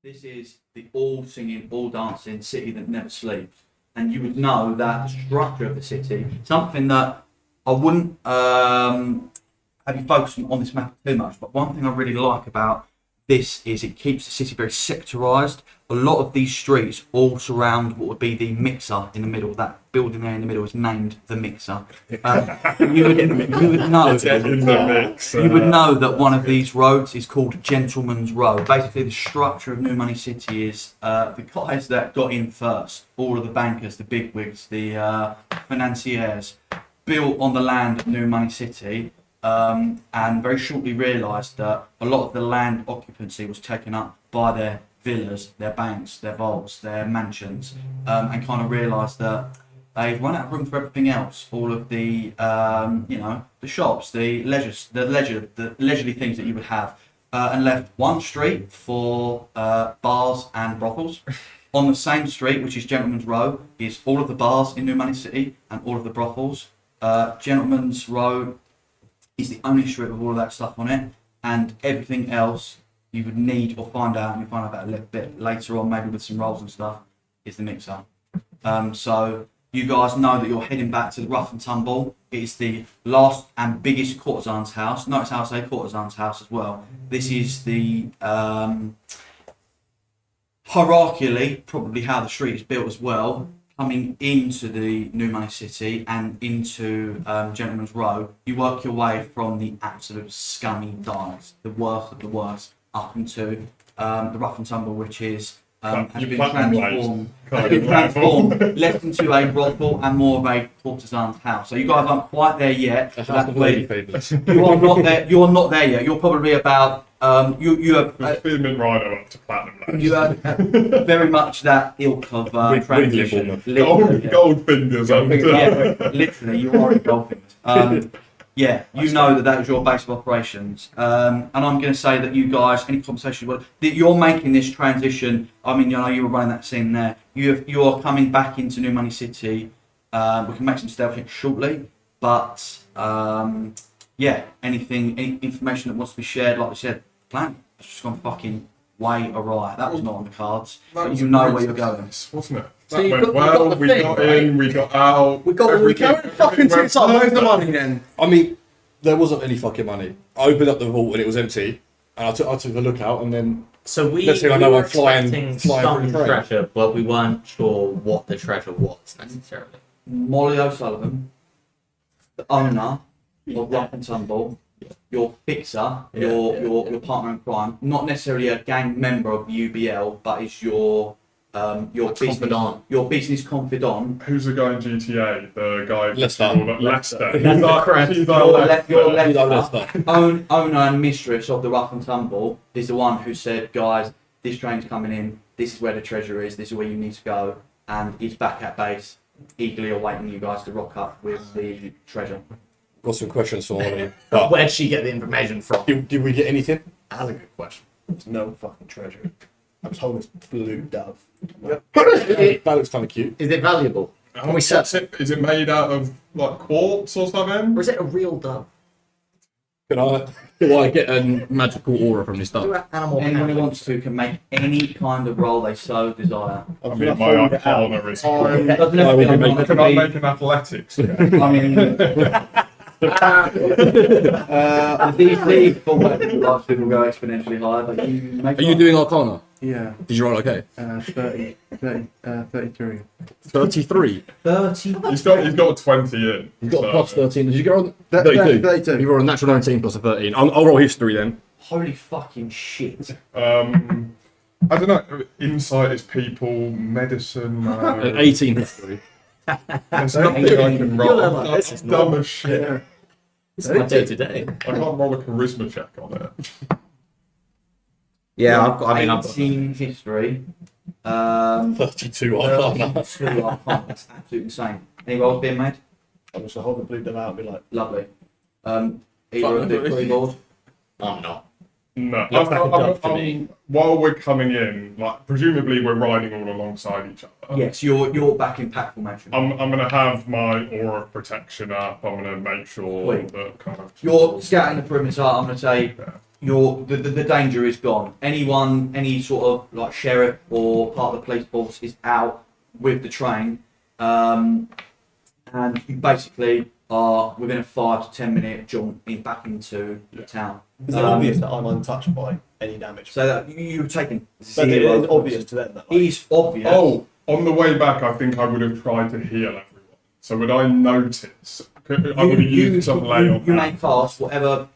This is the all singing, all dancing city that never sleeps. And you would know that the structure of the city, something that I wouldn't have you focus on this map too much, but one thing I really like about this is it keeps the city very sectorised. A lot of these streets all surround what would be the mixer in the middle. That building there in the middle is named the mixer. You would know. You would know that one of these roads is called Gentleman's Road. Basically, the structure of New Money City is the guys that got in first, all of the bankers, the bigwigs, the financiers, built on the land of New Money City. And very shortly realised that a lot of the land occupancy was taken up by their villas, their banks, their vaults, their mansions, and kind of realised that they've run out of room for everything else. All of the, the shops, the leisurely things that you would have, and left one street for bars and brothels. On the same street, which is Gentleman's Row, is all of the bars in New Money City and all of the brothels. Gentleman's Row is the only street with all of that stuff on it, and everything else you would need or find out, and you'll find out about a little bit later on, maybe with some rolls and stuff, is the mixer. So you guys know that you're heading back to the Rough and Tumble. It's the last and biggest courtesan's house. Notice how I say courtesan's house as well. This is the hierarchically probably how the street is built as well. Coming into the New Money City and into Gentleman's Row, you work your way from the absolute scummy guys, the worst of the worst, up into the Rough and Tumble, which is has been transformed less into a brothel and more of a courtesan's house. So you guys aren't quite there yet. You are not there. You are not there yet. You're probably about you have Spearmint Rhino up to platinum levels. you have very much that ilk of transition. Gold fingers. Yeah, literally, you are in gold fingers. Yeah, you know that is your base of operations. And I'm going to say that you guys, any conversation, that you're making this transition. I mean, you know, you were running that scene there. You are coming back into New Money City. We can make some stealth checks shortly, but yeah, any information that wants to be shared, like we said, plan has just gone fucking way awry. That was not on the cards. But you know where you're going, wasn't it? So That you went got- well. you got the We thing, got right? in. We got out. We got all we everything- carried fucking everything tits up. went Where's the perfect. money then? I mean, there wasn't any fucking money. I opened up the vault and it was empty, and I took a look out, and then So we Next thing I we know, were I'm flying expecting through some the train. treasure, but we weren't sure what the treasure was necessarily. Molly O'Sullivan, the owner of Rough and Tumble, your fixer, your partner in crime, not necessarily a gang member of UBL, but is your business confidant. your business confidant. Who's the guy in GTA? The guy. Leicester. Leicester. That's the correct- He's Your, our your Leicester. Leicester, owner and mistress of the Rough and Tumble is the one who said, guys, this train's coming in, this is where the treasure is, this is where you need to go, and he's back at base, eagerly awaiting you guys to rock up with the treasure. got some questions for Molly. But where'd she get the information from? Did we get anything? That's a good question. There's no fucking treasure. I was holding this blue dove. That looks kind of cute. Is it valuable? Can we set- Is it made out of like quartz or something? Or is it a real dove? Do I get a magical aura from this Do stuff? animal Anyone who handling? wants to can make any kind of roll they so desire. I mean, my arcana is. Doesn't I have to will be be on Can I make an athletics? Yeah. I mean, the DC for whatever last people go exponentially higher, but you make Are you doing Arcana? Yeah, Did you roll okay? 33. 33. 30? He's got 20 in. You've got so- a plus 13. Did you get on 32. 32? You rolled a natural 19 plus a 13. I'll roll history then. Holy fucking shit. I don't know. Insight is people, medicine. An 18 history. There's nothing I can roll. You're like, this That's is dumb as shit. It's my day to day. I can't roll a charisma check on it. Yeah, I've got. I mean, I've got. 18 history. 32 Arcana. 32 Arcana. That's absolutely insane. Any rolls being made? I'm just holding the blue dove out and be like, Lovely. Either of the three balls? I'm not. No. Looks like a dove to me. While we're coming in, like presumably we're riding all alongside each other. Yes, you're back in pack formation. I'm gonna have my aura of protection up. I'm gonna make sure Sweet. that kind of. You're scouting the perimeter. I'm going to say the danger is gone. Anyone, any sort of like sheriff or part of the police force is out with the train, and you basically are within a 5 to 10 minute jaunt back into the town. Is it obvious that I'm untouched by any damage? So that you've taken But it zero. is obvious to them that It is obvious. Oh, on the way back, I think I would have tried to heal everyone. So would I notice? I would have used some lay on you may hand. cast whatever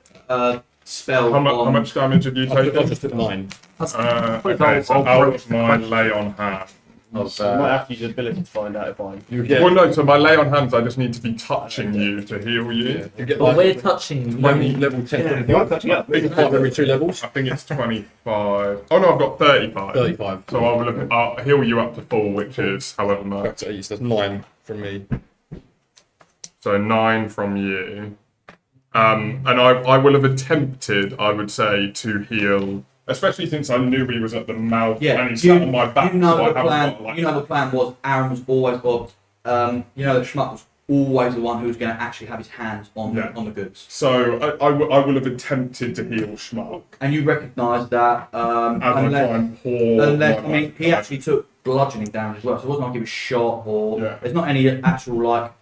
spell. How much damage have you I taken? just took 9. Okay, so out of my lay on hand. Of, I might have to use the ability to find out if I'm. Yeah. Well, no, so my lay on hands, I just need to be touching you to heal you. Yeah. You get but like we're touching level 10, Yeah, 25. you are touching up. I think, Every 2 levels. I think it's 25. Oh no, I've got 35. 35. So I'll heal you up to full, which is however much. Back to 8, so that's 9 from me. So 9 from you. And I will have attempted, I would say, to heal, especially since I knew he was at the mouth Yeah, and he sat on my back. You know so the I haven't plan. got, like, You know the plan was Aaron was always got. You know that Schmuck was always the one who was going to actually have his hands on Yeah. on the goods, So I will have attempted to heal Schmuck and you recognise that. as I try and pour. Unless, my I mean, he life. actually took bludgeoning damage as well, so it wasn't like he was shot or Yeah. there's not any actual like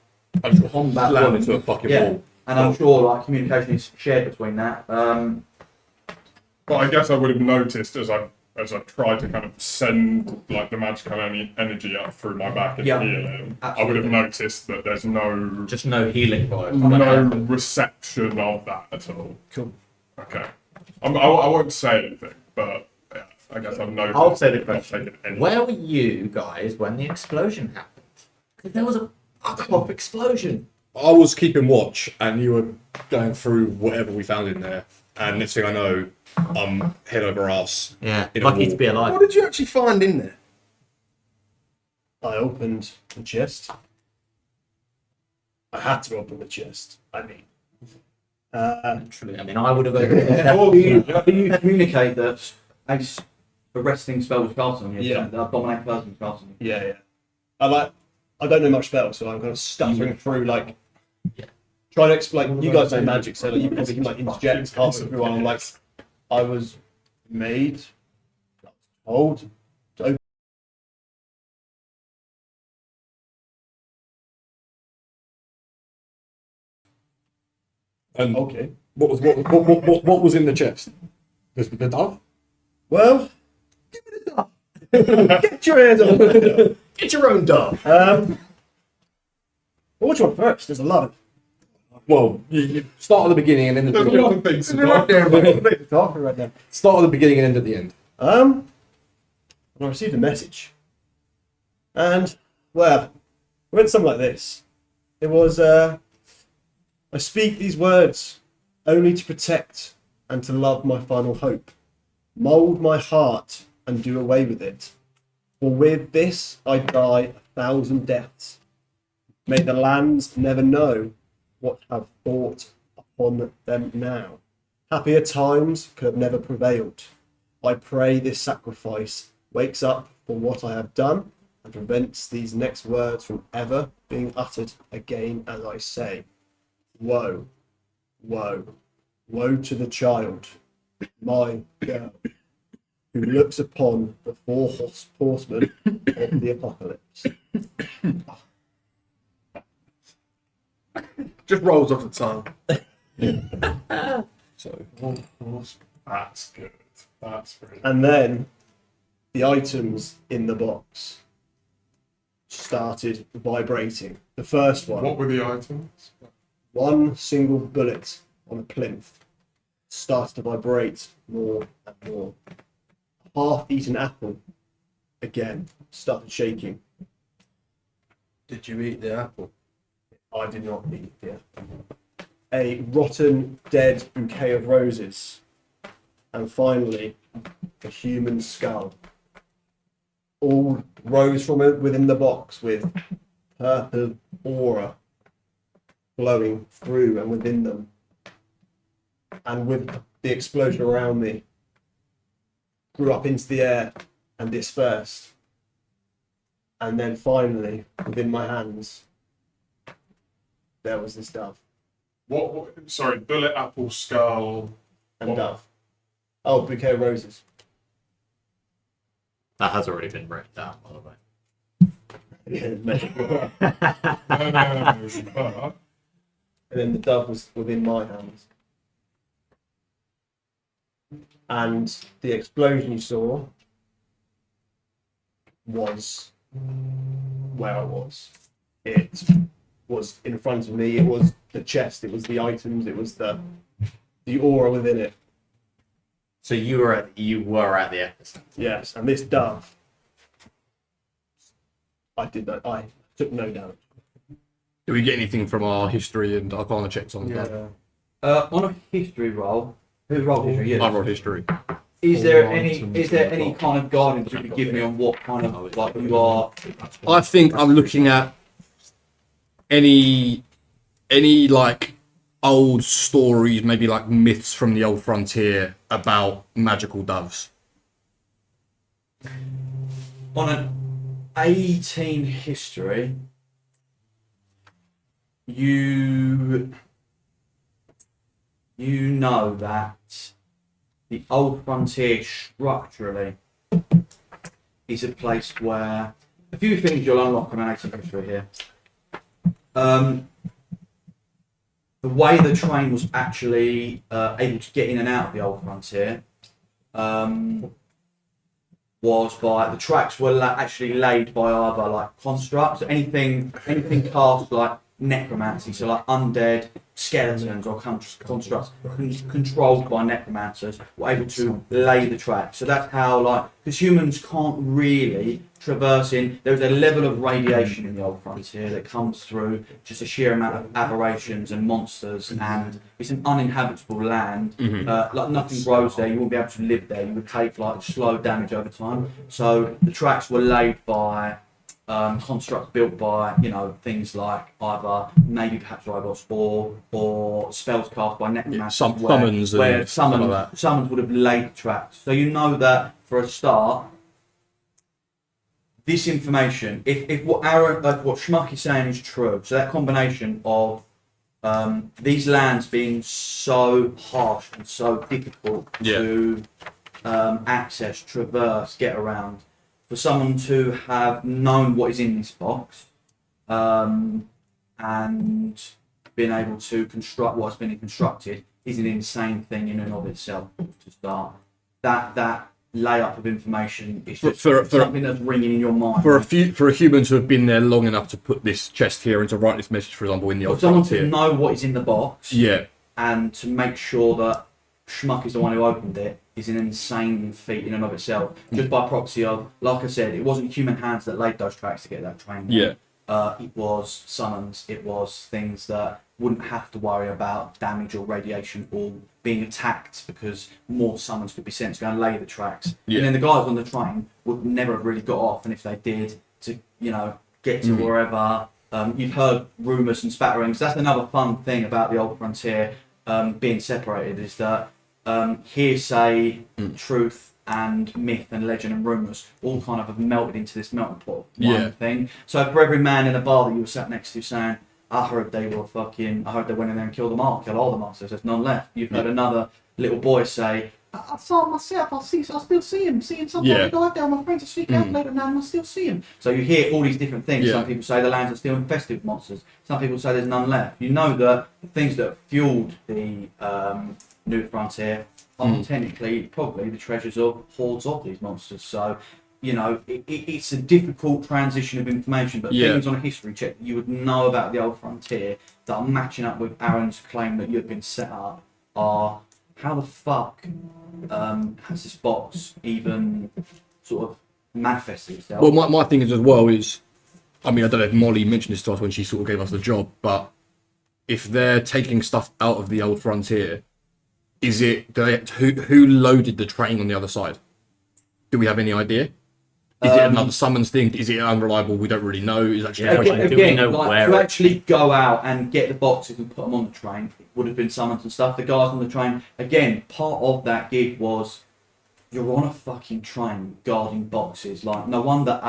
I just combat slammed wounds. into a fucking Yeah. wall. And I'm sure like communication is shared between that. But I guess I would have noticed as I tried to kind of send like the magical energy up through my back and Yeah, heal him. I would absolutely. have noticed that there's no just no healing vibes. no reception of that at all. Cool. Okay. I won't say anything, but yeah, I guess I've noticed. I'll say the I've question. taken any- Where were you guys when the explosion happened? Because there was a fuck-off explosion. I was keeping watch, and you were going through whatever we found in there. And next thing I know, I'm head over ass. Yeah, In a lucky wall. to be alive. What did you actually find in there? I opened the chest. I had to open the chest. I mean, Literally, I mean, I would have opened Do you communicate that Ace arresting spell was cast on you? Yeah. The dominate person was cast on you. yeah. I don't know much spells, so I'm kind of stuttering through like trying to explain. You guys know magic, so like, you probably can like interject halfway through. And I'm like, I was made, told to open. And Okay. what was in the chest? The dove? Well, give me the dove. Get your hands on the dove. Get your own dove. Well, which one first? There's a lot of. Well, you start at the beginning and end at There's a the lot end. of things to Talking right now. Start at the beginning and end at the end. And I received a message. And, well, it went something like this. It was, I speak these words only to protect and to love my final hope. Mould my heart and do away with it. For with this I die 1,000 deaths. May the lands never know what have brought upon them now. Happier times could have never prevailed. I pray this sacrifice wakes up for what I have done and prevents these next words from ever being uttered again as I say. Woe, woe, woe to the child, my girl, who looks upon the four horsemen of the apocalypse. Just rolls off the tongue. So That's good. That's really And then the items in the box started vibrating. The first one, What were the items? one single bullet on a plinth, started to vibrate more and more. A half-eaten apple, again, started shaking. Did you eat the apple? I did not eat the apple. A rotten, dead bouquet of roses. And finally, a human skull. All rose from within the box with purple aura glowing through and within them. And with the explosion around me, grew up into the air and dispersed. And then finally, within my hands, there was this dove What sorry, bullet, apple, skull. and What? dove. Oh, bouquet of roses. That has already been written down, by the way. Yeah, magical. No, And then the dove was within my hands. And the explosion you saw was where I was. It was in front of me. It was the chest. It was the items. It was the aura within it. So you were at the epicenter. Yes, and this dove, I took no damage. Do we get anything from our history and arcana checks on that? On a history roll, who rolled history? You. I rolled history. Is there any kind of guidance you could give me on what kind of like you are? I think I'm looking at any like old stories, maybe like myths from the old frontier about magical doves. On an 18 history, you know that the old frontier structurally is a place where a few things you'll unlock on an 18 history here. The way the train was actually able to get in and out of the old frontier was by the tracks were actually laid by either like constructs, anything cast like necromancy, so like undead skeletons or constructs controlled by necromancers were able to lay the tracks. So that's how, like, because humans can't really traverse in, there's a level of radiation in the old frontier that comes through just a sheer amount of aberrations and monsters, and it's an uninhabitable land. Like nothing grows there, you wouldn't be able to live there, you would take like slow damage over time. So the tracks were laid by constructs built by, you know, things like either maybe perhaps robots or spells cast by necromancers. Summons where summons would have laid tracks. So you know that for a start, this information, if what what Schmuck is saying is true, so that combination of these lands being so harsh and so difficult to access, traverse, get around, for someone to have known what is in this box and been able to construct what's been constructed is an insane thing in and of itself to start. That layup of information is just something that's ringing in your mind. For a human to have been there long enough to put this chest here and to write this message, for example, in the For old someone frontier. to know what is in the box Yeah. and to make sure that Schmuck is the one who opened it is an insane feat in and of itself. Just by proxy of, like I said, it wasn't human hands that laid those tracks to get that train. Yeah. It was summons, it was things that wouldn't have to worry about damage or radiation or being attacked because more summons could be sent to go and lay the tracks. Yeah. And then the guys on the train would never have really got off, and if they did, to, you know, get to wherever, you've heard rumours and spatterings. That's another fun thing about the old frontier being separated, is that hearsay, truth, and myth and legend and rumours all kind of have melted into this melting pot of one thing. So for every man in a bar that you were sat next to saying, I heard they went in there and killed them all, killed all the monsters, there's none left. You've heard another little boy say, I saw him myself, I still see him, sometimes I go out there with my friends to sneak out later now and I still see him. So you hear all these different things. Some people say the lands are still infested with monsters, some people say there's none left. You know that the things that fueled the New Frontier are technically probably the treasures of hordes of these monsters. So, you know, it's a difficult transition of information, but things on a history check that you would know about the old frontier that are matching up with Aaron's claim that you've been set up are, how the fuck has this box even sort of manifested itself? Well, my thing is as well is, I mean, I don't know if Molly mentioned this to us when she sort of gave us the job, but if they're taking stuff out of the old frontier, is it who loaded the train on the other side? Do we have any idea? Is it another summons thing? Is it unreliable? We don't really know. Is actually Again, like, to actually go out and get the boxes and put them on the train, it would have been summons and stuff. The guys on the train, again, part of that gig was you're on a fucking train guarding boxes. Like, no wonder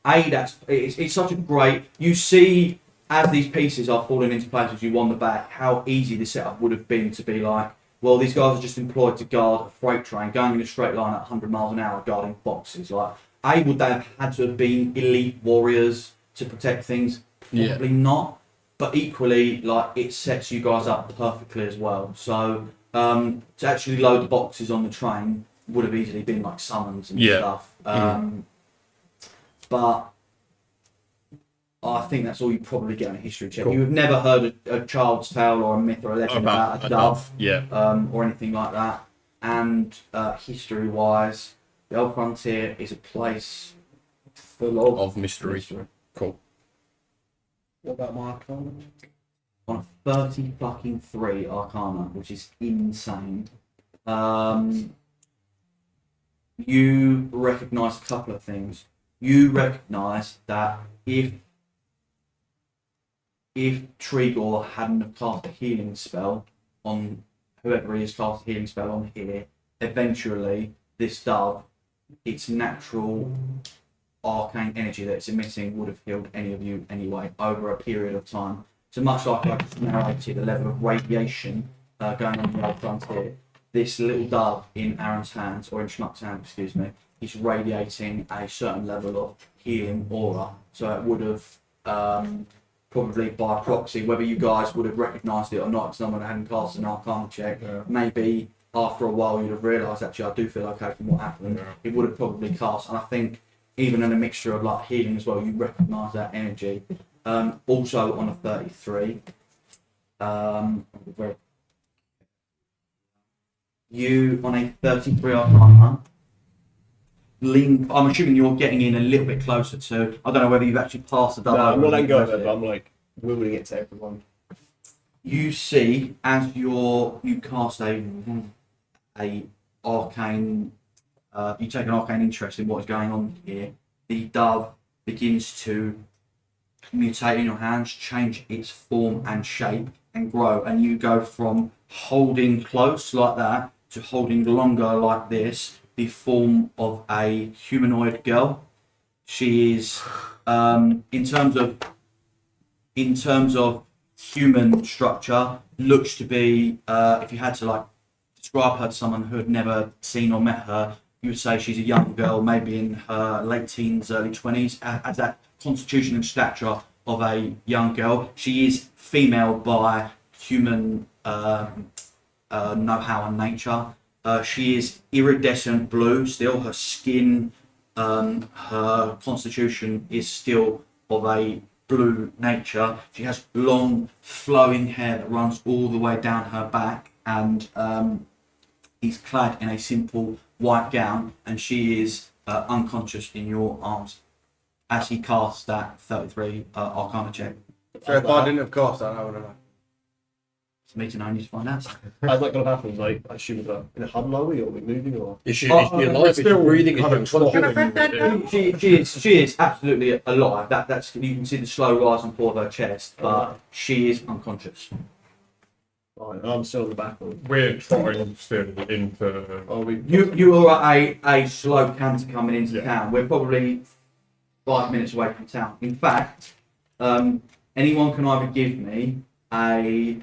it's such a great. You see, as these pieces are falling into place as you wander back, how easy the setup would have been to be like, well, these guys are just employed to guard a freight train going in a straight line at 100 miles an hour, guarding boxes. Like, would they have had to have been elite warriors to protect things? Yeah. Probably not. But equally, like, it sets you guys up perfectly as well. So to actually load the boxes on the train would have easily been like summons and stuff. But I think that's all you probably get on a history check. Cool. You have never heard a child's tale or a myth or a legend about a dove, Yeah. or anything like that. And history-wise, the Old Frontier is a place full Of mystery. Cool. What about my Arcana? On a 30 fucking 3 Arcana, which is insane. You recognise a couple of things. You recognise that if Trigor hadn't have cast a healing spell on whoever he has cast a healing spell on here, eventually this dove, its natural arcane energy that it's emitting would have healed any of you anyway over a period of time. So much like I just narrated the level of radiation going on the Old Frontier, this little dove in Aaron's hands, or in Schmuck's hand, excuse me, is radiating a certain level of healing aura. So it would have probably by proxy, whether you guys would have recognised it or not, if someone hadn't cast an Arcana check, maybe after a while you'd have realised actually I do feel okay from what happened. It would have probably cast, and I think even in a mixture of like healing as well, you recognise that energy. Also on a 33, you on a 33 Arcana lean. I'm assuming you're getting in a little bit closer to. I don't know whether you've actually passed the No, double. I'm not letting go of it, but I'm like wielding it to everyone. You see, as you cast a arcane, you take an arcane interest in what is going on here. The dove begins to mutate in your hands, change its form and shape, and grow. And you go from holding close like that to holding longer like this, the form of a humanoid girl. She is, in terms of human structure, looks to be, if you had to like describe her to someone who had never seen or met her, you would say she's a young girl, maybe in her late teens, early 20s, as that constitution and stature of a young girl. She is female by human know-how and nature. She is iridescent blue still. Her skin, her constitution is still of a blue nature. She has long flowing hair that runs all the way down her back, and is clad in a simple white gown, and she is unconscious in your arms as he casts that 33 Arcana check. So if I didn't have cast that, I would have known. It's me to know, I need to find out. How's that going to happen? Like, I assume we're in a huddle, are we, or are we moving, or? Is she alive? Is she breathing? Is She is absolutely alive. That's you can see the slow rise and fall of her chest, but she is unconscious. Right, I'm still on the back. We're trying still into. Are we? You are at a slow canter coming into town. We're probably 5 minutes away from town. In fact, anyone can either give me a.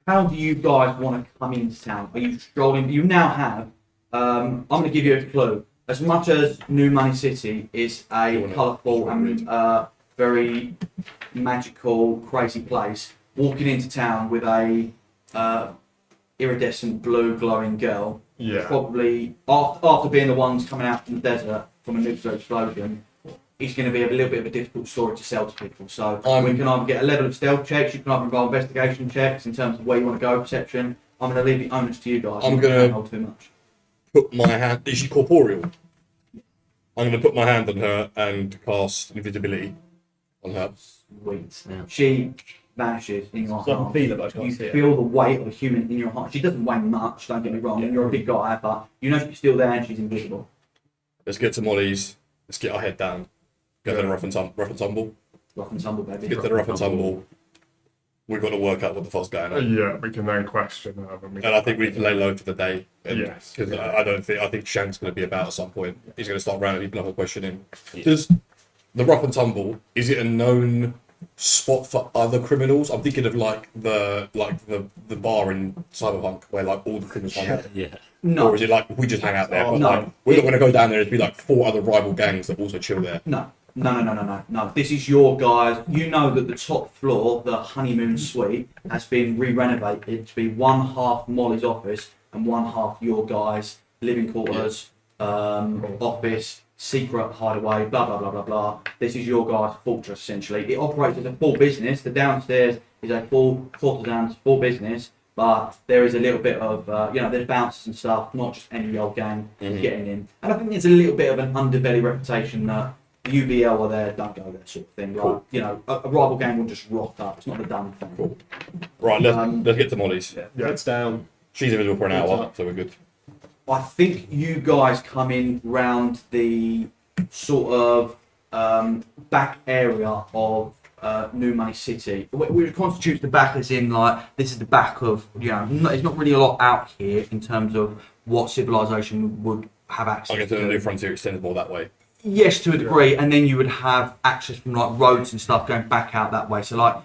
How do you guys want to come into town? Are you strolling? You now have. I'm going to give you a clue. As much as New Money City is a colourful and very magical, crazy place, walking into town with a iridescent blue glowing girl, probably after being the ones coming out from the desert from a nuclear explosion, it's going to be a little bit of a difficult story to sell to people. So we can either get a level of stealth checks, you can either involve investigation checks in terms of where you want to go, perception. I'm going to leave the onus to you guys. I'm going to hold too much. put my hand. Is she corporeal? I'm going to put my hand on her and cast invisibility on her. Sweet. Yeah. She vanishes in your So I can heart. feel it, but I can't You see it. feel the weight of a human in your heart. She doesn't weigh much, don't get me wrong. Yeah. You're a big guy, but you know she's still there and she's invisible. Let's get to Molly's. Let's get our head down. Go to the rough and tumble. Rough and tumble, baby. Get to the rough and tumble. We've got to work out what the fuck's going on. Yeah, we can then question her. And I think we can lay low for the day. Yes. Because I think Shank's going to be about at some point. He's going to start rounding people up and questioning. Does the rough and tumble, is it a known spot for other criminals? I'm thinking of like the bar in Cyberpunk where like all the criminals hang out. Yeah. No, Or is it like we just hang out there? But no. like we're not going to go down there. It'd be like 4 other rival gangs that also chill there. No. This is your guys. You know that the top floor, the honeymoon suite, has been re-renovated to be one half Molly's office and one half your guys' living quarters, office, secret hideaway, blah blah blah blah blah. This is your guys' fortress essentially. It operates as a full business. The downstairs is a full courtesan's full business, but there is a little bit of there's bouncers and stuff, not just any old gang getting in. And I think there's a little bit of an underbelly reputation that UBL are there, don't go there sort of thing. Like, Cool. a rival gang will just rock up. It's not the done thing. Cool. Right, let's get to Molly's. Heads down. She's invisible for an hour, so we're good. I think you guys come in round the sort of back area of New Money City, which constitutes the back as in like this is the back of there's not really a lot out here in terms of what civilization would have access I guess the new frontier extends more that way. Yes, to a degree, and then you would have access from like roads and stuff going back out that way. So like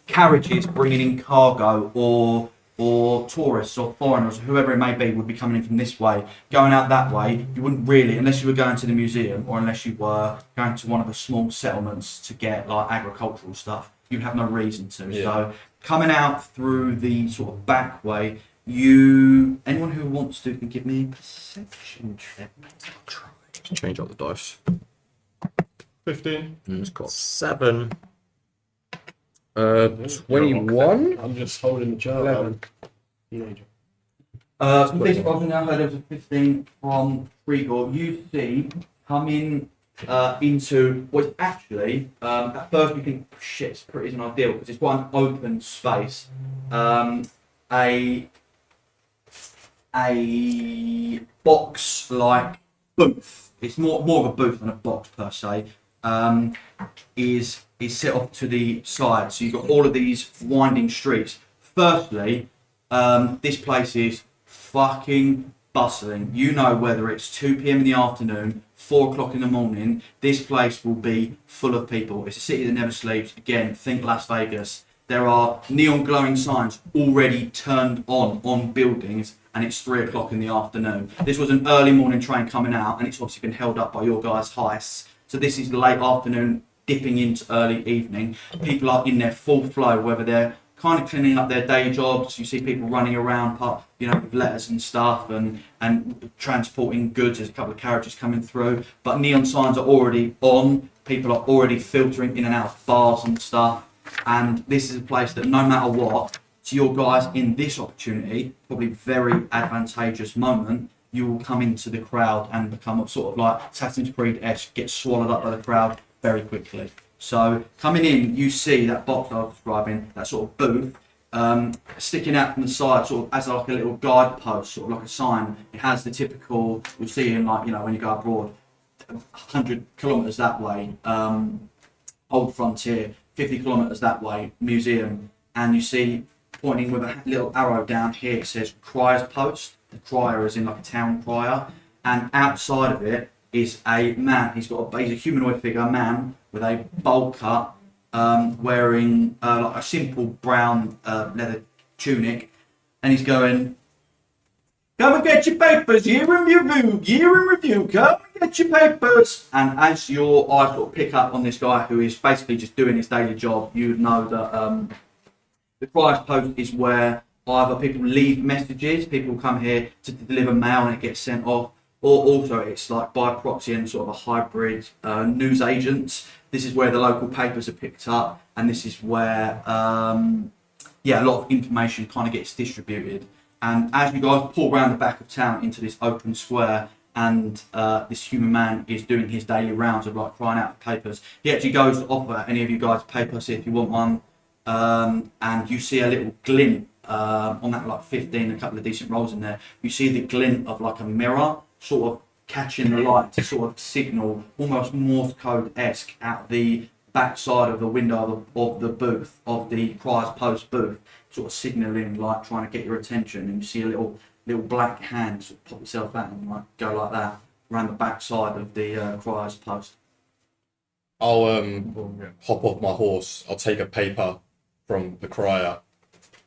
carriages bringing in cargo or tourists or foreigners, whoever it may be, would be coming in from this way. Going out that way, you wouldn't really, unless you were going to the museum or unless you were going to one of the small settlements to get like agricultural stuff, you'd have no reason to. Yeah. So coming out through the sort of back way, anyone who wants to can give me a perception check. Let's change up the dice. 15. It's got 7. 21. I'm just holding the jar. 11. Teenager. This was now heard there was a 15 from Grigor. You see coming into what's actually at first we think shit, it's pretty isn't ideal because it's quite an open space. A box like booth. It's more of a booth than a box per se. Is set off to the side. So you've got all of these winding streets. Firstly, this place is fucking bustling. You know, whether it's 2 p.m. in the afternoon, 4 o'clock in the morning, this place will be full of people. It's a city that never sleeps. Again, think Las Vegas. There are neon glowing signs already turned on buildings, and it's 3 o'clock in the afternoon. This was an early morning train coming out, and it's obviously been held up by your guys' heists. So this is late afternoon, dipping into early evening. People are in their full flow, whether they're kind of cleaning up their day jobs. You see people running around, with letters and stuff, and transporting goods. There's a couple of carriages coming through, but neon signs are already on. People are already filtering in and out of bars and stuff. And this is a place that no matter what, to your guys in this opportunity, probably very advantageous moment, you will come into the crowd and become a sort of like Assassin's Creed-esque, get swallowed up by the crowd very quickly. So coming in, you see that box I was describing, that sort of booth, sticking out from the side, sort of as like a little guidepost, sort of like a sign. It has the typical, you'll see in like, when you go abroad, 100 kilometres that way, Old Frontier, 50 kilometres that way, museum, and you see pointing with a little arrow down here, it says Crier's Post. The crier is in like a town crier, and outside of it is a man. He's a humanoid figure, a man with a bowl cut, wearing like a simple brown leather tunic, and he's going, "Come and get your papers, year in review, come and get your papers." And as your eyes sort of pick up on this guy who is basically just doing his daily job, you know that the Crier's Post is where either people leave messages, people come here to deliver mail and it gets sent off, or also it's like by proxy and sort of a hybrid news agents. This is where the local papers are picked up, and this is where a lot of information kind of gets distributed. And as you guys pull around the back of town into this open square, and this human man is doing his daily rounds of like crying out for papers, he actually goes to offer any of you guys a paper, see if you want one, and you see a little glint on that like 15, a couple of decent rolls in there. You see the glint of like a mirror, sort of catching the light to sort of signal, almost Morse code-esque, out the backside of the window of the booth, of the Crier's Post booth, sort of signalling, like trying to get your attention. And you see a little black hand sort of pop itself out and like go like that around the backside of the Crier's Post. I'll hop off my horse. I'll take a paper from the crier,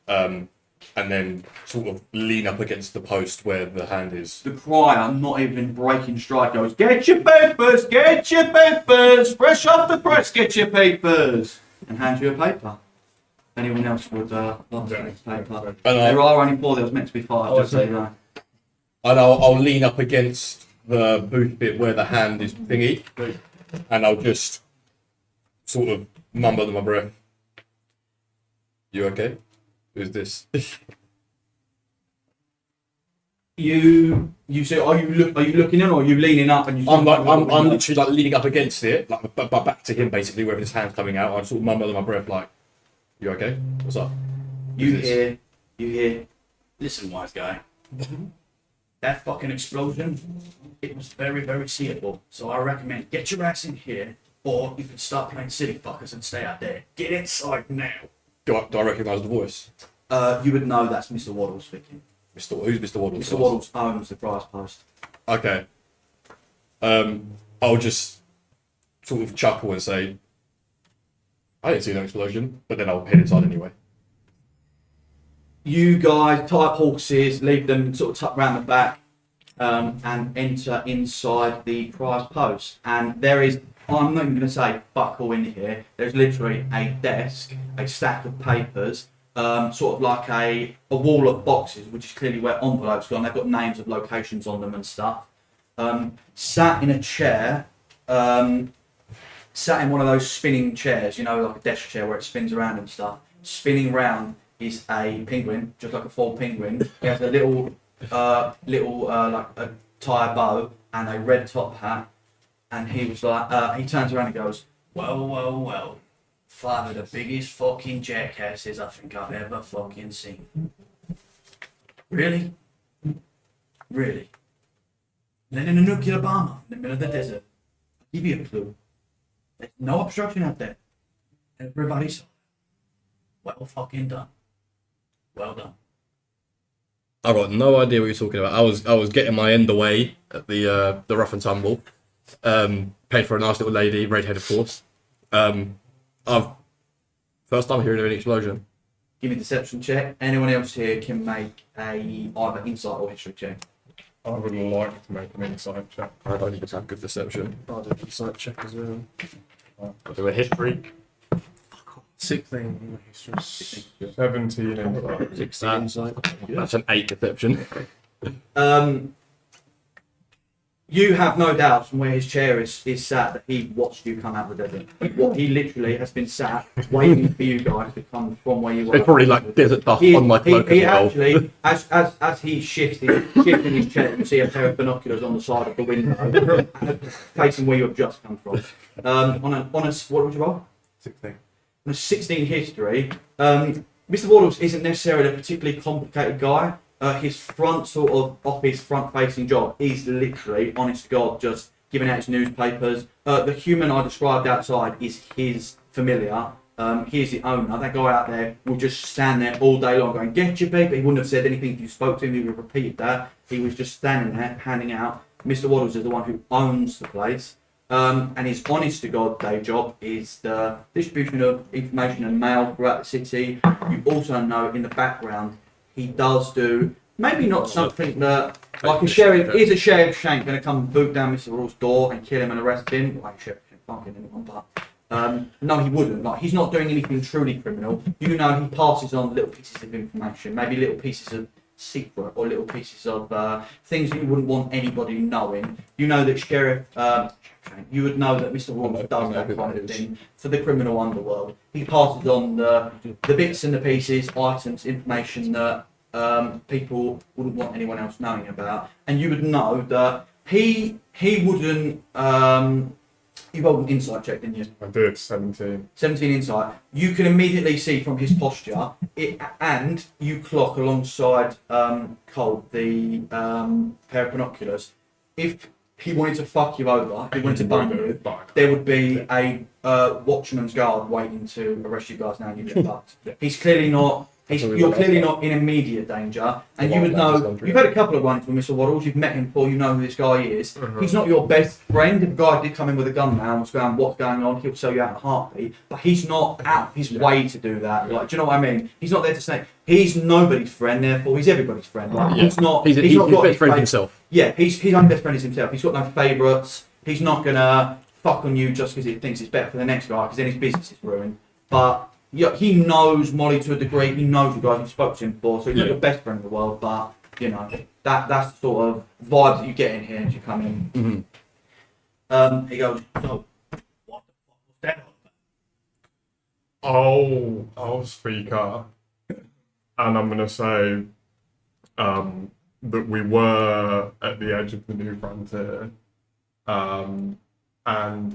and then sort of lean up against the post where the hand is. The crier, not even breaking stride, goes, "Get your papers, fresh off the press, get your papers," and hands you a paper. Anyone else would like to take a paper? There are only 4. There was meant to be 5. Just so you know. And I'll lean up against the booth bit where the hand is thingy, and I'll just sort of mumble under my breath. You okay? Who's this? You say, are you looking in or are you leaning up and you? I'm literally like leaning up against it, like but back to him basically, where his hand's coming out. I sort of mumble under my breath like, "You okay? What's up?" You hear. Listen, wise guy. That fucking explosion, it was very, very seeable. So I recommend get your ass in here, or you can start playing silly fuckers and stay out there. Get inside now. Do I recognise the voice? You would know that's Mr. Waddle speaking. Who's Mr. Waddle? Mr. Waddle owns the prize post. Okay. I'll just sort of chuckle and say, "I didn't see no explosion," but then I'll head inside anyway. You guys tie up horses, leave them sort of tucked round the back, and enter inside the prize post. And there is, I'm not even going to say fuck all in here. There's literally a desk, a stack of papers, sort of like a wall of boxes, which is clearly where envelopes go on. They've got names of locations on them and stuff. Sat in a chair, sat in one of those spinning chairs, you know, like a desk chair where it spins around and stuff. Spinning round is a penguin, just like a full penguin. He has a little like a tie bow and a red top hat. And he was like, he turns around and goes, well, 5 of the biggest fucking jackasses I think I've ever fucking seen. Really? Really? Landing a nuclear bomb in the middle of the desert. I'll give you a clue. There's no obstruction out there. Everybody's well fucking done. Well done. I got no idea what you're talking about. I was getting my end away at the rough and tumble. Paid for a nice little lady, redhead of course. I've first time hearing of an explosion. Give me a deception check. Anyone else here can make a either insight or history check. I would like to make an insight check. I don't even have good deception. I'll do a insight check as well. I'll do a history. 16 in history. 17 insight. 16 insight. That's an 8 deception. You have no doubt from where his chair is sat that he watched you come out of the desert. What he literally has been sat waiting for you guys to come from where you were. It's probably like desert dust on my cloak He as well. actually, as he shifted his chair, you see a pair of binoculars on the side of the window, facing where you have just come from. On a what would you roll? 16. On a 16 history, Mr. Waddles isn't necessarily a particularly complicated guy. His front sort of office, front-facing job is literally, honest to God, just giving out his newspapers. The human I described outside is his familiar. He is the owner. That guy out there will just stand there all day long going, "Get your paper." He wouldn't have said anything if you spoke to him. He would have repeated that. He was just standing there, handing out. Mr. Waddles is the one who owns the place. And his honest to God day job is the distribution of information and mail throughout the city. You also know in the background he does do maybe not something that like a sheriff is a sheriff Shank going to come and boot down Mr. Raw's door and kill him and arrest him. Like sheriff Shank can't kill anyone, but no, he wouldn't. Like he's not doing anything truly criminal. You know, he passes on little pieces of information, maybe little pieces of secret or little pieces of things that you wouldn't want anybody knowing. You know that Sheriff you would know that Mr. Rawls does that kind of thing for the criminal underworld. He passes on the bits and the pieces, items, information that people wouldn't want anyone else knowing about. And you would know that he wouldn't you rolled an insight check, didn't you? I did, 17. 17 insight. You can immediately see from his posture, and you clock alongside Cole, the pair of binoculars. If he wanted to fuck you over, he wanted to bump you, there would be a watchman's guard waiting to arrest you guys now and you get fucked. He's clearly not You're clearly not in immediate danger, and you would know. You've had a couple of run-ins with Mr. Waddles. You've met him before. You know who this guy is. He's not your best friend. If a guy did come in with a gun now and was going, "What's going on?" He'll sell you out in a heartbeat. But he's not out of his way to do that. Like, do you know what I mean? He's not there to say he's nobody's friend. Therefore, he's everybody's friend. Like, he's not. He's not his got best friend fa- himself. Yeah, his own best friend is himself. He's got no favourites. He's not gonna fuck on you just because he thinks it's better for the next guy, because then his business is ruined. But yeah, he knows Molly to a degree. He knows you guys. You've spoken to him before, so he's not your best friend in the world. But you know that's the sort of vibes that you get in here as you come in. Mm-hmm. He goes, so what the fuck was that all about? I'll speak up, and I'm gonna say that we were at the edge of the new frontier, and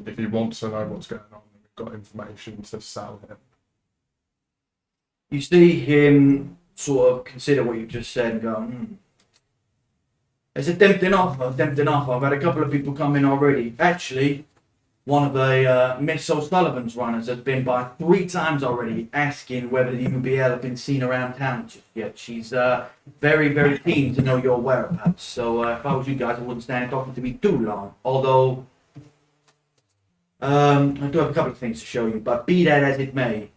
if he wants to know what's going on, we've got information to sell him. You see him sort of consider what you've just said and go, It's a tempting offer, I've had a couple of people come in already. Actually, one of the Miss O'Sullivan's runners has been by 3 times already asking whether you and BL have been seen around town just yet. She's very, very keen to know your whereabouts. So if I was you guys, I wouldn't stand talking to me too long. Although, I do have a couple of things to show you, but be that as it may,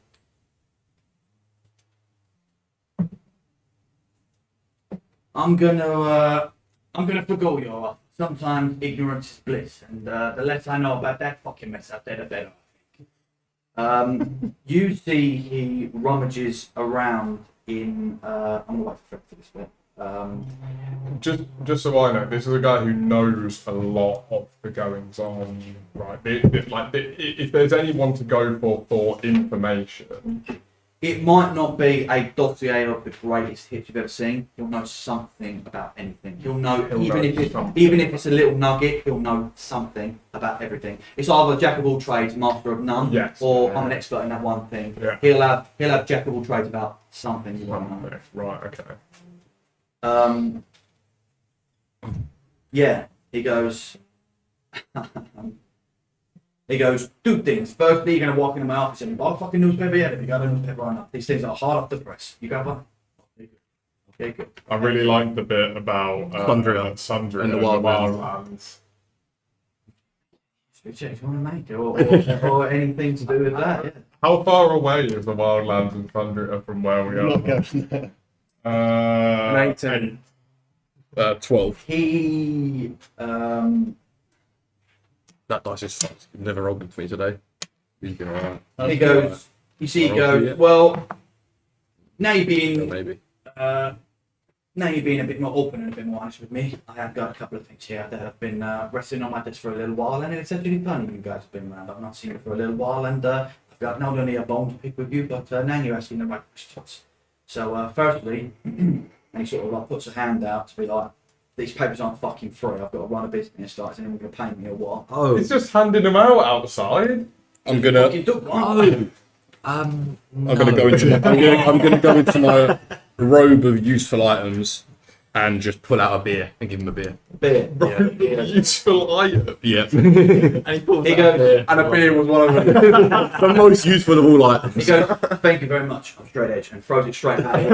I'm gonna forgo your offer. Sometimes ignorance is bliss, and the less I know about that fucking mess up there, the better, I think. You see he rummages around in, I'm gonna wait for this bit. Just so I know, this is a guy who knows a lot of the goings on, right? If there's anyone to go for information, It might not be a dossier of the greatest hits you've ever seen. He'll know something about anything. He'll know, even if it's a little nugget, he'll know something about everything. It's either jack of all trades, master of none, Yes. or I'm an expert in that one thing. Yeah. He'll have jack of all trades about something you won't know. right? Okay. Yeah, he goes, 2 things. Firstly, you're going to walk into my office and you buy a fucking newspaper yet? If you got a newspaper or not. These things are hard off the press. You got one? Okay, good. I really like the bit about Sundria and the Wildlands. Switch it if you want to make it, or anything to do with that, yeah. How far away is the Wildlands and Sundria from where we I'm not are? going there. 8. 12. He, That dice is fucked. You've never rolled with me today. He's been alright. he goes, you see, he Yeah. goes, well, now you're Yeah, being, maybe. now you're being a bit more open and a bit more honest with me. I have got a couple of things here that have been resting on my desk for a little while, and it's actually funny you guys have been around. I've not seen you for a little while, and I've got not only a bone to pick with you, but now you're asking the right questions. So, firstly, and he sort of like puts a hand out to be like, these papers aren't fucking free. I've got to run a business. Like, is anyone going to pay me or what? Oh. He's just handing them out outside. I'm gonna. Fucking took one. I'm gonna go into. I'm gonna go into my robe of useful items and just pull out a beer and give him a beer. Beer. Yeah. Useful item. Yeah. And he pulls He out goes, the- And a beer was one of them. The most useful of all items. he goes, thank you very much. I'm straight edge, and throws it straight at him.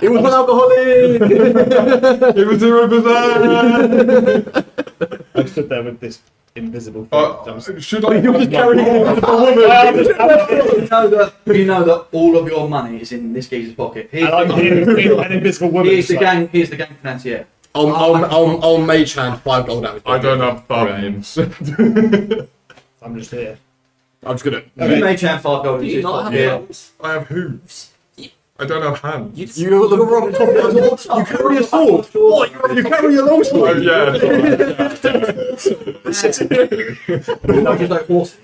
It was an alcoholic. It was a represent. I stood there with this invisible thing. Should I? You're just carrying You know that all of your money is in this geezer's pocket. Here's, And I'm here, an invisible woman. here's the so- gang. Here's the gang financier. I'll mage hand 5 gold out. I don't have thumbs. I'm just here. I'm just gonna. You may chant 5 gold. Do in you his not pocket. have Yeah. thumbs? I have hooves. I don't have hands. You're on top of you carry a sword. What? You carry a long Oh sword? yeah. No, just like horsey.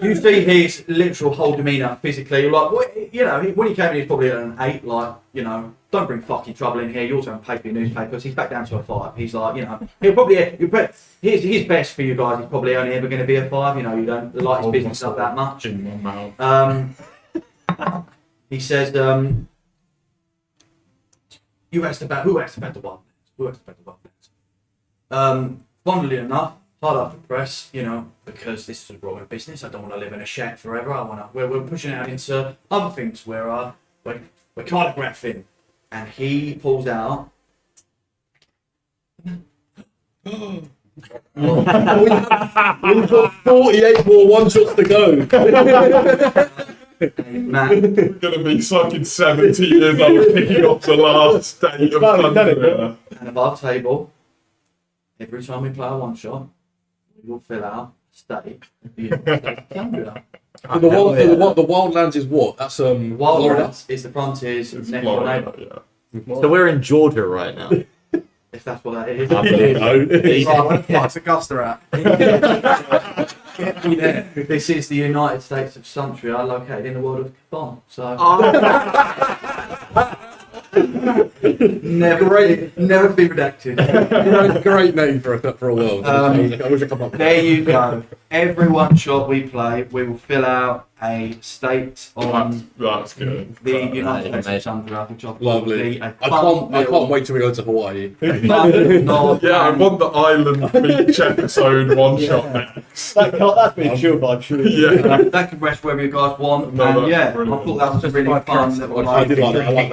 You see his literal whole demeanour physically. You're like, what, you know, when he came in, he's probably at an 8. Like, you know, don't bring fucking trouble in here. You also don't pay for your newspapers. He's back down to a 5. He's like, you know, he'll probably. His best for you guys is probably only ever going to be a 5. You know, you don't like his business up that much. In my mouth. He says, you asked about who asked about the Wildlands? Who asked about the Wildlands? Funnily enough, hard up the press, you know, because this is a growing business. I don't want to live in a shack forever. We're pushing out into other things where we're cartographing, and he pulls out. We've got 48 more one shots to go. Matt, We're gonna be fucking 70 years old picking up the last date of Thunder. and above table, every time we play a one shot, we will fill out a state of the United States of Canada. The Wildlands is what? That's Florida. Wildlands is the frontiers It's next door neighbour, Florida, So we're in Georgia right now. if that's what that is. I believe it. Right, where the fuck's Augusta at? Yeah. This is the United States of Suntria, located in the world of Cthon. So never be redacted. Great name for a world. I wish I come up with There you go. Every one shot we play, we will fill out a state on That's good. the That- United That is States of Suntria, which I thought would Lovely. be a I can't wait till we go to Hawaii. Yeah, I want the Island Beach episode one shot next. That's been chill vibe, surely. Yeah. That can rest wherever you guys want. No, and that's yeah, brilliant. I thought that was a really fun little I did like that. I like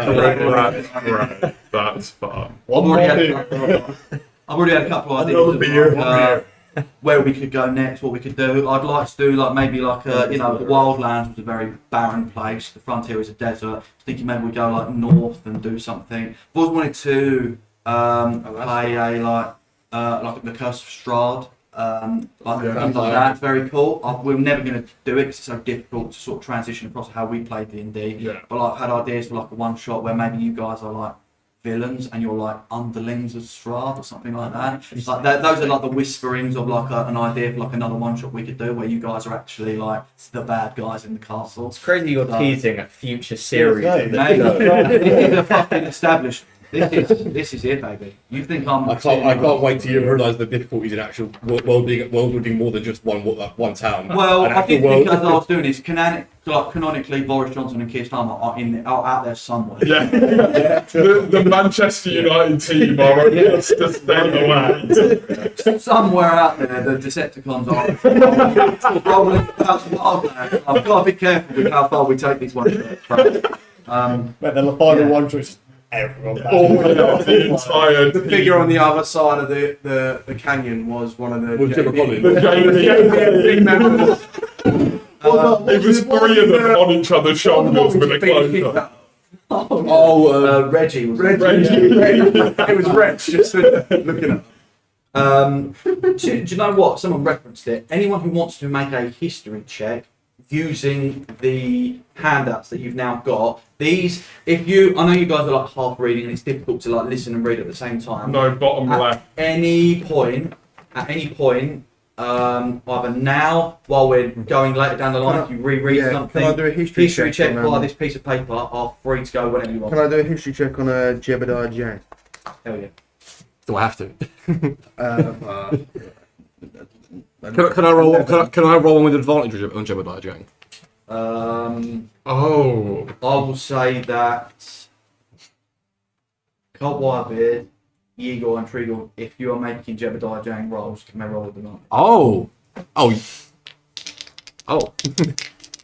that. Right. That's fun. One I've more already, beer. I've already had a couple of ideas Another of beer, like, where we could go next, what we could do. I'd like to do like maybe like you know, the Wildlands was a very barren place. The frontier is a desert. Thinking maybe we go like north and do something. I've always wanted to play a like the Curse of Strahd. Like things like that. It's very cool. We're never going to do it because it's so difficult to sort of transition across how we play D&D. Yeah. But like, I've had ideas for like a one shot where maybe you guys are like villains and you're like underlings of Strahd or something like that. Like those are like the whisperings of like an idea for like another one shot we could do where you guys are actually like the bad guys in the castle. It's crazy you're teasing a future series. Yeah, Mate, this is a fucking established. This is it, baby. You think I'm? I can't wait till you realise the difficulties in actual world building more than just one town. Well, An I actual did think world. as I was doing this, canonically, Boris Johnson and Keir Starmer are out there somewhere. Yeah. The Manchester United team are just to stay away. Somewhere out there, the Decepticons are rolling about the wildland. I've got to be careful with how far we take these ones. Mate, the final one choice. Everyone. Oh, yeah, the entire The figure on the other side of the canyon was one of the. Was Jimmy Collins. team members. Uh, It was three of them on each other's shoulders with a close up. Reggie was It was Rex just looking at. do you know what? Someone referenced it. Anyone who wants to make a history check using the handouts that you've now got, these, I know you guys are like half reading and it's difficult to like listen and read at the same time. No, bottom left. Any point, either now, while we're going later down the line, if you reread something, Can I do a history check on, via this piece of paper are free to go whenever you want. Can I do a history check on Jebediah Jane? Hell yeah. Do I have to? Uh, Can I roll? Can I roll one with advantage on Jebediah Jang? Oh. I will say that Colt Whitebeard, Yeagle and Treagle, if you are making Jebediah Jang rolls, can they roll with them? Oh.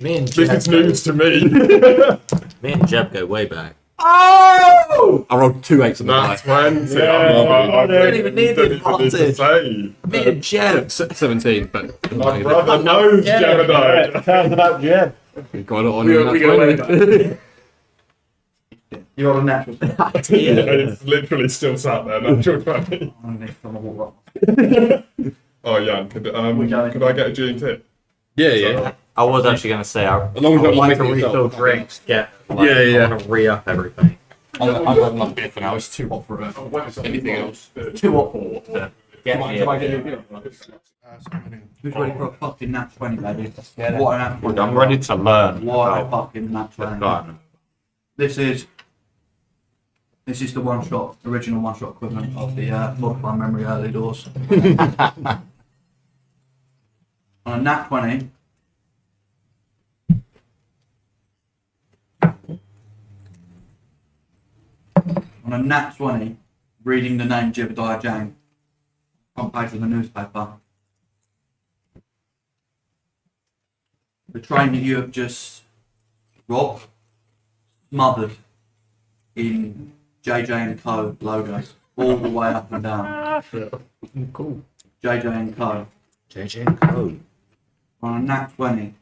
Me and This is Jeb, news to me. me and Jeb go way back. Oh! I rolled 2 8s on the That's die. 20. Yeah, I don't even need the don't even need to advantage. say. Me and Jeb. 17, but My brother knows Yeah. Jebediah. Sounds about Jeb. got it on. We go way back. You're on a natural. It's literally still sat there, natural 20. Oh, yeah. Could I get a G&T? Yeah. I was actually going to say, I As long as would I'm like to making it refill yourself. drinks, get, like, Yeah. I want to re-up everything. I'm having another beer for now. It's too hot for anything else. Too hot for water. Get me a beer. Who's ready for a fucking nat 20, baby? What an absolute. I'm ready to learn. What a about fucking nat the 20. garden. This is the one shot, original one shot equivalent of the Modify Memory Early Doors. On a nat 20. On a nat 20, reading the name Jebediah Jang, front page of the newspaper, the train that you have just robbed, smothered in JJ and Co logos all the way up and down. Cool. JJ and Co JJ and Co. on a nat 20.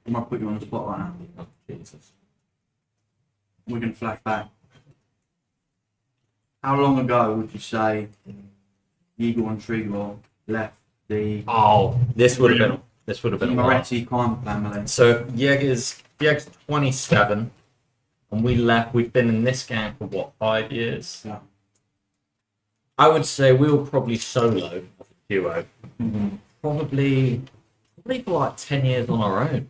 I might put you on the spot right now. Oh, Jesus. We're going to flash back. How long ago would you say Igor and Trigor left the Oh, this would have been a while. Moretti crime family? So Jaeger's 27, and we left. We've been in this gang for what, 5 years? Yeah. I would say we were probably solo duo. Probably for like 10 years on our own.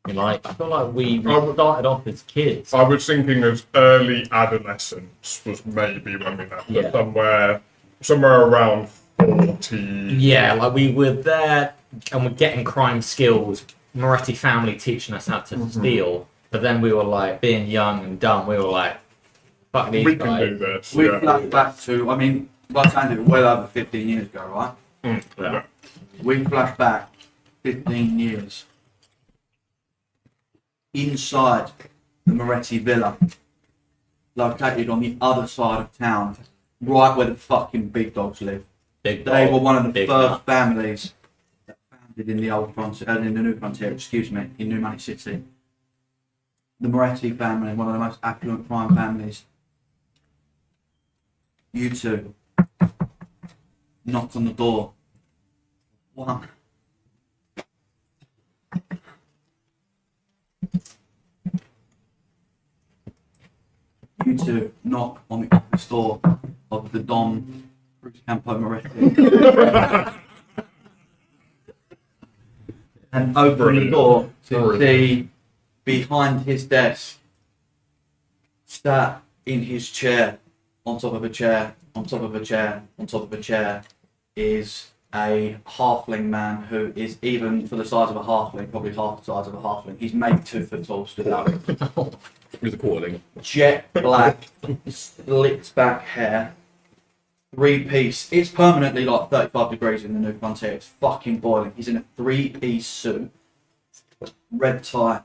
You know, like I feel like we started off as kids. I was thinking as early adolescence was maybe when we left. Yeah. Somewhere around 40. Yeah, like we were there and we're getting crime skills. Moretti family teaching us how to steal. But then we were like being young and dumb. We were like, fuck these We can guys. do this. We yeah. flash back to, I mean, by the time it was well over 15 years ago, right? Yeah. We flash back 15 years inside the Moretti villa, located on the other side of town, right where the fucking big dogs live. Big They dog, were one of the big first nut. families that founded in the old frontier, in the new frontier, excuse me, in New Money City. The Moretti family, one of the most affluent crime families. You two knocked on the door. One. You two knock on the office door of the Don Bruce Campo Moretti. And open the Brilliant. door to Brilliant. see behind his desk, sat in his chair, on top of a chair, on top of a chair, on top of a chair, is a halfling man who is, even for the size of a halfling, probably half the size of a halfling. He's maybe 2 foot tall, stood out. With a quarterling. Jet black, slicked back hair, 3-piece. It's permanently like 35 degrees in the new frontier. It's fucking boiling. He's in a 3-piece suit, red tie,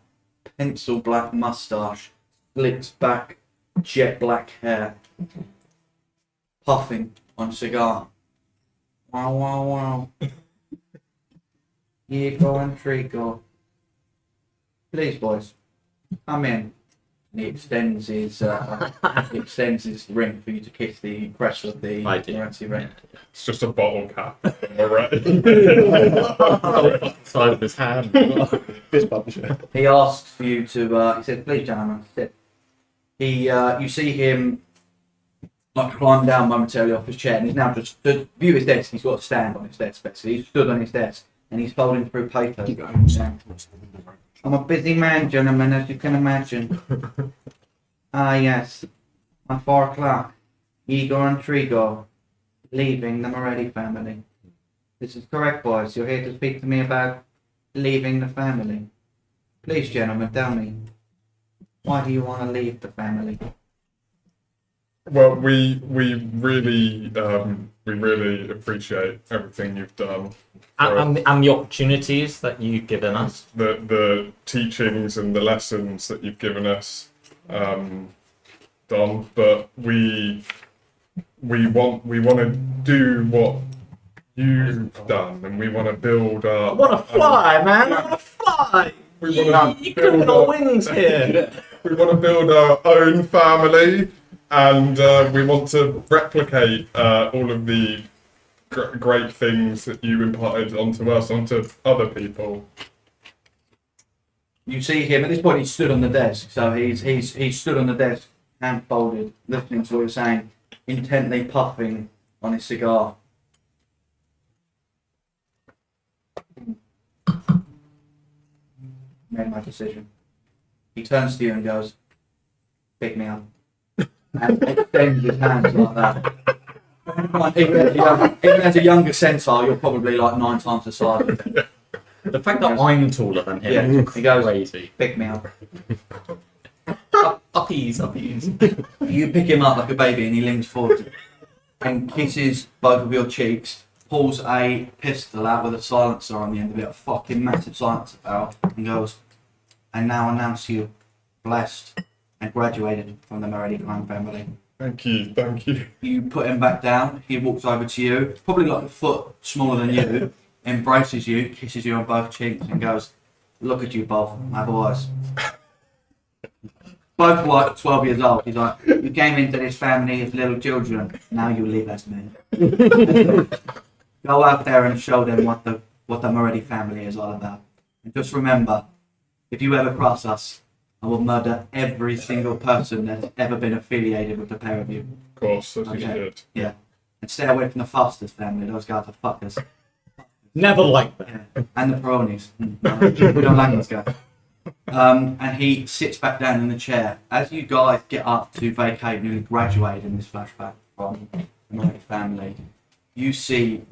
pencil black mustache, slicked back, jet black hair, puffing on a cigar. Wow, wow, wow. Ego and Trigo. Please, boys, come in. And he extends his ring for you to kiss the crest of the I do. Moretti ring. It's just a bottle cap. Already. Side of his hand. Fist bump, sure. He asks for you to. He says, "Please, gentlemen, sit." You see him like climb down momentarily off his chair, and he's now just stood. View his desk. He's got a stand on his desk, basically. He's stood on his desk, and he's folding through papers. I'm a busy man, gentlemen, as you can imagine. Ah, yes. At 4 o'clock, Igor and Trigor leaving the Moretti family. This is correct, boys. You're here to speak to me about leaving the family. Please, gentlemen, tell me, why do you want to leave the family? Well, we really appreciate everything you've done. And the opportunities that you've given us. The teachings and the lessons that you've given us, Don. But we want to do what you've done, and we want to build our. I want to fly, man. I want to fly. We want to You clipping our wings here. We want to build our own family, and we want to replicate all of the great things that you imparted onto us, onto other people. You see him, at this point he's stood on the desk, so he's stood on the desk, hand folded, listening to what you're saying, intently puffing on his cigar. Made my decision. He turns to you and goes, "Pick me up." And extends his hands like that. Even as a younger centaur, you're probably like 9 times the size of him. The fact that I'm taller than him Yeah, is he goes, crazy. "Pick me up." Up Puppies. You pick him up like a baby and he leans forward and kisses both of your cheeks, pulls a pistol out with a silencer on the end of it, a fucking massive silencer barrel, and goes, "And now announce you blessed and graduated from the Moretti crime family." Thank you, thank you. You put him back down, he walks over to you, probably like a foot smaller than you, embraces you, kisses you on both cheeks and goes, "Look at you both, my boys." Both like 12 years old. He's like, "You came into this family as little children, now you live as men." Go out there and show them what the Moretti family is all about. And just remember, if you ever cross us, I will murder every single person that's ever been affiliated with the pair of you. Of course, as you Okay. should. Yeah. And stay away from the Fosters family, those guys are fuckers. Never liked that. Yeah. And the Peronis. We don't like those guys. And he sits back down in the chair. As you guys get up to vacate, newly graduated in this flashback from the Moretti family, you see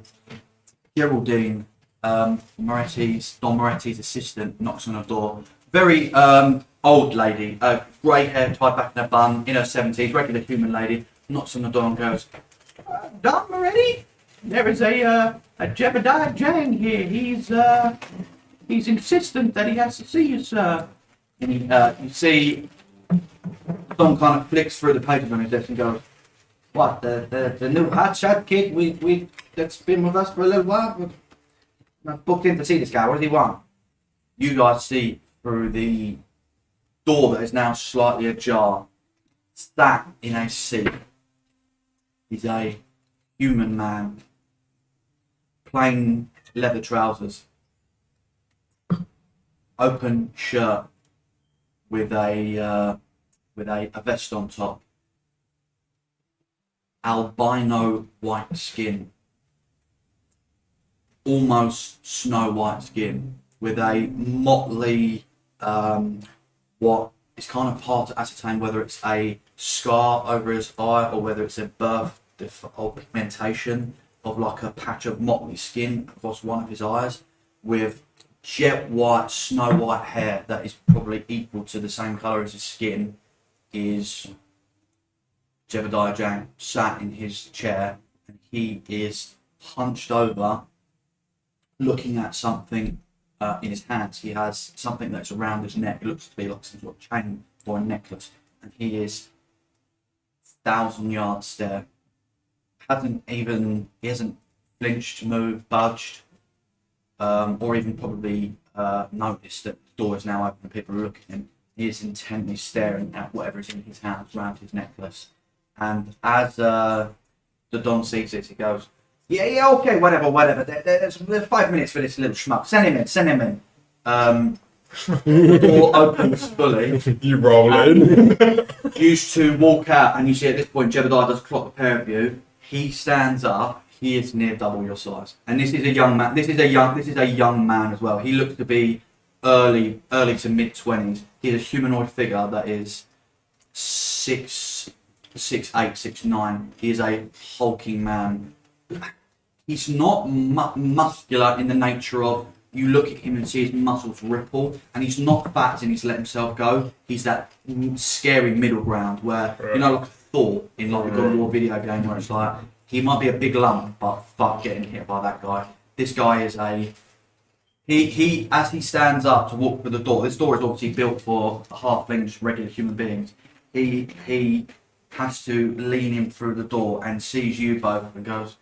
Geraldine, Don Moretti's assistant, knocks on her door. Very old lady, grey hair tied back in a bun, in her 70s, regular human lady, knocks on the door and goes, "Don Moretti, there is a Jebediah Jang here. He's insistent that he has to see you, sir." And you see Don kind of flicks through the papers on his desk and goes, "What, the new hotshot kid we that's been with us for a little while? I've booked in to see this guy. What does he want?" You guys see through the door that is now slightly ajar, sat in a seat, is a human man, plain leather trousers, open shirt with a vest on top, albino white skin, almost snow white skin, with a motley, what is kind of hard to ascertain whether it's a scar over his eye or whether it's a birth or pigmentation of like a patch of motley skin across one of his eyes, with jet white, snow white hair that is probably equal to the same colour as his skin, is Jebediah Jang sat in his chair, and he is hunched over looking at something in his hands. He has something that's around his neck. It looks to be like some sort of chain or a necklace, and he is 1,000-yard stare. He hasn't flinched, moved, budged, or even probably noticed that the door is now open and people are looking at him. He is intently staring at whatever is in his hands around his necklace. And as the Don sees it, he goes, yeah, okay, whatever. There's 5 minutes for this little schmuck. Send him in. The door opens fully. You roll in. You two walk out, and you see at this point Jebediah does clock the pair of you. He stands up. He is near double your size, and this is a young man. This is a young man as well. He looks to be early to mid 20s. He's a humanoid figure that is 6'8", 6'9". He is a hulking man. He's not muscular in the nature of you look at him and see his muscles ripple, and he's not fat and he's let himself go. He's that scary middle ground where, you know, like Thor in like a God of War video game where it's like, he might be a big lump, but fuck getting hit by that guy. This guy is he as he stands up to walk through the door, this door is obviously built for halflings, regular human beings. He has to lean him through the door and sees you both and goes,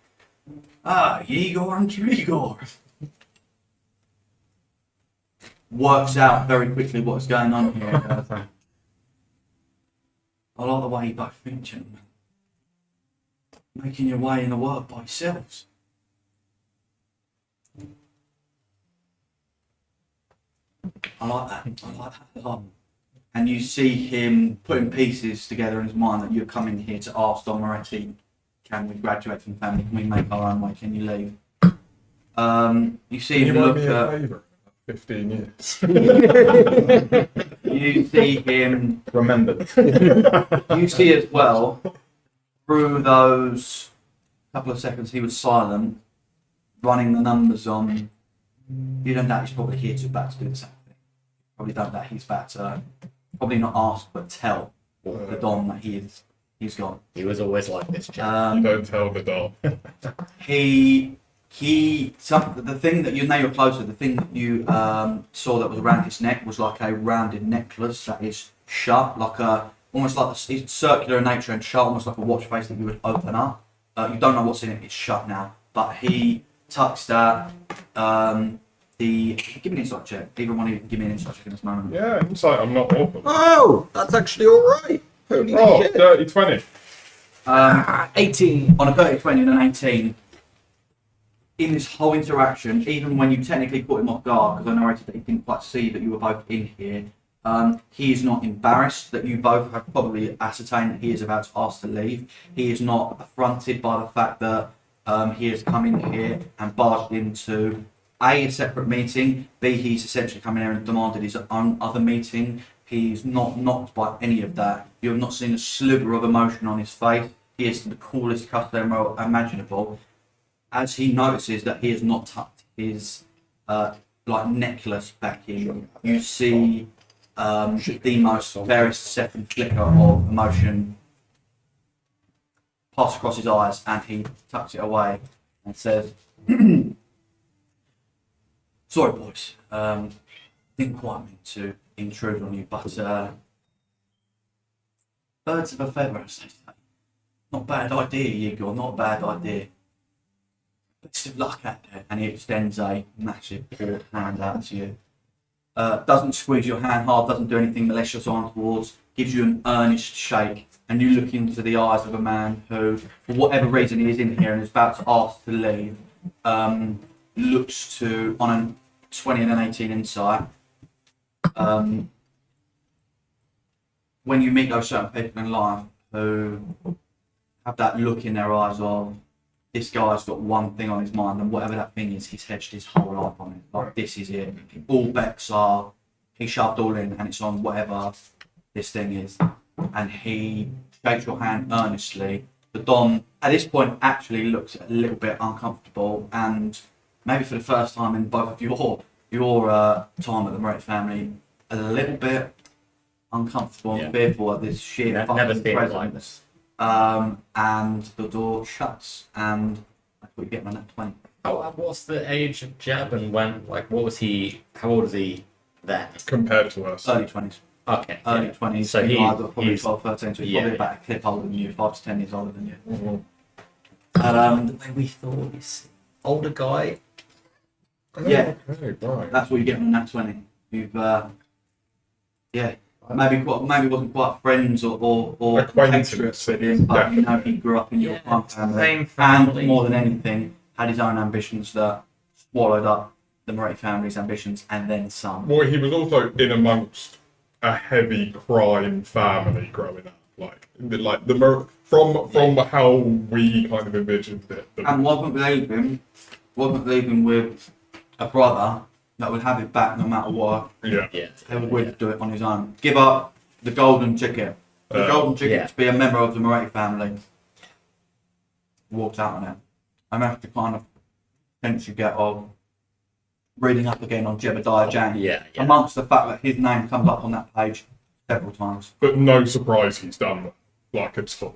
Igor and Grigor. Works out very quickly what's going on here. I like the way you both think, gentlemen. Making your way in the world by yourselves. I like that a lot. And you see him putting pieces together in his mind that you're coming here to ask Don Moretti, can we graduate from the family? Can we make our own way? Can you leave? You see Can you him write look me a at... favour? 15 years. You see him... Remember. You see as well, through those couple of seconds he was silent, running the numbers on... You don't know he's probably here to about to do the same thing. Probably don't know he's about to... Probably not ask, but tell or the Don that he's got. He was always like this, Jack. You don't tell the doll. The thing that now you're closer, the thing that you saw that was around his neck was like a rounded necklace that is shut, like almost like it's circular in nature and shut, almost like a watch face that you would open up. You don't know what's in it; it's shut now. But he tucks that. Give me an insight check. Either one of you can give me an insight check in this moment. Yeah, insight. I'm not awful. Oh, that's actually all right. Holy Oh, shit. dirty 20. 18. On a 30, 20 and an 18, in this whole interaction, even when you technically caught him off guard, because I narrated that he didn't quite see that you were both in here, he is not embarrassed that you both have probably ascertained that he is about to ask to leave. He is not affronted by the fact that he has come in here and barged into a separate meeting, B, he's essentially come in here and demanded his own other meeting. He's not knocked by any of that. You have not seen a sliver of emotion on his face. He is the coolest customer imaginable. As he notices that he has not tucked his necklace back in, you see the most very second flicker of emotion pass across his eyes, and he tucks it away and says, "Sorry, boys. Didn't quite mean to intrude on you, but birds of a feather, as they say. Not a bad idea, Igor. Not a bad idea. Best of luck out there." And he extends a massive broad hand out to you. Doesn't squeeze your hand hard, doesn't do anything malicious or untoward, gives you an earnest shake, and you look into the eyes of a man who, for whatever reason he is in here and is about to ask to leave, looks to, on a 20 and an 18 insight, when you meet those certain people in life who have that look in their eyes of, this guy's got one thing on his mind, and whatever that thing is, he's hedged his whole life on it. Like, this is it. All bets are, he shoved all in, and it's on whatever this thing is. And he shakes your hand earnestly. The Don, at this point, actually looks a little bit uncomfortable, and maybe for the first time in both of your time at the Moretti family, a little bit uncomfortable and fearful at this sheer Never fucking seen it presence. like this. And the door shuts, and that's what you get on that 20. What's the age of Jeb, and when? Like, what was he? How old was he then? Compared to us. Early 20s. Okay. Early yeah. 20s. So you guys are probably he's 12, 13, so he's yeah. probably about a clip older than you, 5 to 10 years older than you. the way we thought, he's older guy. Yeah, Okay, right. that's what you get on that 20. You've, maybe wasn't quite friends or Acquaintance. compatriots with him, but you know he grew up in your Yeah, family, same family. and more than anything, had his own ambitions that swallowed up the Moretti family's ambitions and then some. Well, he was also in amongst a heavy crime family growing up. From how we kind of envisioned it. And wasn't leaving with a brother that would have it back no matter what. Yeah. Yeah. He was willing to do it on his own. Give up the golden ticket. The golden ticket yeah. to be a member of the Moretti family. Walked out on it. And that's the kind of sense you get of reading up again on Jebediah Jang. Yeah. Amongst the fact that his name comes up on that page several times. But no surprise he's done that, like at all.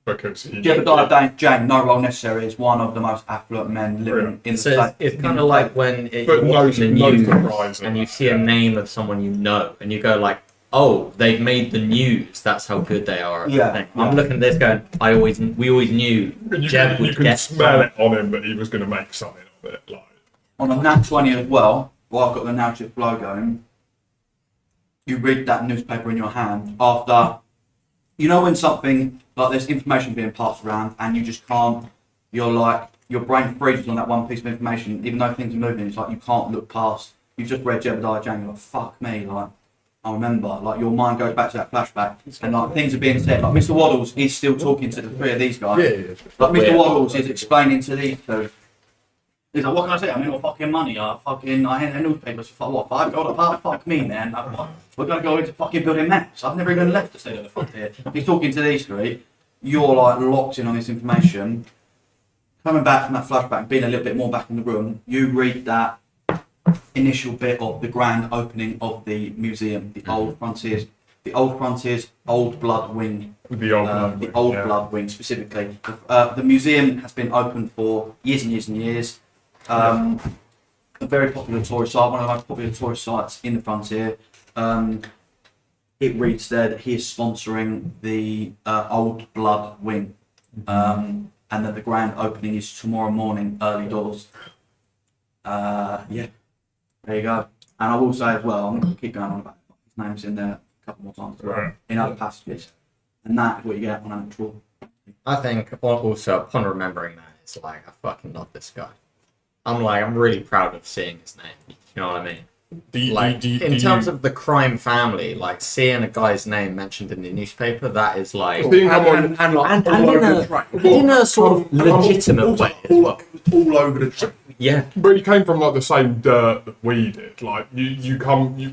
Because he... Jebediah Jang, no role necessary, is one of the most affluent men living in the So state. it's kind of like when But you're no, watching the no news surprise. and you see a name of someone you know, and you go like, "Oh, they've made the news. That's how good they are." At Yeah, the thing. yeah. I'm looking at this going, we always knew You Jeb can, you would can get smell some. it on him that he was going to make something of it. Like, On a nat 20 as well, while I've got the Now Chip flow going, you read that newspaper in your hand after, you know, when something like there's information being passed around and you just can't, you're like, your brain freezes on that one piece of information, even though things are moving, it's like you can't look past, you've just read Jebediah Jang, you're like, fuck me, like, I remember, like your mind goes back to that flashback and like things are being said, like Mr. Waddles is still talking to the three of these guys. Like Mr. Yeah. Waddles is explaining to these two. He's like, what can I say? I mean, fucking money. I had newspapers for what, $5 a part? Fuck me, man. Like, what? We're gonna go into fucking building maps. I've never even left the state of the fuck here. He's talking to these three. You're like locked in on this information. Coming back from that flashback, being a little bit more back in the room, you read that initial bit of the grand opening of the museum, the old Frontiers the Old Frontiers Old Blood Wing. The old The Old Blood Wing specifically. The museum has been open for years and years and years. A very popular tourist site, one of the most popular tourist sites in the Frontier. It reads there that he is sponsoring the Old Blood Wing, and that the grand opening is tomorrow morning, early doors. Yeah, there you go. And I will say as well, I'm going to keep going on about it. His name's in there a couple more times as well, in other passages. And that is what you get on an actual. I think also upon remembering that, it's like I fucking love this guy. I'm really proud of seeing his name. You know what I mean? In terms of the crime family, like seeing a guy's name mentioned in the newspaper, that is like Seeing someone in a sort of legitimate way as well. All over the track. Yeah, But you came from like the same dirt that we did. Like you come you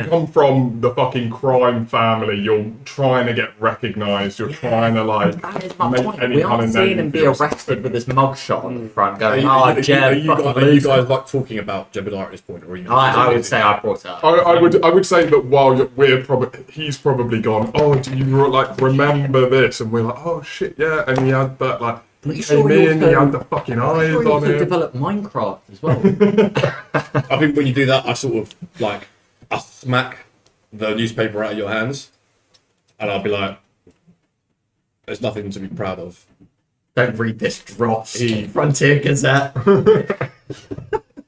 come from the fucking crime family. You're trying to get recognised. You're trying to like that is my make point. any We kind aren't of seeing name him be for yourself. arrested with his mugshot on the front, going, Are "Oh, you Jeb, fucking guys loser." like talking about Jebediah at this point, or are you? I would say I brought it up. I would say that while he's probably gone. Oh, do you like remember this? And we're like, oh shit, yeah. And he had that like. Pretty He sure came he in, he also- had the fucking eyes Sure, you on could him. develop Minecraft as well. I think when you do that, I sort of like I smack the newspaper out of your hands, and I'll be like, "There's nothing to be proud of." Don't read this dross. Frontier Gazette.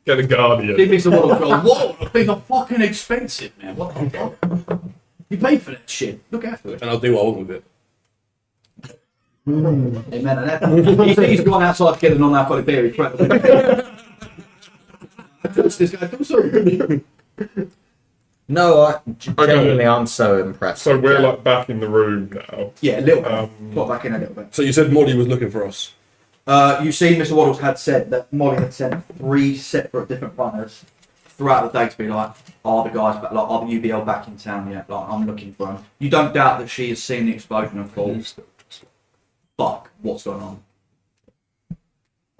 Get a Guardian. Big Mr. Waddle go, whoa, things are fucking expensive, man. What the fuck? You pay for that shit. Look out for it. And I'll do what I want with it. Amen and that. He's gone outside to get a non-alcoholic beer. He's cracked this guy. I'm sorry. No, genuinely, I'm so impressed. So we're Yeah. like back in the room now. Yeah, a little bit. Put back in a little bit. So you said Molly was looking for us. You see, Mr. Waddles had said that Molly had sent 3 separate different runners throughout the day to be like, are the guys back, like, are the UBL back in town yet? Like, I'm looking for them. You don't doubt that she has seen the explosion and thought, fuck, what's going on?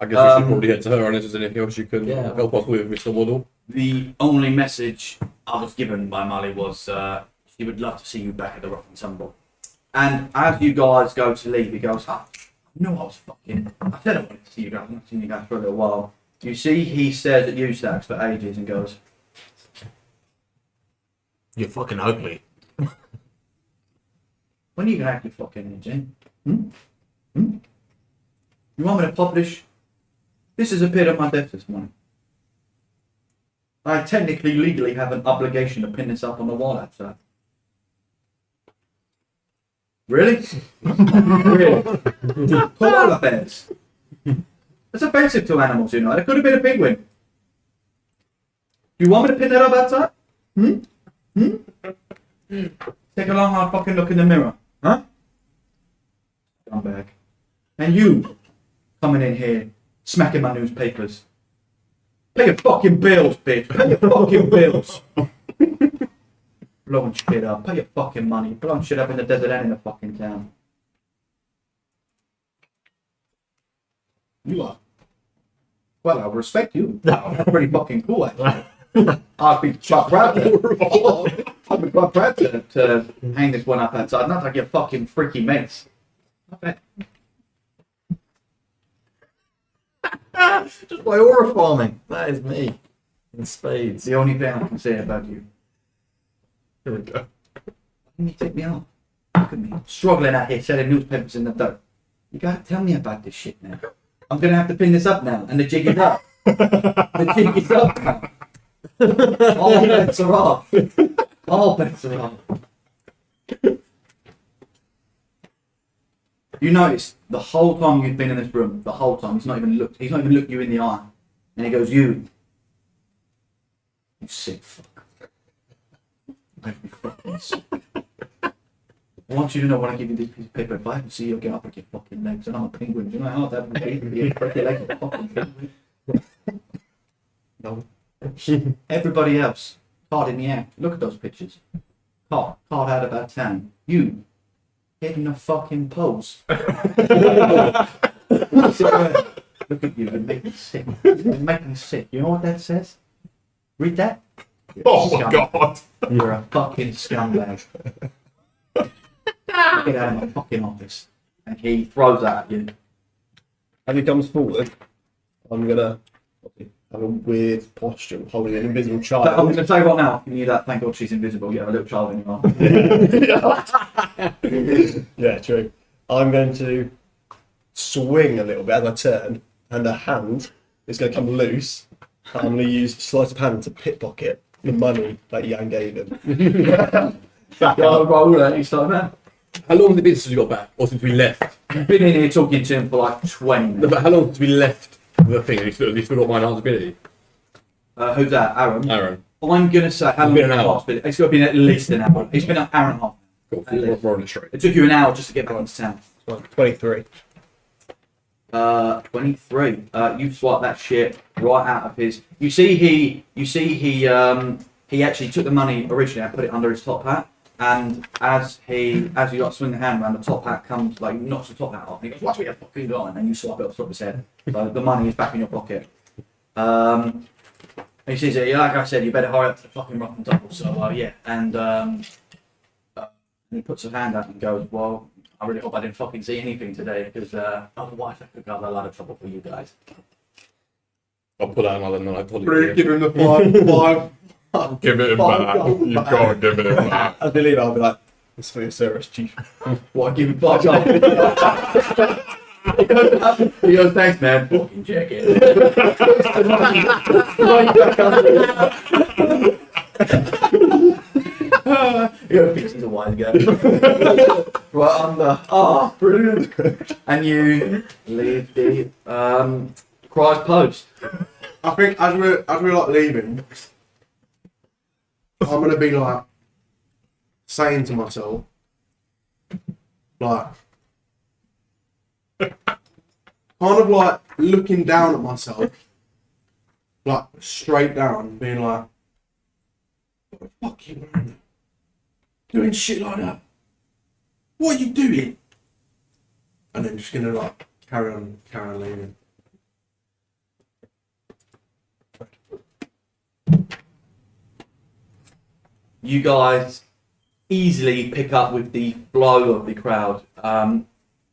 I guess we should probably head to her unless there's anything else you can Yeah. help us with, Mr. Waddle. The only message I was given by Molly was she would love to see you back at the Rock and Tumble. And as you guys go to leave, he goes, I said I wanted to see you guys. I've not seen you guys for a little while. You see, he stares at you, Stacks, for ages and goes, You're fucking ugly. when are you going to actually fucking in, Jen? You want me to publish? This has appeared on my desk this morning. I technically, legally have an obligation to pin this up on the wall outside. Really? Really? Koala bears. That's offensive to animals, you know. It could have been a penguin. You want me to pin that up outside? Take a long hard fucking look in the mirror. Huh? Come back. And you, coming in here, smacking my newspapers. Pay your fucking bills, bitch. Pay your fucking bills. Blowing shit up. Pay your fucking money. Blowing shit up in the desert and in the fucking town. You are. Well, I respect you. That's pretty fucking cool, actually. I'd be quite proud to hang this one up outside. Not like your fucking freaky mates. I bet. Just by aura farming. That is me. In spades. The only thing I can say about you. Here we go. Why didn't you take me out? Look at me. Struggling out here selling newspapers in the dirt. You gotta tell me about this shit now. I'm gonna have to pin this up now. And the jig is up. The jig is up now. All bets are off. All bets are off. You notice the whole time you've been in this room, the whole time he's not even looked you in the eye. And he goes, you sick fuck. Make me fucking sick. I want you to know when I give you this piece of paper, if I can see you get up with your fucking legs, and I'm a penguin, do you know how hard that would be to be able to break your legs with a fucking penguin? No. Everybody else, caught in the act. Look at those pictures. Caught out about town. You, hitting a fucking pose. Look at you, you make me sick. You make me sick. You know what that says? Read that. Oh my god. You're a fucking scumbag. Get out of my fucking office. And he throws that at you. As he comes forward, I'm gonna have a weird posture of holding an invisible But I'm child. going to say right now, you need that. Thank God she's invisible. You have a little child in your arm. Yeah, true. I'm going to swing a little bit as I turn, and a hand is going to come loose. And I'm going to use sleight of hand to pickpocket the money that Jan gave him. Back Yeah, up. roll that. He's like, man. How long has it been since we got back, or since we left? I've been in here talking to him for like 20 No, minutes. but how long since we left the thing? Have you still got my ability? Who's that? Aaron? Aaron. I'm going to say, how long been an has it hour. last been? It's got to be at least an hour. It's been an hour and a half. Cool. At least. Rolling it straight. It took you an hour just to get back into town. 23. 23. You swipe that shit right out of his. You see he actually took the money originally and put it under his top hat. And as you like swing the hand around, the top hat comes like knocks the top hat off. And he goes, "What's with your fucking guy?" And then you swipe it off the top of his head. So the money is back in your pocket. And he says, "Yeah, like I said, you better hurry up to the fucking rock and tumble." So yeah, and he puts his hand out and goes, "Well, I really hope I didn't fucking see anything today, because otherwise I could have a lot of trouble for you guys." I'll pull out another and I pull Really it. give him the five. Give it him back. You've got to give it him back. As we leave, I'll be like, "It's for your service, Chief." What, I give him $5? He goes, "Thanks, man." Fucking jacket. He goes, "He's a wise guy." Right under. Oh, brilliant. And you leave the Cries post. I think as we're like leaving, I'm gonna be like saying to myself, like, kind of like looking down at myself, like straight down, being like, "What the fuck you doing shit like that? What are you doing?" And then just gonna like carry on leaving. You guys easily pick up with the flow of the crowd.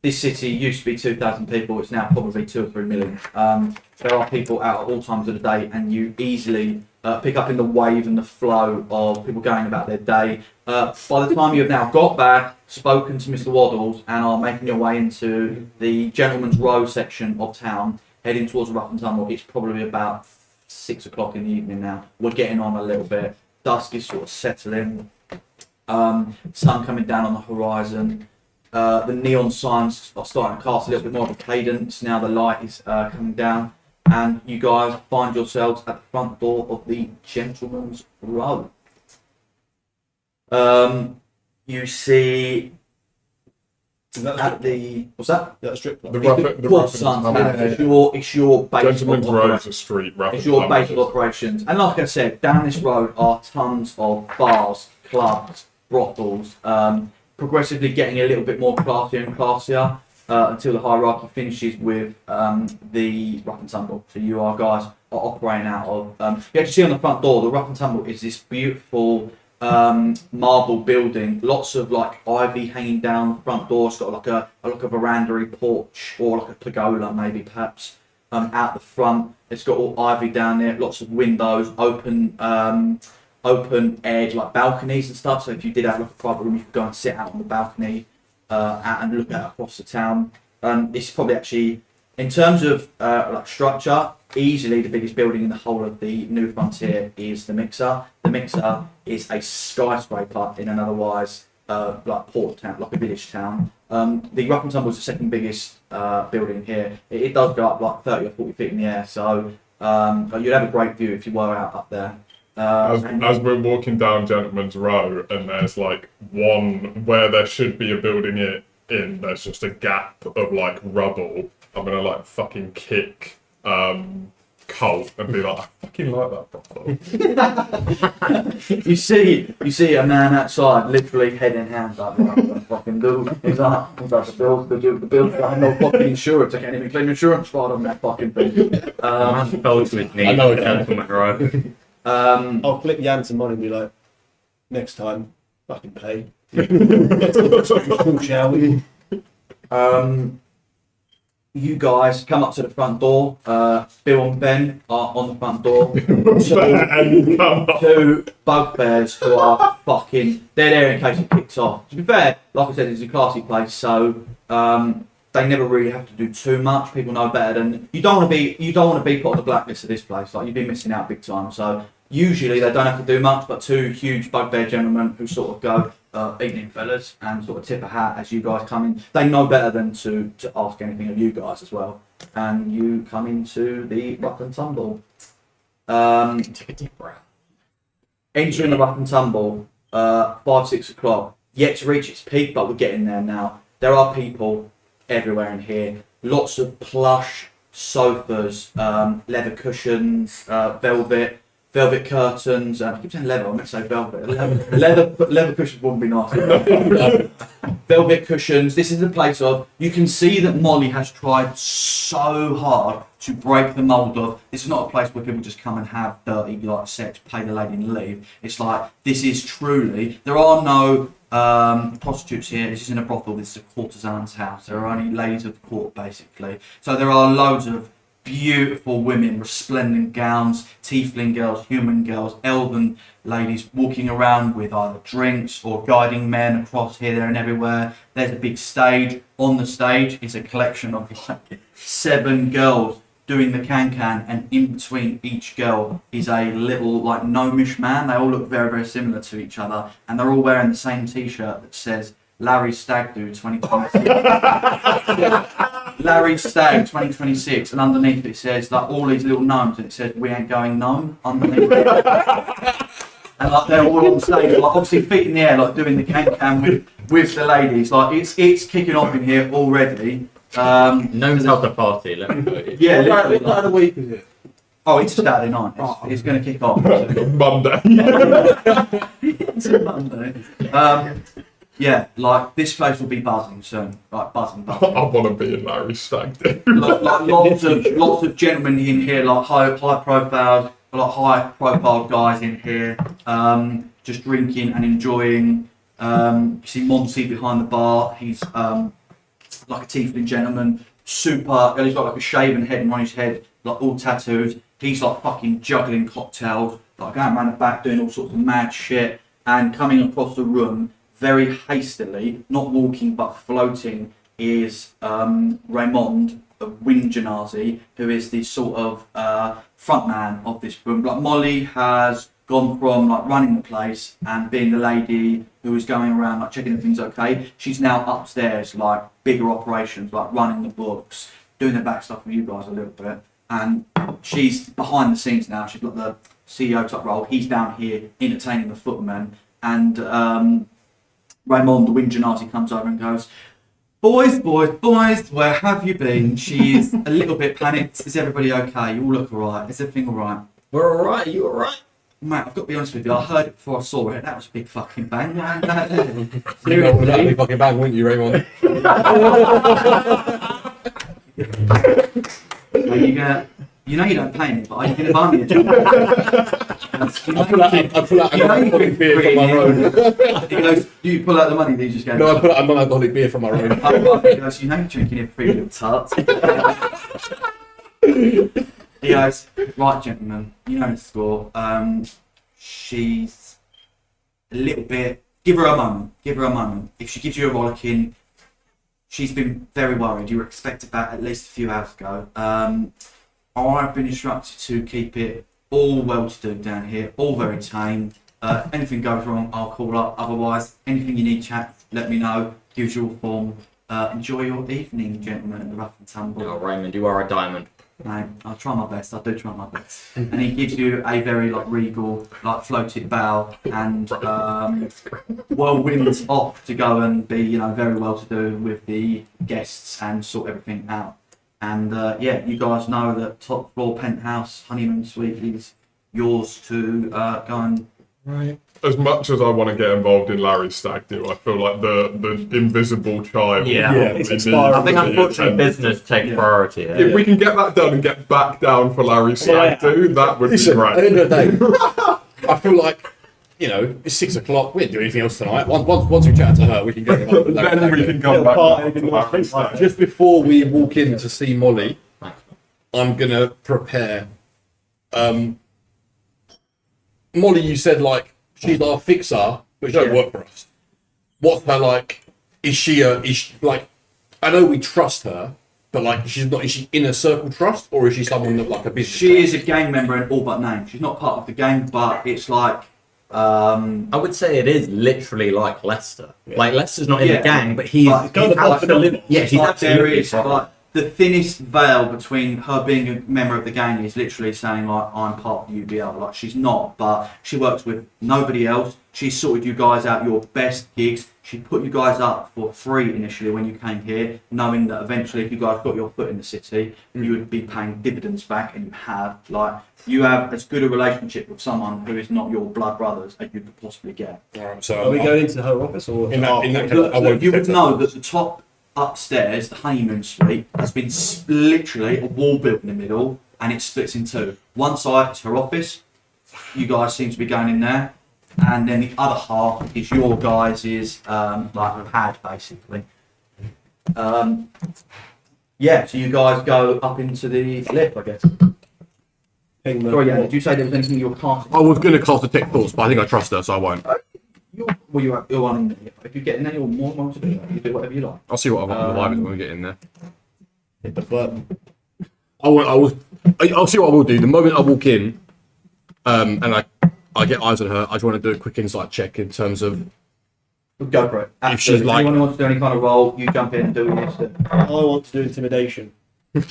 This city used to be 2,000 people, it's now probably 2 or 3 million. There are people out at all times of the day, and you easily pick up in the wave and the flow of people going about their day. By the time you have now got back, spoken to Mr. Waddles, and are making your way into the Gentleman's Row section of town, heading towards Rough and Tumble, it's probably about 6 o'clock in the evening now. We're getting on a little bit. Dusk is sort of settling. Sun coming down on the horizon. The neon signs are starting to cast a little bit more of a cadence. Now the light is coming down, and you guys find yourselves at the front door of the Gentleman's Row. You see at the what's that? Yeah, strip club. The It's rough, the quad rough sons, and man. It's your base Gentleman's of Row operations. is a street. Rough It's and your tumble base of operations. And like I said, down this road are tons of bars, clubs, brothels, progressively getting a little bit more classier and classier until the hierarchy finishes with the Rough and Tumble. So you guys are operating out of... you actually see on the front door, the Rough and Tumble is this beautiful marble building, lots of like ivy hanging down the front door. It's got like a veranda porch, or like a pergola maybe perhaps out the front. It's got all ivy down there, lots of windows, open edge like balconies and stuff. So if you did have like a private room, you could go and sit out on the balcony and look out across the town. It's probably actually, in terms of like structure, easily the biggest building in the whole of the New Frontier is the Mixer. The Mixer is a skyscraper in an otherwise like port town, like a village town. The Rough and Tumble is the second biggest building here. It does go up like 30 or 40 feet in the air, so you'd have a great view if you were out up there. As we're walking down Gentleman's Row, and there's like one where there should be a building in, there's just a gap of like rubble. I'm gonna like fucking kick Colt and be like, "I fucking like that brothel." You see a man outside, literally head in hand, like, "What am I gonna fucking do?" He's like, the bill's got no fucking insurance. I can't even claim insurance fraud on that fucking thing. Man fell to his knees. I know it. Gentleman Row. I'll flip Jan some money and be like, next time, fucking pay. Let's go, shall we? You guys come up to the front door. Bill and Ben are on the front door. Two bugbears who are fucking. They're there in case it kicks off. To be fair, like I said, it's a classy place, so they never really have to do too much. People know better than you. Don't want to be put on the blacklist of this place. Like you've been missing out big time. So usually they don't have to do much, but two huge bugbear gentlemen who sort of go. Evening fellas, and sort of tip a hat as you guys come in. They know better than to ask anything of you guys as well. And you come into the Rough and Tumble. Take a deep breath. Entering the Rough and Tumble, 5-6 o'clock. Yet to reach its peak, but we're getting there now. There are people everywhere in here. Lots of plush sofas, leather cushions, velvet curtains. I keep saying leather. I meant to say velvet. Leather cushions wouldn't be nice. Velvet cushions. This is a place of. You can see that Molly has tried so hard to break the mould of. This is not a place where people just come and have dirty like sex, pay the lady and leave. It's like this is truly. There are no prostitutes here. This isn't a brothel. This is a courtesan's house. There are only ladies of the court basically. So there are loads of beautiful women, resplendent gowns, tiefling girls, human girls, elven ladies walking around with either drinks or guiding men across here, there and everywhere. There's a big stage. On the stage is a collection of like 7 girls doing the can-can, and in between each girl is a little like gnomish man. They all look very, very similar to each other, and they're all wearing the same t-shirt that says Larry Stag Do 2026. Larry Stag 2026, and underneath it says like all these little gnomes, and it says "We ain't going gnome" underneath it. And like they're all on stage, like obviously feet in the air, like doing the can with the ladies. Like it's kicking off in here already. Gnomes held the party. Let me tell you. Yeah, What literally. night of the week is it? Oh, it's a Saturday night. It's going to kick off. Monday. It's a Monday. Yeah, like this place will be buzzing soon. Like buzzing. I want to be in Larry Stag Do. Like lots of gentlemen in here, like high profile, guys in here, just drinking and enjoying. You see Monty behind the bar. He's like a tiefling gentleman, super. He's got like a shaven head and on his head, like all tattoos. He's like fucking juggling cocktails, like going around the back doing all sorts of mad shit, and coming across the room very hastily, not walking but floating, is Raymond Wingenazi, who is the sort of front man of this room. Like Molly has gone from like running the place and being the lady who is going around like checking if things okay. She's now upstairs, like bigger operations, like running the books, doing the back stuff with you guys a little bit. And she's behind the scenes now. She's got the CEO type role. He's down here entertaining the footmen. And Raymond the Wingenazi comes over and goes, boys, where have you been? She's a little bit panicked. Is everybody okay? You all look alright. Is everything alright? We're alright. You alright? Mate, I've got to be honest with you. I heard it before I saw it. That was a big fucking bang. You would be fucking bang, wouldn't you, Raymond? You know you don't pay me, but are you going to buy me a job? I pull out a non-alcoholic beer from my own. He goes, you pull out the money, then you just go. No, I pull out a non-alcoholic beer from my own. He goes, you know you're drinking it free little tarts. He goes, right gentlemen, you know the score. She's a little bit, give her a moment. If she gives you a rollicking, she's been very worried. You were expected that at least a few hours ago. I've been instructed to keep it all well-to-do down here, all very tame. If anything goes wrong, I'll call up. Otherwise, anything you need, chat, let me know. Usual form. Enjoy your evening, gentlemen, at the Rough and Tumble. Oh, Raymond, you are a diamond. No, I'll try my best. I do try my best. And he gives you a very like regal, like floated bow, and whirlwinds off to go and be, very well-to-do with the guests and sort everything out. And yeah, you guys know that top floor penthouse honeymoon suite is yours to go and Right. As much as I want to get involved in Larry's stag do, I feel like the invisible child. Yeah. Yeah, it's really expiring. I think needs to be unfortunately attended business takes Yeah. priority. Here. If we can get that done and get back down for Larry's Yeah. stag do, that would Listen, be at the great. end of the day, I feel like, you know, it's 6 o'clock. We didn't do anything else tonight. Once we chat to her, we can go. Then we can come Little back party, down good to night. Larry's stag. Just before we walk in to see Molly, I'm gonna prepare. Molly, you said like she's our fixer, but she don't Yeah. work for us. What's her like? Is she like? I know we trust her, but like she's not. Is she inner circle trust, or is she someone that like a business? She trust? is a gang member in all but name. She's not part of the gang, but it's like, I would say it is literally like Lester. Like Lester's not in Yeah. the gang, but he's But kind of absolutely, yeah, he's like, there absolutely is proper. like the thinnest veil between her being a member of the gang is literally saying like I'm part of the UBL. Like she's not, but she works with nobody else. She sorted you guys out your best gigs. She put you guys up for free initially when you came here, knowing that eventually if you guys got your foot in the city, you would be paying dividends back, and you have. Like you have as good a relationship with someone who is not your blood brothers as you could possibly get. Alright, so Are we going into her office or in that case, Look, I won't you would protect her. know that the top upstairs, the honeymoon suite, has been literally a wall built in the middle, and it splits in two. One side is her office. You guys seem to be going in there, and then the other half is your guys' like pad basically. Yeah, so you guys go up into the lift, I guess. ping the Sorry, yeah. Did you say there was anything you were casting? I was going to cast detect thoughts, but I think I trust her, so I won't. You're on. If you get in there, you're more than welcome to do that. You do whatever you like. I'll see what I've got on the live when we get in there. hit the button? I'll see what I will do. The moment I walk in, and I get eyes on her, I just want to do a quick insight check in terms of Go for it. If she's Absolutely. like- Anyone who wants to do any kind of role, you jump in and do what you need to do. I want to do intimidation. You've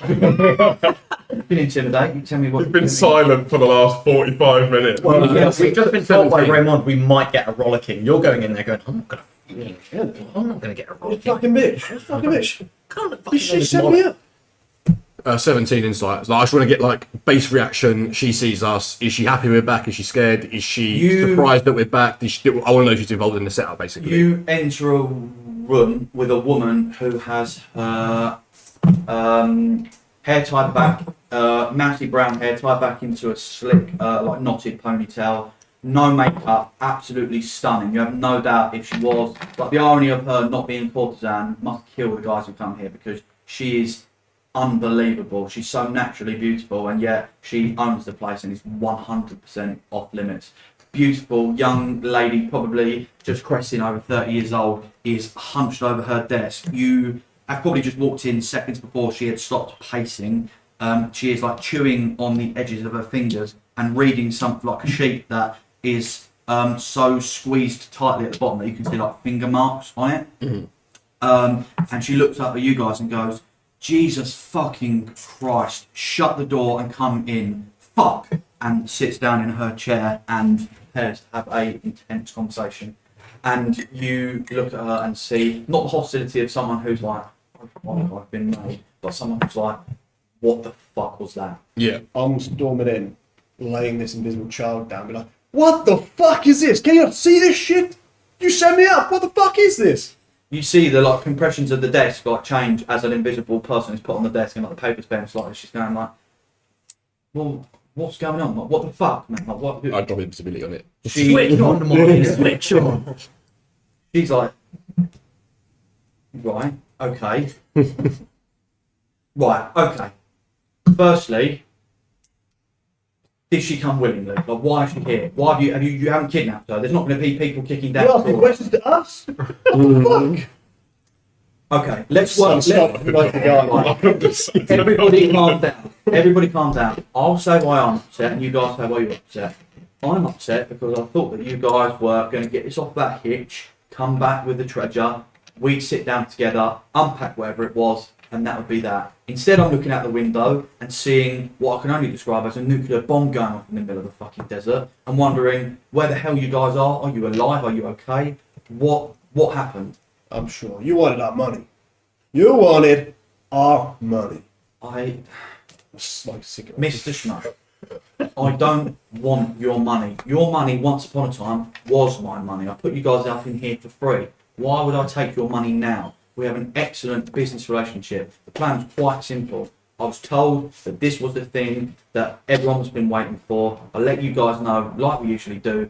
been intimidated. You tell me what. You've been silent for the last 45 minutes. Well, Yeah, yeah, we've just been told by 17. Raymond we might get a rollicking. You're going in there going, I'm not gonna I'm not gonna get a You rollicking. fucking bitch. You fucking bitch. Can't You fucking should set me up. 17 insights. Like, I just want to get like base reaction. She sees us. Is she happy we're back? Is she scared? Is she You- surprised that we're back? I want to know if she's involved in the setup, basically. You enter a room with a woman who has her hair tied back, mousy brown hair tied back into a slick, like knotted ponytail. No makeup, absolutely stunning. You have no doubt if she was. But the irony of her not being courtesan must kill the guys who come here because she is unbelievable. She's so naturally beautiful, and yet she owns the place and is 100% off limits. Beautiful young lady, probably just cresting over 30 years old, is hunched over her desk. You have probably just walked in seconds before she had stopped pacing. She is like chewing on the edges of her fingers and reading something like a sheet that is so squeezed tightly at the bottom that you can see like finger marks on it. And she looks up at you guys and goes, Jesus fucking Christ, shut the door and come in. Fuck. And sits down in her chair and prepares to have a intense conversation. And you look at her and see, not the hostility of someone who's like, oh, fuck, I've been made, but someone who's like, what the fuck was that? Yeah. I'm storming in, laying this invisible child down, be like, what the fuck is this? Can you not see this shit? You set me up. What the fuck is this? You see the like compressions of the desk like change as an invisible person is put on the desk and like the paper's bent slightly. She's going like, well, what's going on? Like, what the fuck, man? Like, what? I'd drop invisibility on it. Switch on, Molly, switch on. She's like, right, okay. Right, okay. Firstly, did she come willingly? Like, why is she here? Why have you haven't kidnapped her? There's not going to be people kicking down. You're asking doors. questions to us? What the Okay, let's fuck? work. Stop. Like the guy. Everybody calm down. Everybody calm down. I'll say why I'm upset and you guys say why you're upset. I'm upset because I thought that you guys were going to get this off that hitch, come back with the treasure, we'd sit down together, unpack whatever it was, and that would be that. Instead, I'm looking out the window and seeing what I can only describe as a nuclear bomb going off in the middle of the fucking desert and wondering where the hell you guys are. Are you alive? Are you okay? What happened? I'm sure. You wanted our money. You wanted our money. I, Smoke a cigarette. Mr. Schmo, I don't want your money. Your money, once upon a time, was my money. I put you guys up in here for free. Why would I take your money now? We have an excellent business relationship. The plan's quite simple. I was told that this was the thing that everyone's been waiting for. I let you guys know, like we usually do.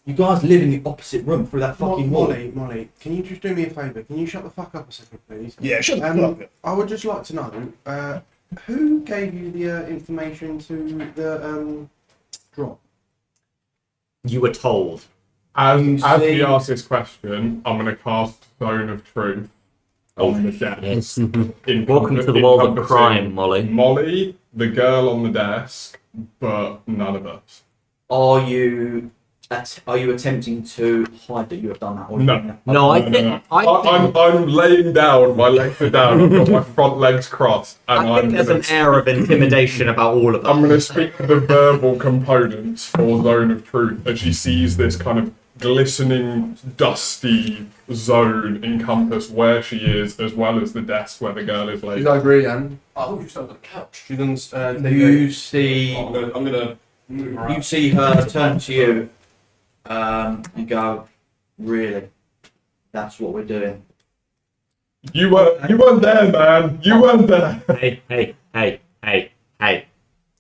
You guys live in the opposite room through that fucking wall. Molly, can you just do me a favour? Can you shut the fuck up a second, please? Yeah, shut the fuck up. I would just like to know, who gave you the information to the drop? You were told. As see- he asks this question, I'm going to cast Zone of Truth on the desk. Yes. In- Welcome to the world of encompassing crime, Molly. Molly, the girl on the desk, but none of us. Are you attempting to hide that you have done that? Or No. No, I think I'm laying down, my legs are down, I've got my front legs crossed, and I think there's an air of intimidation about all of I'm them. going to speak the verbal components for Zone of Truth as she sees this kind of glistening, dusty zone encompass where she is, as well as the desk where the girl is She's laid. over here, Anne. I thought you started on the couch. She doesn't. You see, I'm gonna move her you out. see her turn to you and go, "Really? That's what we're doing." You weren't there, man. You weren't there. Hey.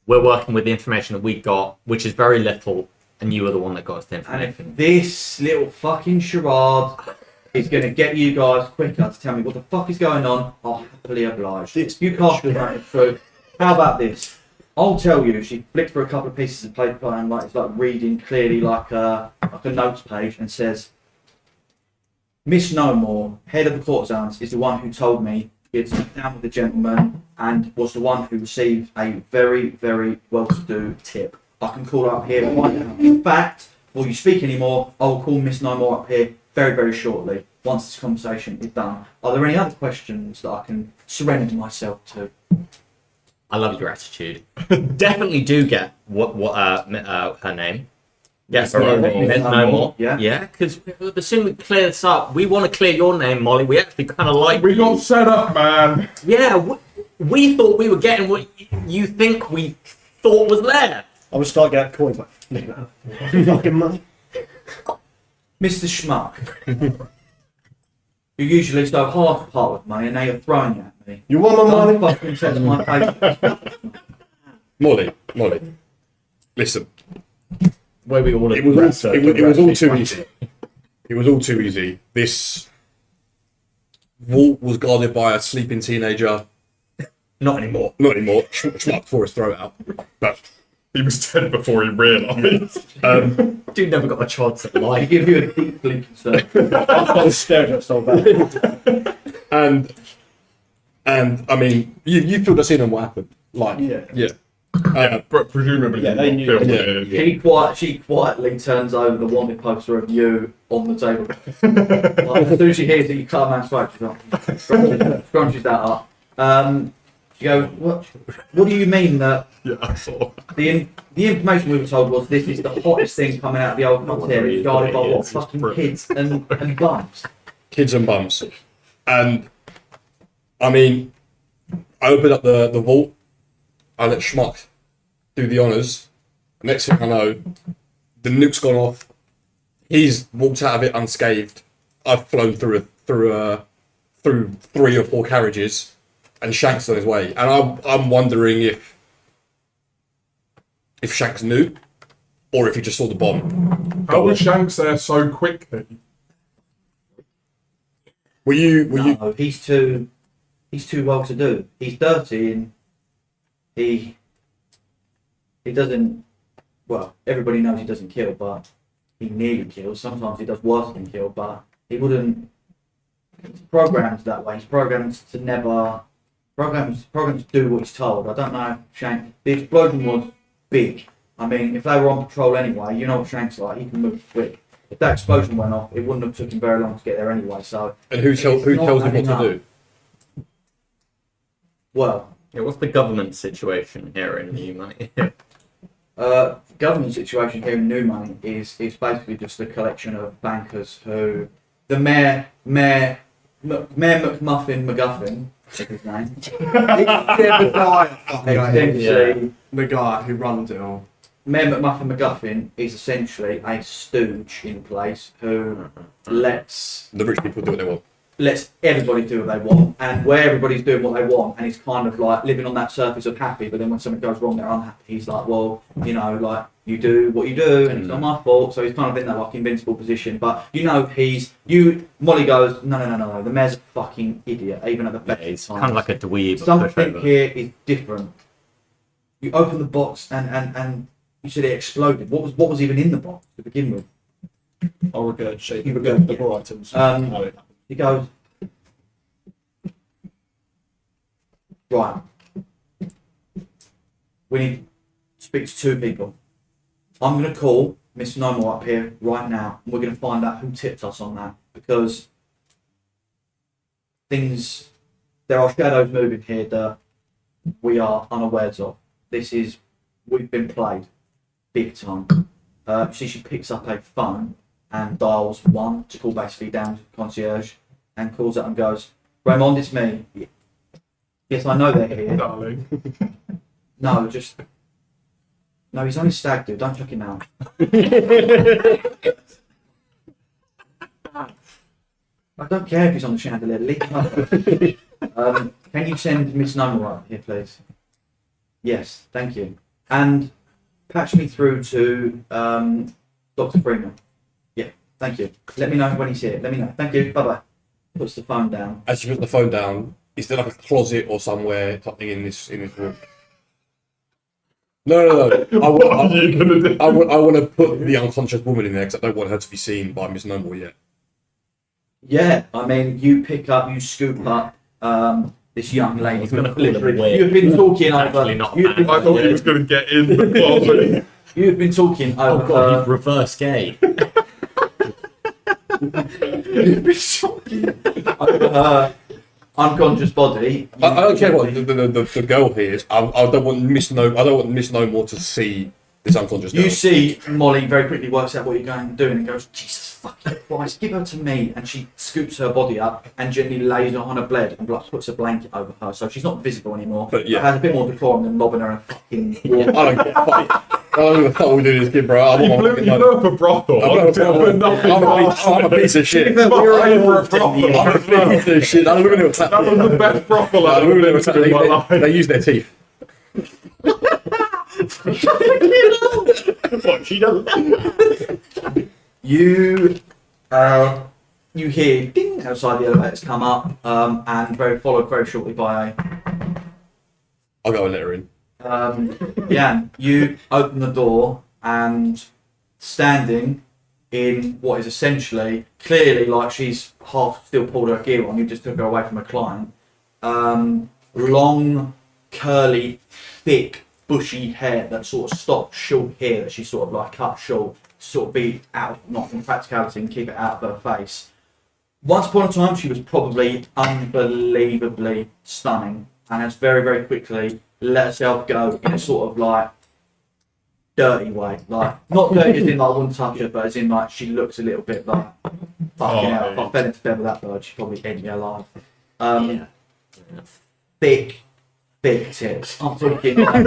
We're working with the information that we got, which is very little, and you were the one that got us the And information. if this little fucking charade is going to get you guys quicker to tell me what the fuck is going on, I'll happily oblige. You can't do that, it's true. How about this? I'll tell you. She flicked through a couple of pieces of paper and it's like reading clearly like a notes page and says, "Miss No More, head of the courtesans, is the one who told me it's down with the gentleman and was the one who received a very, very well-to-do tip. I can call her up here right now. In fact, before you speak anymore, I will call Miss No More up here very, very shortly once this conversation is done. Are there any other questions that I can surrender myself to?" I love your attitude. Definitely do get what her name. Yes, Miss No More. Miss No More. Yeah. Yeah, because the sooner we clear this up, we want to clear your name, Molly. We actually kind of like. We got set up, man. Yeah, we thought we were getting what you think we thought was there. I would start getting coins like flicking out. Fucking money. Mr. Schmuck, you're usually so hard to part with money and now you're throwing it at me. You want my Don't money? fucking test my patience. Molly, listen. Where we all It was all too easy. It was all too easy. This vault was guarded by a sleeping teenager. Not anymore. Not anymore. Schmuck tore his throat out. But He was dead before he realised. Dude never got a chance at I life. give you a deeply concerned. I was staring at so bad. and I mean, you filled us in on what happened. Like, Yeah. But presumably, Yeah, they you knew. filled Yeah. it in. She quietly turns over the wanted poster of you on the table. Like, as soon as she hears that you cut a man's throat, she's like, scrunches that up. She goes, what do you mean that Yeah, I saw. the information we were told was this is the hottest thing coming out of the old frontier. It's guarded by what? Fucking kids and bums. kids and bums. And I mean, I opened up the vault. I let Schmuck do the honours. Next thing I know, the nuke's gone off. He's walked out of it unscathed. I've flown through 3 or 4 carriages, and Shank's on his way. And I'm wondering if Shanks knew, or if he just saw the bomb. How was Shanks there so quickly? Were you? No, he's too well to do. He's dirty and he doesn't. Well, everybody knows he doesn't kill, but he nearly kills. Sometimes he does worse than kill, but he wouldn't. He's programmed that way. He's programmed to never. Programmed to do what he's told. I don't know if Shank. The explosion was big. I mean, if they were on patrol anyway, you know what Shank's like. He can move quick. If that explosion went off, it wouldn't have taken very long to get there anyway. So. And who tells him what to adding do? Well, Yeah, what's the government situation here in New Money? government situation here in New Money is basically just a collection of bankers who the mayor Mayor McMuffin McGuffin, is his name. Yeah, the guy. Essentially, The guy who runs it all. Mayor McMuffin McGuffin is essentially a stooge in place who lets The rich people do what they want. everybody do what they want, and where everybody's doing what they want, and he's kind of like living on that surface of happy, but then when something goes wrong, they're unhappy. He's like, well, you know, like you do what you do, and it's not my fault. So he's kind of in that like invincible position. But you know, Molly goes, no, the mayor's a fucking idiot, even at the best. It's times. kind of like a dweeb. Something pushover. here is different. You open the box and you said it exploded. What was even in the box to begin with? I'll regurgitate You the regurgitate. raw items. Um, He goes, right, we need to speak to two people. I'm going to call Miss No More up here right now, and we're going to find out who tipped us on that, because there are shadows moving here that we are unawares of. We've been played big time. She picks up a phone and dials 1 to call basically down to the concierge, and calls up and goes, Raymond, it's me. Yes, I know they're here. Darling. No, he's only stag, dude. Don't chuck him out. I don't care if he's on the chandelier. Leave him up. Can you send Miss Noble up here, please? Yes, thank you. And patch me through to Dr. Freeman. Yeah, thank you. Let me know when he's here. Let me know. Thank you. Bye-bye. Puts the phone down. As you put the phone down, is there like a closet or somewhere, something in this room? No. What are you gonna do? I want to put the unconscious woman in there because I don't want her to be seen by Miss No More yet. Yeah, I mean, you scoop up this young lady. He's gonna call her weird. You've been talking Actually over. not You've been, I thought he was going to get in the closet. you've been talking Oh over. god, he's reverse gay. You've been talking over her unconscious body. I don't care what the girl here is. I don't want Miss No More to see this unconscious girl. You see Molly very quickly works out what you're going and doing and goes, Jesus fucking Christ, give her to me. And she scoops her body up and gently lays her on a bed and like, puts a blanket over her. So she's not visible anymore. But, yeah. Has a bit more decorum than lobbing her a fucking... I don't care. I don't know what the fuck we do this kid, bro. I You want my blew fucking money. up a brothel. I'm a piece of shit. We're over a brothel. I'm a piece of shit. I live in it. That was the best brothel I've ever been to in my life. They use their teeth. What she does? You hear ding outside the elevators come up and followed very shortly by I'll go and let her in. Jan, you open the door and standing in what is essentially clearly like she's half still pulled her gear on, you just took her away from a client. Long, curly, thick, bushy hair that sort of stopped short here that she sort of like cut short to sort of be out, not from practicality and keep it out of her face. Once upon a time, she was probably unbelievably stunning and has very, very quickly let herself go in a sort of like dirty way. Like, not dirty as in like I wouldn't touch her, but as in like she looks a little bit like, fucking hell, if I fell into bed with that bird, she'd probably end me alive. Thick tits. I'm talking like, and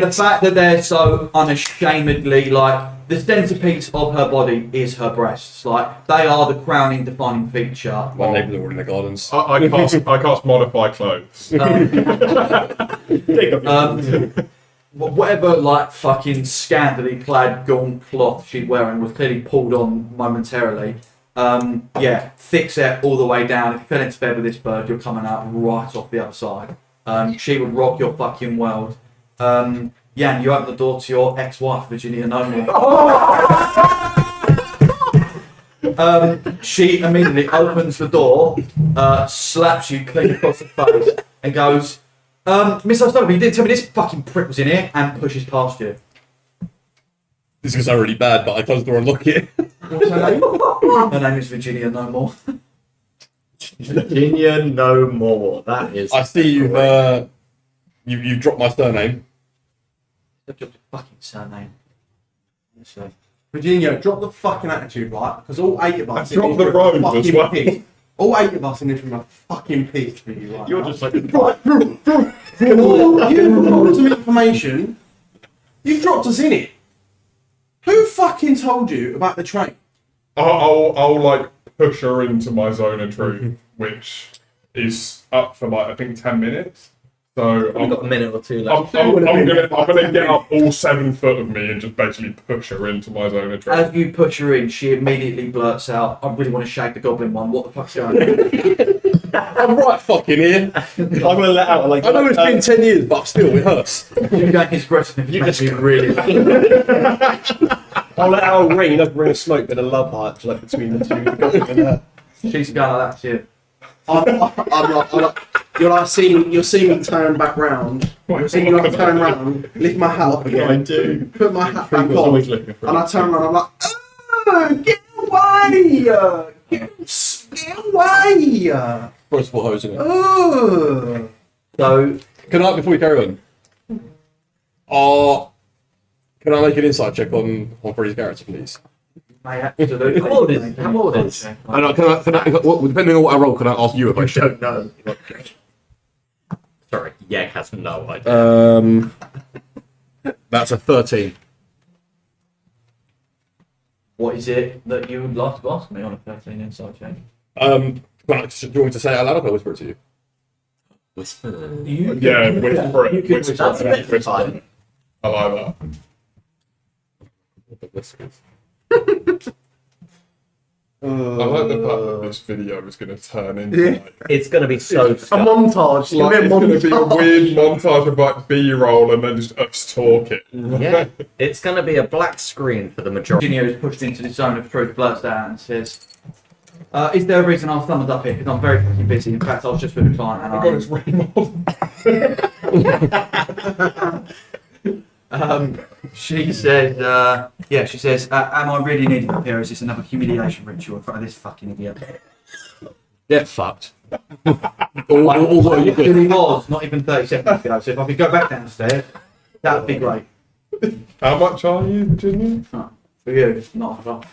the fact that they're so unashamedly like the centerpiece of her body is her breasts. Like they are the crowning defining feature. My neighbours are all in their gardens. I can't modify clothes. Whatever like fucking scantily clad gaunt cloth she's wearing was clearly pulled on momentarily. Thick set all the way down. If you fell into bed with this bird, you're coming out right off the other side. She would rock your fucking world. Jan, you open the door to your ex-wife, Virginia No More. She immediately opens the door, slaps you clean across the face, and goes, Miss O'Sullivan, you didn't tell me this fucking prick was in here, and pushes past you. This is really bad, but I close the door and lock it. What's her name? Her name is Virginia No More. Virginia No More. That is. I see you've dropped my surname. Look at the fucking surname. Honestly. Virginia, drop the fucking attitude, right? Because all 8 of us. I dropped in the this room are road as fucking well. pissed. All 8 of us in this room are fucking pissed for you, right? You're now. just like, You've dropped some information. You've dropped us in it. Who fucking told you about the train? I'll like push her into my zone of truth, which is up for like I think 10 minutes. So we've got a minute or two I'm left. gonna get up all 7 foot of me and just basically push her into my zone of truth. As you push her in, she immediately blurts out, "I really want to shake the goblin one. What the fuck's going on?" I'm right fucking here. I'm gonna let out like. I know it's been 10 years, but still, it hurts. You don't his aggressive. You just really. I'll let out a ring. He doesn't bring a smoke, but a love heart like between the two. The goblin and her. She's going like that to you. I'm like, you're seeing me turn back round. You're seeing me like turn round, lift my hat up again. I do. Put my hat back Pringle's on, always looking for and I turn around. I'm like, get away! Get away! First of all, hose, isn't it? Oh. So Can I, before we carry on, can I make an insight check on Freddie's character, please? mate, absolutely. How old is he? How old is he? And depending on what I roll, can I ask you a question? Don't know. Sorry, Yeg has no idea. That's a 13. What is it that you would like to ask me on a 13 insight check? Do you want me to say it out loud or can I whisper it to you? Whisper. Yeah, whisper it. Whisper That's a bit it. fun. I like that. Whispers. I like the fact that this video is going to turn into like, It's going to be so A scuffed. montage. like it's going to be a weird montage of like B-roll and then just us talking. Yeah, it's going to be a black screen for the majority. Virginia is pushed into the zone of truth, blurts out and says, "Is there a reason I've summoned up here? Because I'm very fucking busy. In fact, I was just with a client and Oh my god, it's Raymond. she said, she says, am I really needed up here? Is this another humiliation ritual in front of this fucking idiot?" Get fucked. Although you It could. really was, not even 30 seconds ago. So if I could go back downstairs, that would be great. How much are you, Virginia? For you, not for us.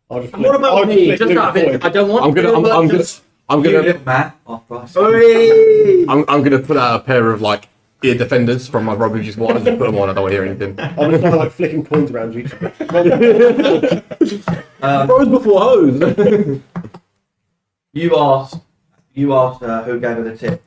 I'll just What about me? Just out of it, I don't want I'm gonna, to. I'm You gonna, little man, off price. I'm gonna put out a pair of like ear defenders from my rugby just one and just put them on. I don't want to hear anything. I'm just kind of like flicking coins around you. Rose before hose. You asked her who gave her the tip.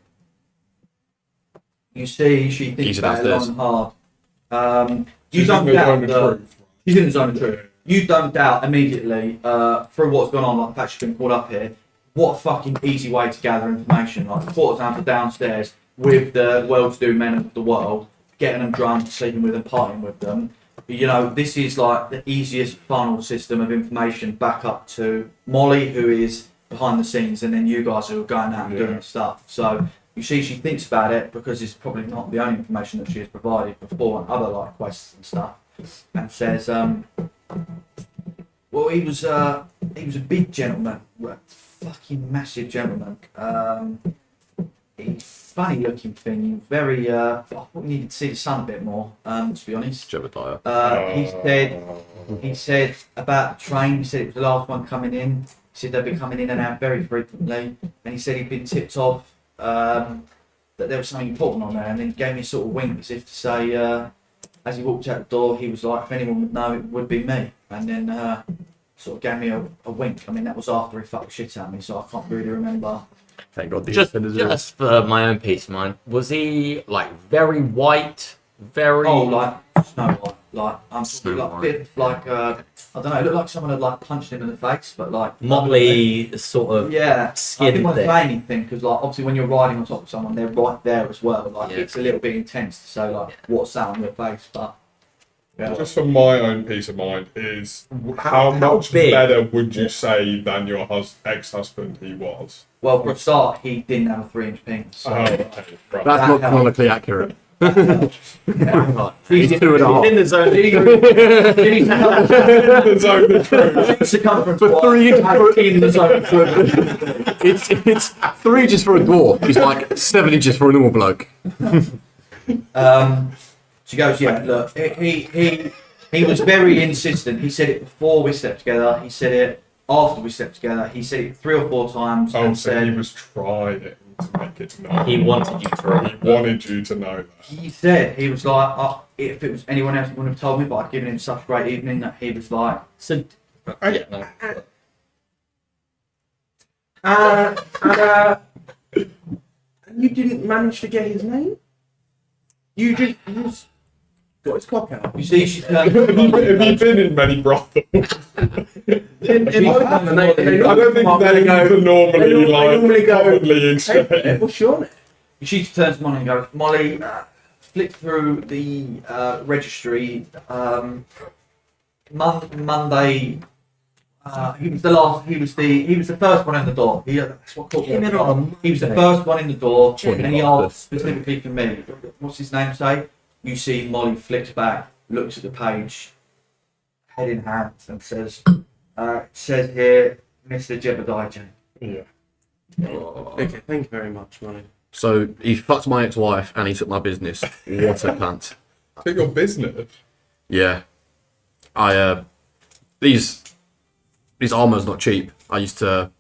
You see, she thinks Keys are about it long downstairs. and hard. You She's don't in the doubt zone of that. truth. She's in the zone of truth. You don't doubt immediately through what's gone on, like the fact she's been called up here. What a fucking easy way to gather information. Like the quarters down to downstairs with the well-to-do men of the world, getting them drunk, sleeping with them, partying with them. You know, this is like the easiest funnel system of information back up to Molly, who is behind the scenes, and then you guys who are going out and doing the stuff. So you see, she thinks about it because it's probably not the only information that she has provided before on other like quests and stuff, and says, well, he was a big gentleman, fucking massive gentleman. He's funny looking thing. He's very. I thought we needed to see the sun a bit more. To be honest. Jebediah. He said about the train. He said it was the last one coming in. He said they'd be coming in and out very frequently, and he said he'd been tipped off that there was something important on there, and then he gave me a sort of wink as if to say, as he walked out the door, he was like, if anyone would know, it would be me, and then sort of gave me a wink. I mean, that was after he fucked the shit out of me, so I can't really remember. Thank God. Just for my own peace of mind, was he like very white, very? Oh, like Snow White, like I'm Snow like a White. bit like I don't know. It looked like someone had like punched him in the face, but like motley sort of. Yeah, I skin didn't want to thick. say anything because, like, obviously, when you're riding on top of someone, they're right there as well. Like, Yeah. it's a little bit intense to say, like, what's that on your face, but yeah. Just for my own peace of mind, is how much big? better would you say than your ex-husband he was? Well, for a start, he didn't have a 3-inch penis. So, Okay, right. That's That not helped. canonically accurate. He's He's 2.5. in the zone. The zone of truth. circumference For 3 inches, in the zone. it's 3 inches for a dwarf. It's like 7 inches for a normal bloke. She goes, yeah, look, he He was very insistent. He said it before we slept together. He said it after we slept together. He said it 3 or 4 times Oh, and so said he was trying to make it known. He wanted you to He remember. wanted you to know that. he said he was like, if it was anyone else, he wouldn't have told me, but I'd given him such a great evening that he was like, So, yeah, no. And you didn't manage to get his name? You just got his cock out. you see, she turned. Have you been in many brothels? In my family, they I don't think names are normally normally go, commonly Hey, exchanged. what's your name? She turns to Molly and goes, Molly, flick through the registry. Monday. He was the last. He was the first one in the door. That's what caught me Came off in guard. on He was the first one in the door, Funny and he bastard. asked specifically for me. What's his name say? You see, Molly flicks back, looks at the page, head in hand, and says, "It says here, Mr. Jebediah J." Yeah. Okay, thank you very much, Molly. So he fucked my ex-wife and he took my business. What a cunt. Take your business. Yeah. These armor's not cheap. I used to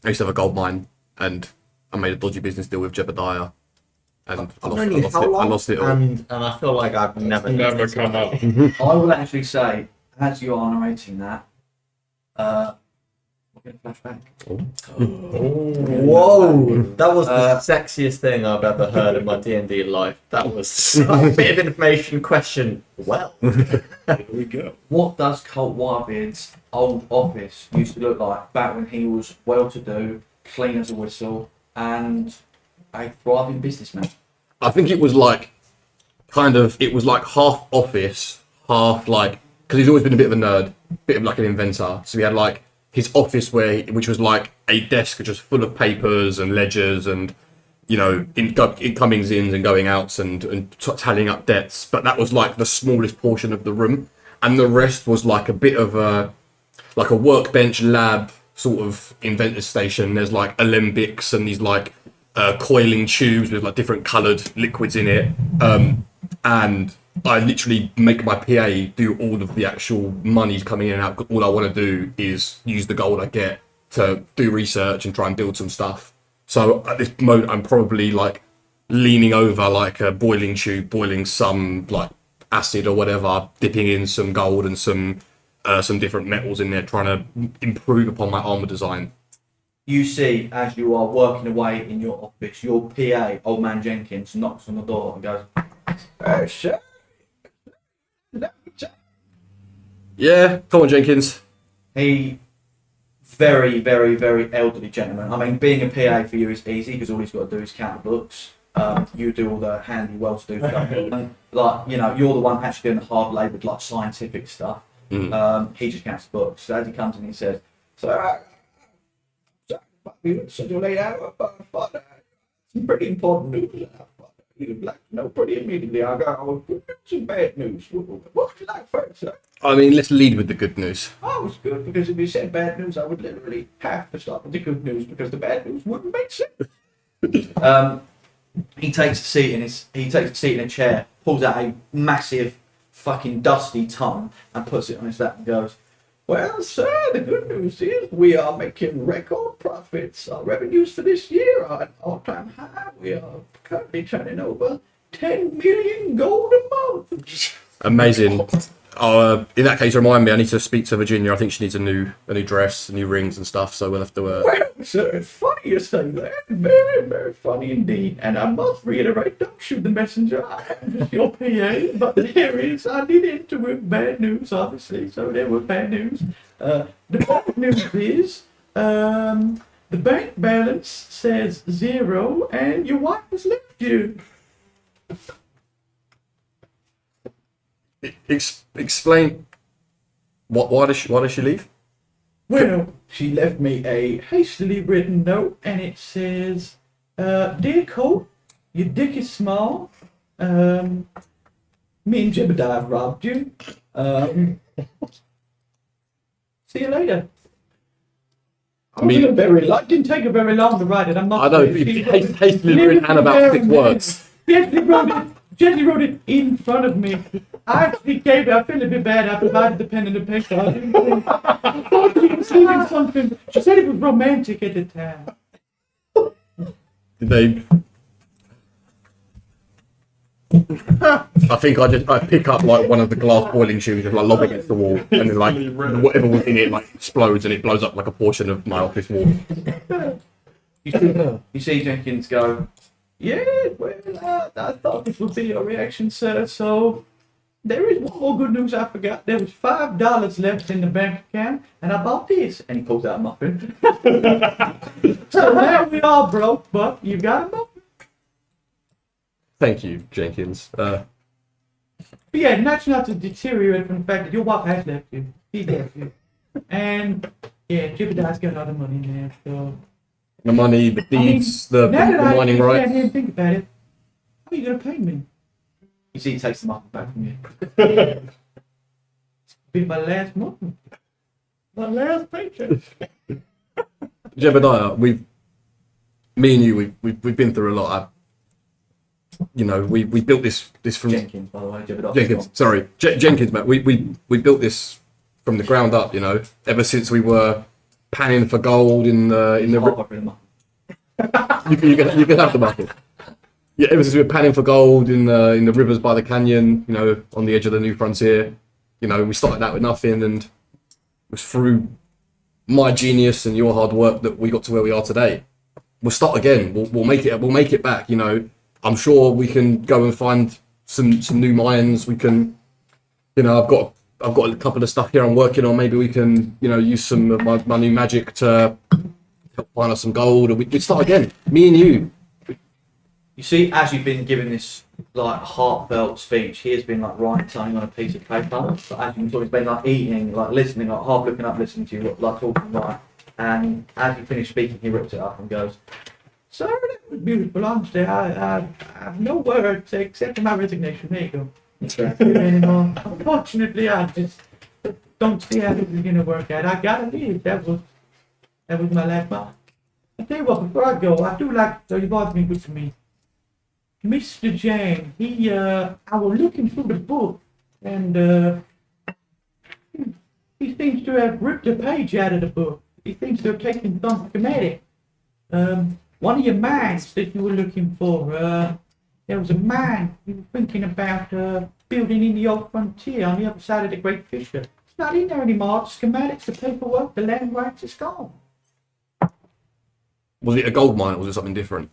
have a gold mine and I made a dodgy business deal with Jebediah. And I lost it all. And I feel like I've never Come up. I will actually say, as you are narrating that, we're going to flashback. Whoa! That was the sexiest thing I've ever heard in my D&D life. That was a bit of information question. Well, Here we go. What does Colt Wirebeard's old office used to look like back when he was well-to-do, clean as a whistle, and a thriving businessman? I think it was like half office, half like, because he's always been a bit of a nerd, bit of like an inventor. So he had like his office which was like a desk just full of papers and ledgers and, you know, incomings, ins and going outs and tallying up debts. But that was like the smallest portion of the room. And the rest was like a bit of a workbench lab sort of inventor's station. There's like alembics and these like coiling tubes with like different coloured liquids in it. And I literally make my PA do all of the actual money coming in and out. All I want to do is use the gold I get to do research and try and build some stuff. So at this moment, I'm probably like leaning over like a boiling tube, boiling some like acid or whatever, dipping in some gold and some different metals in there, trying to improve upon my armor design. You see, as you are working away in your office, your PA, Old Man Jenkins, knocks on the door and goes, "Sir, Yeah, come on, Jenkins. He, very, very, very elderly gentleman. I mean, being a PA for you is easy because all he's got to do is count the books. You do all the handy, well-to-do stuff. Like, you know, you're the one actually doing the hard laboured, like, scientific stuff. He just counts the books. So as he comes in, he says, "So, you laid out some pretty important news. You'd like to know pretty immediately. I got some bad news. What would you like first, sir?" I mean, let's lead with the good news. Oh, it's good because if you said bad news, I would literally have to start with the good news because the bad news wouldn't make sense. He takes a seat in a chair, pulls out a massive fucking dusty tome and puts it on his lap and goes, "Well, sir, the good news is we are making record profits. Our revenues for this year are at an all-time high. We are currently turning over 10 million gold a month." Amazing. In that case, remind me, I need to speak to Virginia. I think she needs a new dress, new rings and stuff. So we'll have to. Well, sir, it's funny you say that. Very, very funny indeed. And I must reiterate, don't shoot the messenger. I am just your PA. But there is, I did enter with bad news, obviously. So there were bad news. The bad news is, the bank balance says 0 and your wife has left you. Explain. Why does she leave? Well, she left me a hastily written note, and it says, "Dear Colt, your dick is small. Me and Jebediah have robbed you. See you later." I mean- Didn't take her very long to write it. I'm not. I know, hastily written and about 6 words. She actually wrote it. Gently wrote it in front of me. I actually gave it. I feel a bit bad. I provided the pen and the paper. I didn't think. I thought she was leaving something. She said it was romantic at the time. Did they? I think I pick up like one of the glass boiling tubes and like lob it against the wall, and then like whatever was in it like explodes and it blows up like a portion of my office wall. You see Jenkins go, yeah, well, I thought this would be your reaction, sir. So there is one more good news I forgot. There was $5 left in the bank account, and I bought this. And he pulls out a muffin. So now we are broke, but you got a muffin. Thank you, Jenkins. But yeah, that's not to deteriorate from the fact that your wife has left you. He left you. And yeah, Jebediah's got all the money in there, so. The money, the deeds, the Now that I mining stand rights. here and think about it, how are you going to pay me? You see, he takes the muffin back from you. Be my last muffin. My last paycheck. Jebediah, me and you, we've been through a lot. We built this from Jenkins, by the way, Jebediah. Jenkins. Sorry, Jenkins, mate. We built this from the ground up. Ever since we were panning for gold in the you can have the bucket. Yeah, ever since we were panning for gold in the rivers by the canyon, on the edge of the new frontier. We started out with nothing, and it was through my genius and your hard work that we got to where we are today. We'll start again. We'll make it back. I'm sure we can go and find some new mines. We can, I've got a couple of stuff here I'm working on. Maybe we can, use some of my new magic to help find us some gold, and we start again. Me and you. You see, as you've been giving this like heartfelt speech, he has been like writing something on a piece of paper. But as you can tell, he's been like eating, like listening, like half looking up, listening to you, like talking, right. And as you finish speaking, he rips it up and goes, "Sir, that was beautiful. Honestly, I have no words except for my resignation. There you go. Anymore. Unfortunately, I just don't see how this is gonna work out. I gotta leave. That was my last month. I tell you what, before I go, I do like so you've always been good to me. Mr. Jane, I was looking through the book, and he seems to have ripped a page out of the book. He seems to have taken some schematic. One of your mines that you were looking for, there was a mine you were thinking about building in the old frontier on the other side of the Great Fissure. It's not in there anymore. The schematics, the paperwork, the land rights, it's gone. Was it a gold mine or was it something different?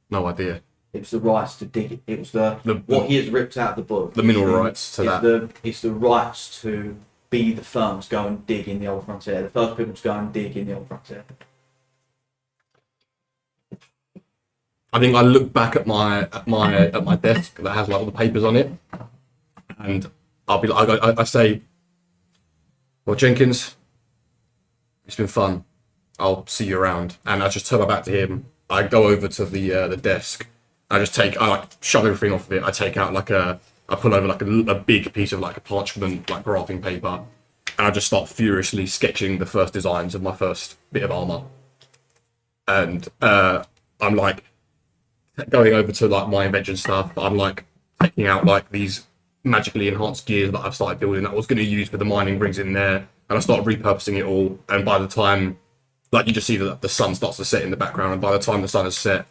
No idea. It was the rights to dig it. It was what the he has ripped out of the book. The mineral rights to that. It's the rights to be the firms go and dig in the old frontier. The first people to go and dig in the old frontier. I think I look back at my desk that has like all the papers on it, and I'll be like, I say, "Well, Jenkins, it's been fun. I'll see you around." And I just turn my back to him. I go over to the desk. I shove everything off of it. I take out I pull over like a big piece of like a parchment, like graphing paper, and I just start furiously sketching the first designs of my first bit of armor. And I'm like going over to like my invention stuff. I'm like taking out like these magically enhanced gears that I've started building that I was going to use for the mining rigs in there, and I start repurposing it all. And by the time, like, you just see that the sun starts to set in the background, and by the time the sun has set,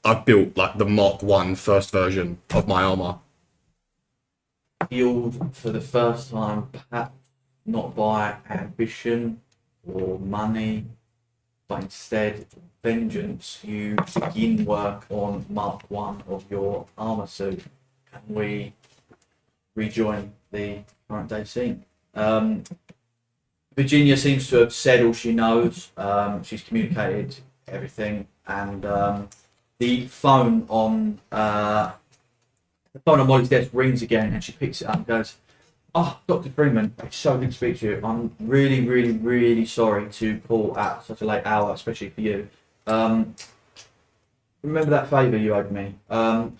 I've built like the Mark 1 first version of my armor. Fueled for the first time, perhaps not by ambition or money, but instead vengeance, you begin work on Mark 1 of your armor suit, and we rejoin the current day scene. Virginia seems to have said all she knows. She's communicated everything, and the phone on Molly's desk rings again, and she picks it up and goes, "Oh, Dr. Freeman, it's so good to speak to you. I'm really, really, really sorry to call at such a late hour, especially for you. Remember that favour you owed me? I'm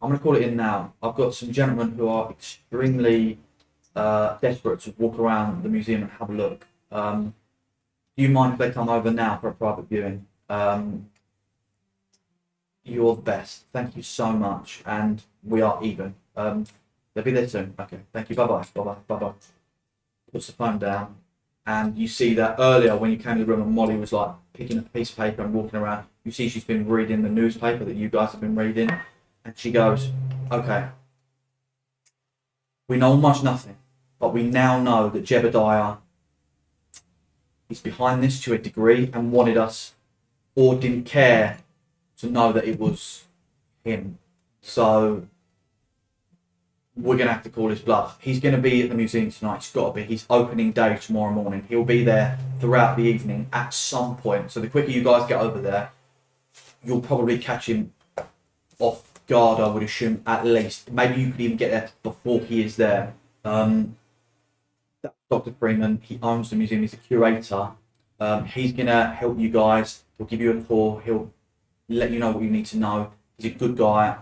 going to call it in now. I've got some gentlemen who are extremely desperate to walk around the museum and have a look. Do you mind if they come over now for a private viewing? You're the best. Thank you so much. And we are even. They'll be there soon. Okay, thank you. Bye bye. Bye bye. Bye bye. Puts the phone down, and you see that earlier when you came to the room and Molly was like picking up a piece of paper and walking around. You see she's been reading the newspaper that you guys have been reading, and she goes, "Okay, we know almost nothing, but we now know that Jebediah is behind this to a degree and wanted us, or didn't care to know that it was him. So we're going to have to call his bluff. He's going to be at the museum tonight. It's got to be. He's opening day tomorrow morning. He'll be there throughout the evening at some point. So the quicker you guys get over there, you'll probably catch him off guard, I would assume, at least. Maybe you could even get there before he is there. Dr. Freeman, he owns the museum. He's a curator. He's going to help you guys. He'll give you a tour. He'll let you know what you need to know. He's a good guy.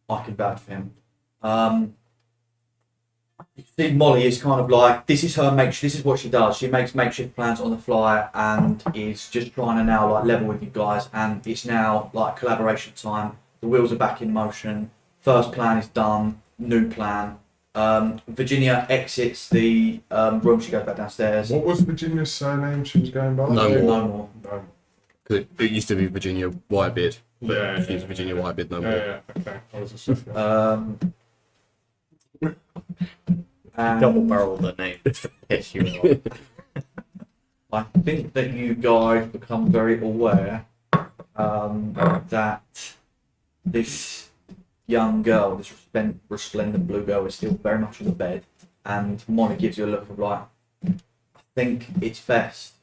I can vouch for him. You see, Molly is kind of like, this is her this is what she does. She makes makeshift plans on the fly and is just trying to now like level with you guys. And it's now like collaboration time. The wheels are back in motion. First plan is done. New plan. Virginia exits the room. She goes back downstairs. What was Virginia's surname she was going by? No more. No more. No. 'Cause it used to be Virginia Whitebeard, but Yeah, she's yeah. Virginia Whitebeard no more. Yeah, okay. I was just looking. And Double barrel the name. Piss you off. I think that you guys become very aware that this young girl, this resplendent blue girl, is still very much in the bed, and Molly gives you a look of like, I think it's best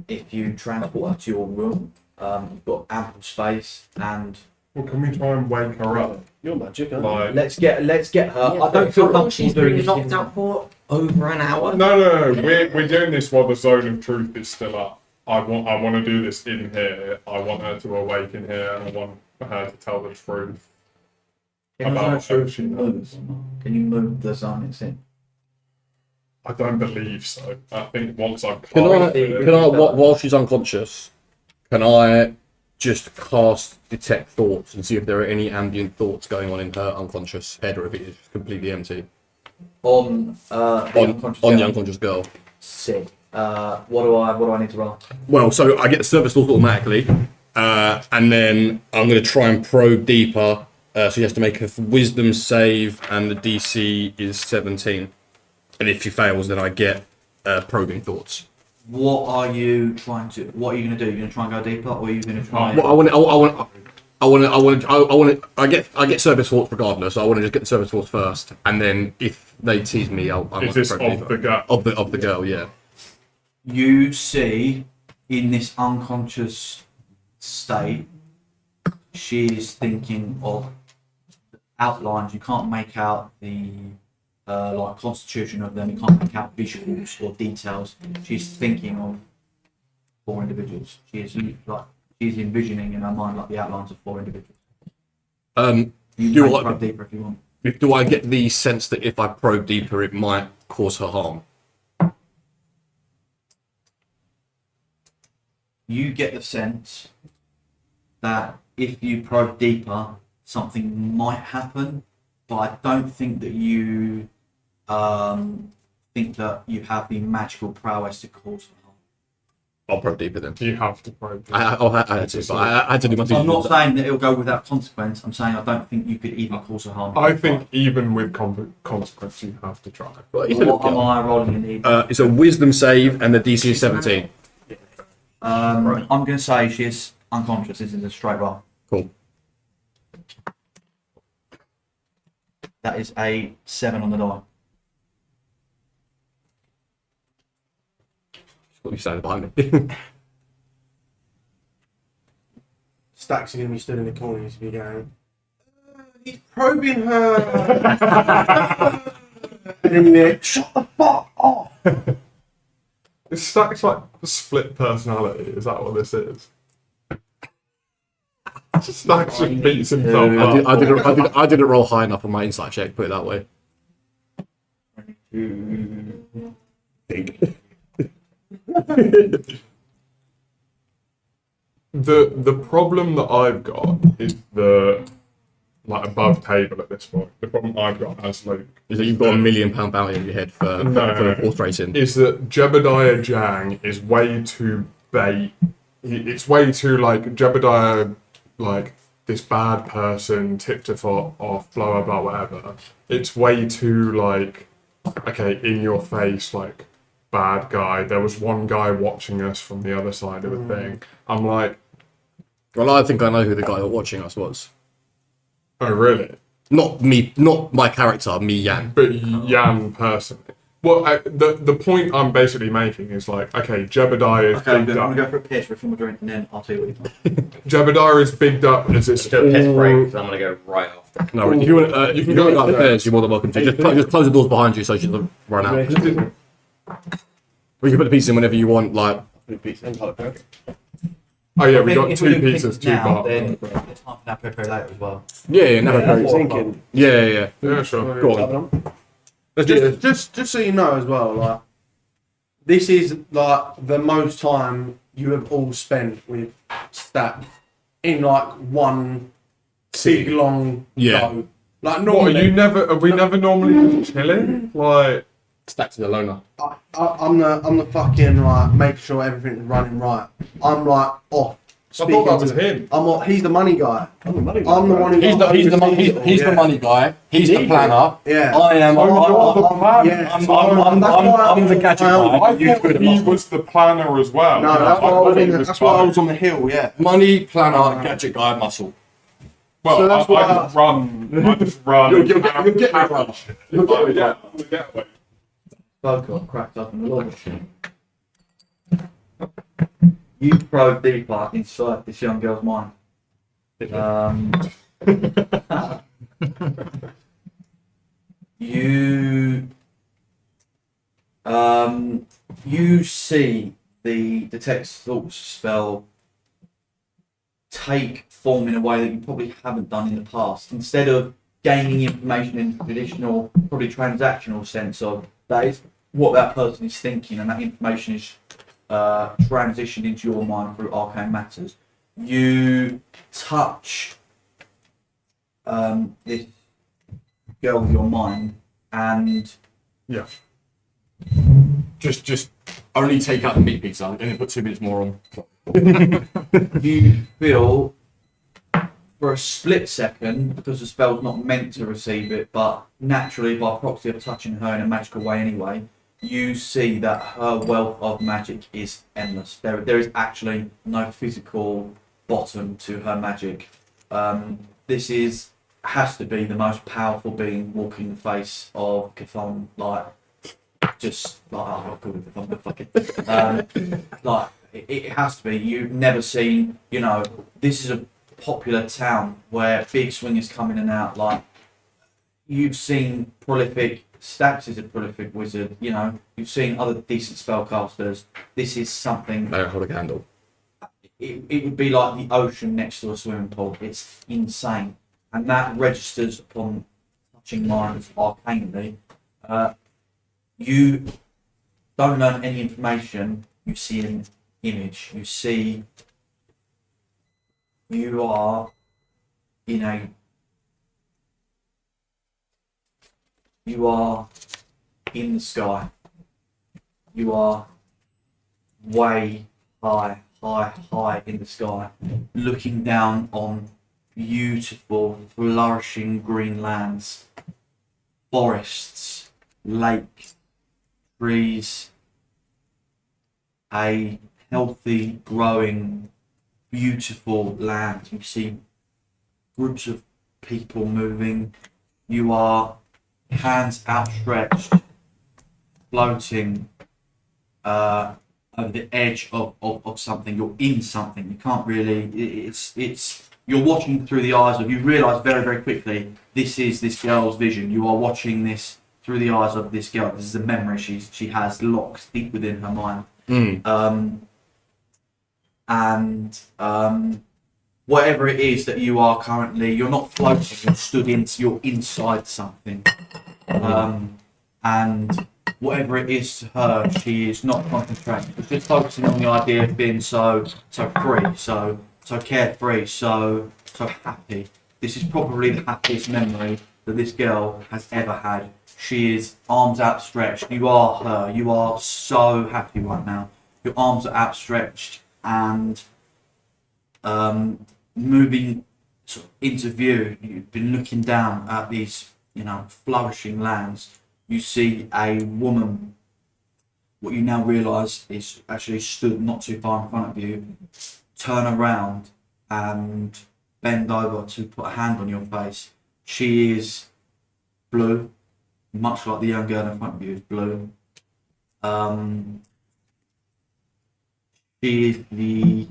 if you transport her to your room. You've got ample space, and Well, can we try and wake her up? You're magic, aren't you? Like, let's get her. Yeah, I don't feel comfortable she's doing been this. knocked out for over an hour. no. We're doing this while the zone of truth is still up. I want to do this in here. I want her to awaken here, and I want her to tell the truth. Can about the zone she move? Can you move the zone it's in? I don't believe so. I think once I've Can I, passed it- can I, while she's unconscious, can I just cast detect thoughts and see if there are any ambient thoughts going on in her unconscious head, or if it is completely empty On on the unconscious girl? Sick. What do I need to roll? Well, so I get the service thought automatically, and then I'm going to try and probe deeper. So she has to make a wisdom save, and the DC is 17. And if she fails, then I get probing thoughts. What are you trying to? What are you going to do? You're going to try and go deeper, or are you going to try? Well, I get service thoughts regardless. So I want to just get the service thoughts first, and then if they tease me, I Is want this to probe of deeper. the girl? Of the girl, yeah. You see, in this unconscious state, she is thinking of outlines. You can't make out the like constitution of them. You can't make out visuals or details. She's thinking of 4 individuals. She's envisioning in her mind like the outlines of 4 individuals. You Do can I- probe deeper if you want. Do I get the sense that if I probe deeper, it might cause her harm? You get the sense that if you probe deeper, something might happen, but I don't think that you think that you have the magical prowess to cause harm. I'll probe deeper then. You have to probe. I had to, but I had to do my I'm not due saying that it'll go without consequence. I'm saying I don't think you could even cause her harm. I think even with consequence, you have to try. Well, you said What it, am I rolling in the? it's a wisdom save, and the DC is 17. I'm going to say she's unconscious. This is a straight roll. Cool. That is a 7 on the die. What you saying behind me? Stacks are going to be stood in the corner. He's going to be going, he's probing her. And then they're, shut the fuck off. Is Stacks like a split personality? Is that what this is? Stacks just beats himself up. I didn't roll high enough on my insight check. Put it that way. The problem that I've got is that like above table at this point. The problem I've got as Luke Is that you've got £1 million bounty on your head for No. horse racing? is that Jebediah Jang is way too bait. It's way too like Jebediah, like this bad person tipped her foot off, blah blah blah, whatever. It's way too like, okay, in your face, like bad guy. There was one guy watching us from the other side of the thing. I'm like, Well, I think I know who the guy watching us was. oh really? Not me, not my character, me, Yan. But Yan personally. Well, the point I'm basically making is like, okay, Jebediah is Okay, I'm bigged going to up. go for a piss before my drink, and then I'll tell you what you think. Jebediah is bigged up as this Do a piss break, all. because I'm going to go right after. No, if you want, You if can you want go to go upstairs, you're more than welcome to. Just close the doors behind you so she doesn't run out. We can put the pieces in whenever you want, like. Oh yeah, we I think got if two do pizzas, two now, bar. then there's time for that prepare later as well. Yeah, no, I was thinking. yeah. Yeah, sure. Go on. Just so you know as well, like this is like the most time you have all spent with Stat in like one big long Yeah. go. Like What, normally, are we never normally just chilling? Like, Stacks the loner. I'm the fucking like make sure everything's running right. I'm like off. I thought that was to- him. I'm like, he's the money guy. I'm the money I'm the one who He's the money guy. He's the planner. Yeah. I am. Oh, you're the planner. Yeah. I'm the gadget guy. I thought he was the planner as well. No, that's why I was in the, that's why I planner. was on the hill. Yeah. Money, planner, gadget guy, muscle. Well, So that's I why just run. I just run. You'll get me right. You'll get me. Both got cracked up in the law machine. You probe deeper inside this young girl's mind. You you see the detect's thoughts spell take form in a way that you probably haven't done in the past. Instead of gaining information in the traditional, probably transactional sense of that is what that person is thinking, and that information is transitioned into your mind through arcane matters. You touch this girl with your mind, and Yeah. Just only take out the meat pizza and then put 2 minutes more on. you feel for a split second, because the spell's not meant to receive it, but naturally by proxy of touching her in a magical way anyway, you see that her wealth of magic is endless. There is actually no physical bottom to her magic. This has to be the most powerful being walking the face of Cthulhu, like just like I've called it Cthulhu, but fuck it. Like it has to be. You've never seen, this is a popular town where big swingers come in and out. Like you've seen prolific. Stax is a prolific wizard. You've seen other decent spellcasters. This is something. They don't hold a candle. It would be like the ocean next to a swimming pool. It's insane, and that registers upon touching minds arcanely. You don't learn any information. You see an image. You are in a. You are in the sky. You are way high in the sky, looking down on beautiful, flourishing green lands, forests, lakes, trees, a healthy, growing, beautiful land. You see groups of people moving. You are hands outstretched, floating over the edge of something. You're in something. You can't really. It's. You're watching through the eyes of. You realise very, very quickly this is this girl's vision. You are watching this through the eyes of this girl. This is a memory she has locked deep within her mind. Whatever it is that you are currently, you're not floating. You're stood in. You're inside something. And whatever it is to her, she is not concentrating. She's just focusing on the idea of being so free, so carefree, so happy. this is probably the happiest memory that this girl has ever had. She is arms outstretched. You are her. You are so happy right now. Your arms are outstretched and moving sort of into view. You've been looking down at these, flourishing lands. You see a woman. What you now realise is actually stood not too far in front of you. Turn around and bend over to put a hand on your face. She is blue, much like the young girl in front of you is blue. She is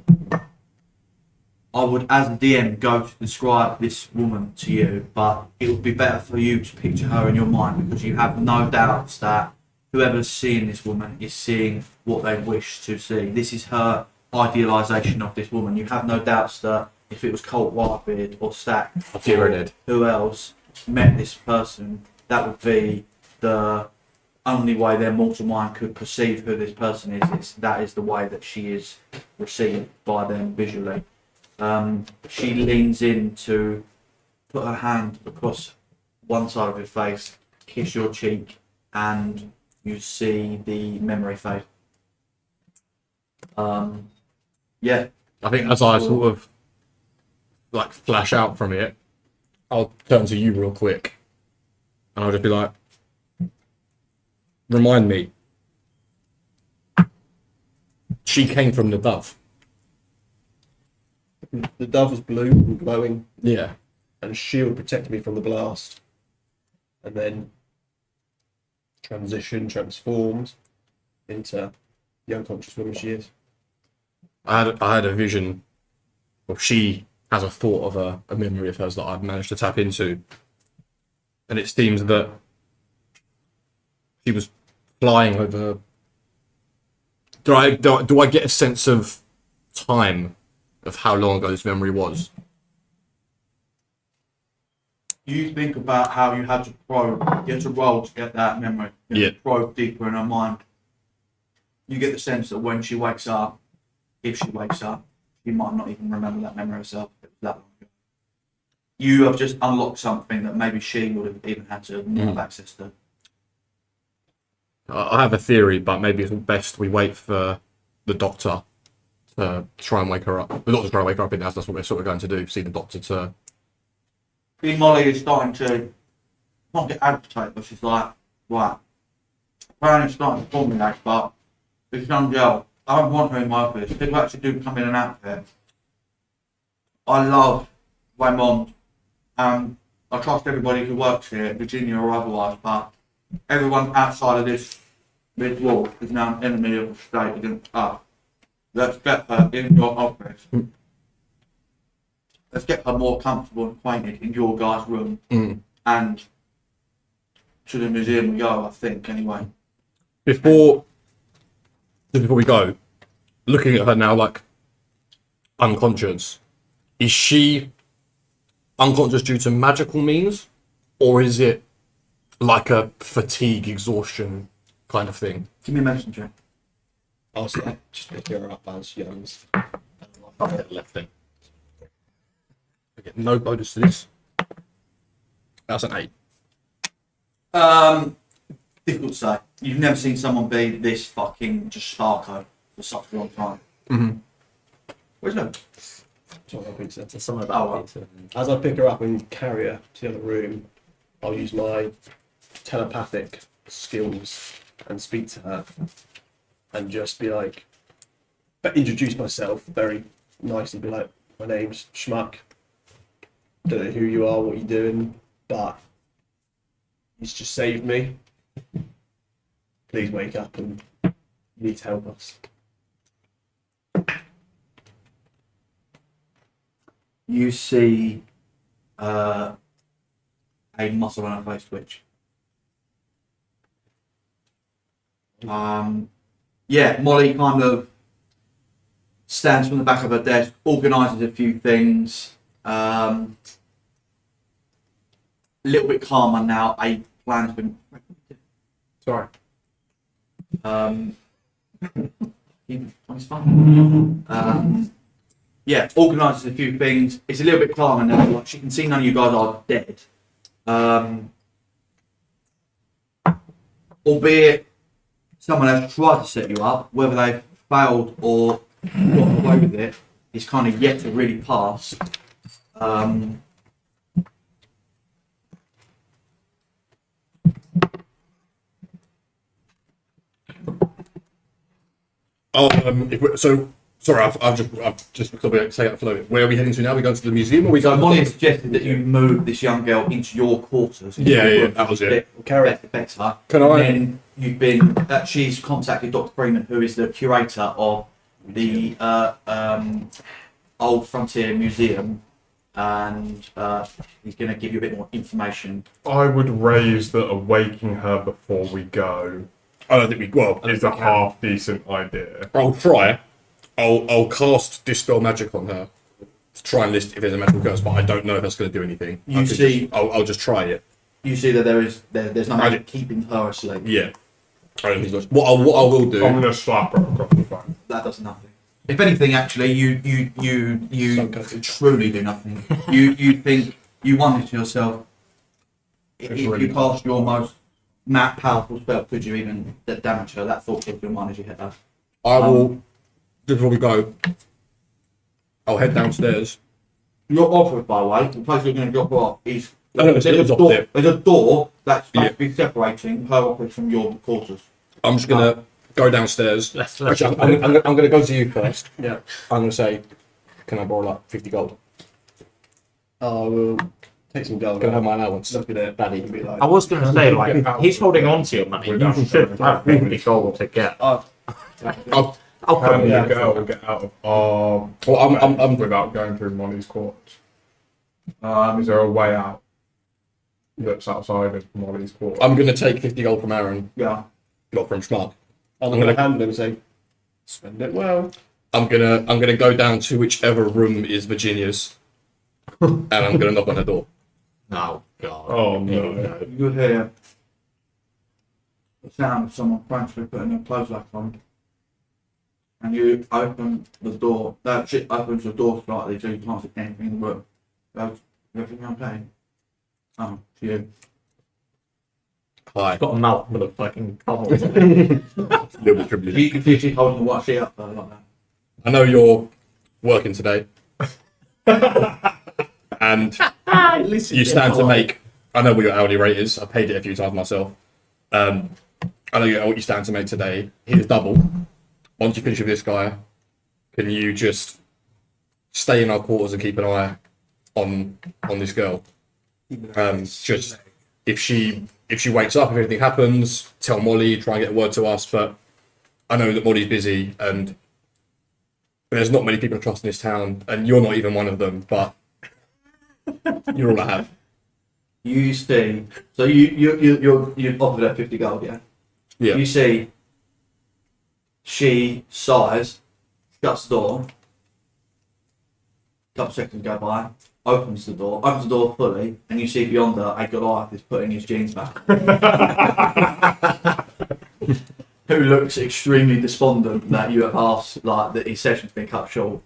I would, as a DM, go to describe this woman to you, but it would be better for you to picture her in your mind because you have no doubts that whoever's seeing this woman is seeing what they wish to see. This is her idealisation of this woman. You have no doubts that if it was Colt Whitebeard or Stack or who else met this person, that would be the only way their mortal mind could perceive who this person is. That is the way that she is received by them visually. She leans in to put her hand across one side of your face, kiss your cheek, and you see the memory fade. Yeah. I think as I sort of like flash out from it, I'll turn to you real quick, and I'll just be like, "Remind me." She came from the dove. The dove was blue and glowing, Yeah. and a shield protected me from the blast. And then transformed into the unconscious woman she is. I had a vision, or she has a thought of a memory of hers that I've managed to tap into, and it seems that she was flying over. Do I get a sense of time of how long ago this memory was? You think about how you had to probe, you had to roll to get that memory. You had to probe deeper in her mind. You get the sense that when she wakes up, if she wakes up, she might not even remember that memory herself. It was that long ago. You have just unlocked something that maybe she would have even had to have access to. I have a theory, but maybe it's best we wait for the doctor to try and wake her up. The doctor's trying to wake her up in the house. That's what we're sort of going to do. See the doctor to. Molly is starting to not get agitated, but she's like, right, apparently it's starting to formulate, but this young girl, I don't want her in my office. People actually do come in and out of it. I love Raymond. I trust everybody who works here, Virginia or otherwise, but everyone outside of this wall is now an enemy of the state against us. Let's get her in your office. Let's get her more comfortable and acquainted in your guys' room. And to the museum we go, I think, anyway. Before we go, looking at her now like unconscious, is she unconscious due to magical means, or is it like a fatigue, exhaustion kind of thing? Give me a medicine check. I'll just pick her up as Young's. Left thing. I get no bonus to this. That's an 8. Difficult to say. You've never seen someone be this fucking just starco for such a long time. Where's Luke? Sorry, pizza. There's something about pizza. As I pick her up and carry her to the other room, I'll use my telepathic skills and speak to her and just be like, but introduce myself very nicely, be like, my name's Schmuck, don't know who you are, what you're doing, but he's just saved me. Please wake up and you need to help us. You see a muscle on her face twitch. Yeah, Molly kind of stands from the back of her desk, organises a few things. A little bit calmer now. A plan's been. Sorry. It's fine. yeah, organises a few things. It's a little bit calmer now. Like she can see none of you guys are dead. Albeit someone has tried to set you up, whether they've failed or got away with it, is kind of yet to really pass. Oh, so sorry, I've just got to say that flow. Where are we heading to now? We going to the museum, or we So going? Molly suggested that you move this young girl into your quarters. Yeah, that was it. Better. Better. Can I- And then you've been. She's contacted Dr. Freeman, who is the curator of the Old Frontier Museum, and he's going to give you a bit more information. I would raise that awaking her before we go I don't think we. Well, is a half decent idea. I'll try. I'll cast dispel magic on her to try and list if there's a magical curse, but I don't know if that's going to do anything. You see- I'll just try it. You see that there's no I- magic keeping her asleep. Yeah. I don't think so. What I will do. I'm gonna slap her across the phone. That does nothing. If anything, actually, you Some truly do nothing. You think you wonder to yourself, if really you cast your most powerful spell, could you even damage her? That thought crossed your mind as you hit her. I will. Just before we go, I'll head downstairs. Your office, by the way, the place you're going to drop her off is No, it's there's up a door. there. There's a door that's supposed Yeah. to be separating her office from your quarters. I'm just gonna go downstairs. Let's Actually, I'm gonna go to you first. Yeah. I'm gonna say, can I borrow like 50 gold? I will take some gold. Can I have my allowance? Look at it. Daddy. And be like, I was going to say, like, he's holding on to your money. You should have 50 gold to get. I'll, I'll Can come the here. girl get out of our well, I'm without going through Molly's quarters? Is Um, there a way out that's outside of Molly's quarters? I'm gonna take 50 gold from Aaron, yeah. not from Schmuck. I'm I'm going to gonna- hand him and say, spend it well. I'm gonna go down to whichever room is Virginia's, and I'm gonna knock on the door. Oh, God. Oh Here we no. go. You hear the sound of someone frantically putting their clothes back on, and you open the door. That shit opens the door slightly so you can't see anything in the room. Goes, everything okay? Oh, it's you. Hi. Got a mouth full of fucking cobbles. Little bit tribute. You can see she's holding the white sheet up like that. I know you're working today, and you stand to make. I know what your hourly rate is. I paid it a few times myself. I know what you stand to make today. Here's double. Once you finish with this guy, can you just stay in our quarters and keep an eye on this girl? Just if she wakes up, if anything happens, tell Molly. Try and get word to us. But I know that Molly's busy and there's not many people I trust in this town, and you're not even one of them. But you're all I have. You see, so you offered her 50 gold, yeah? Yeah. You see, she sighs, shuts the door. A couple seconds go by, opens the door fully, and you see beyond her a Goliath is putting his jeans back. Who looks extremely despondent that you have asked, like, that his session's been cut short.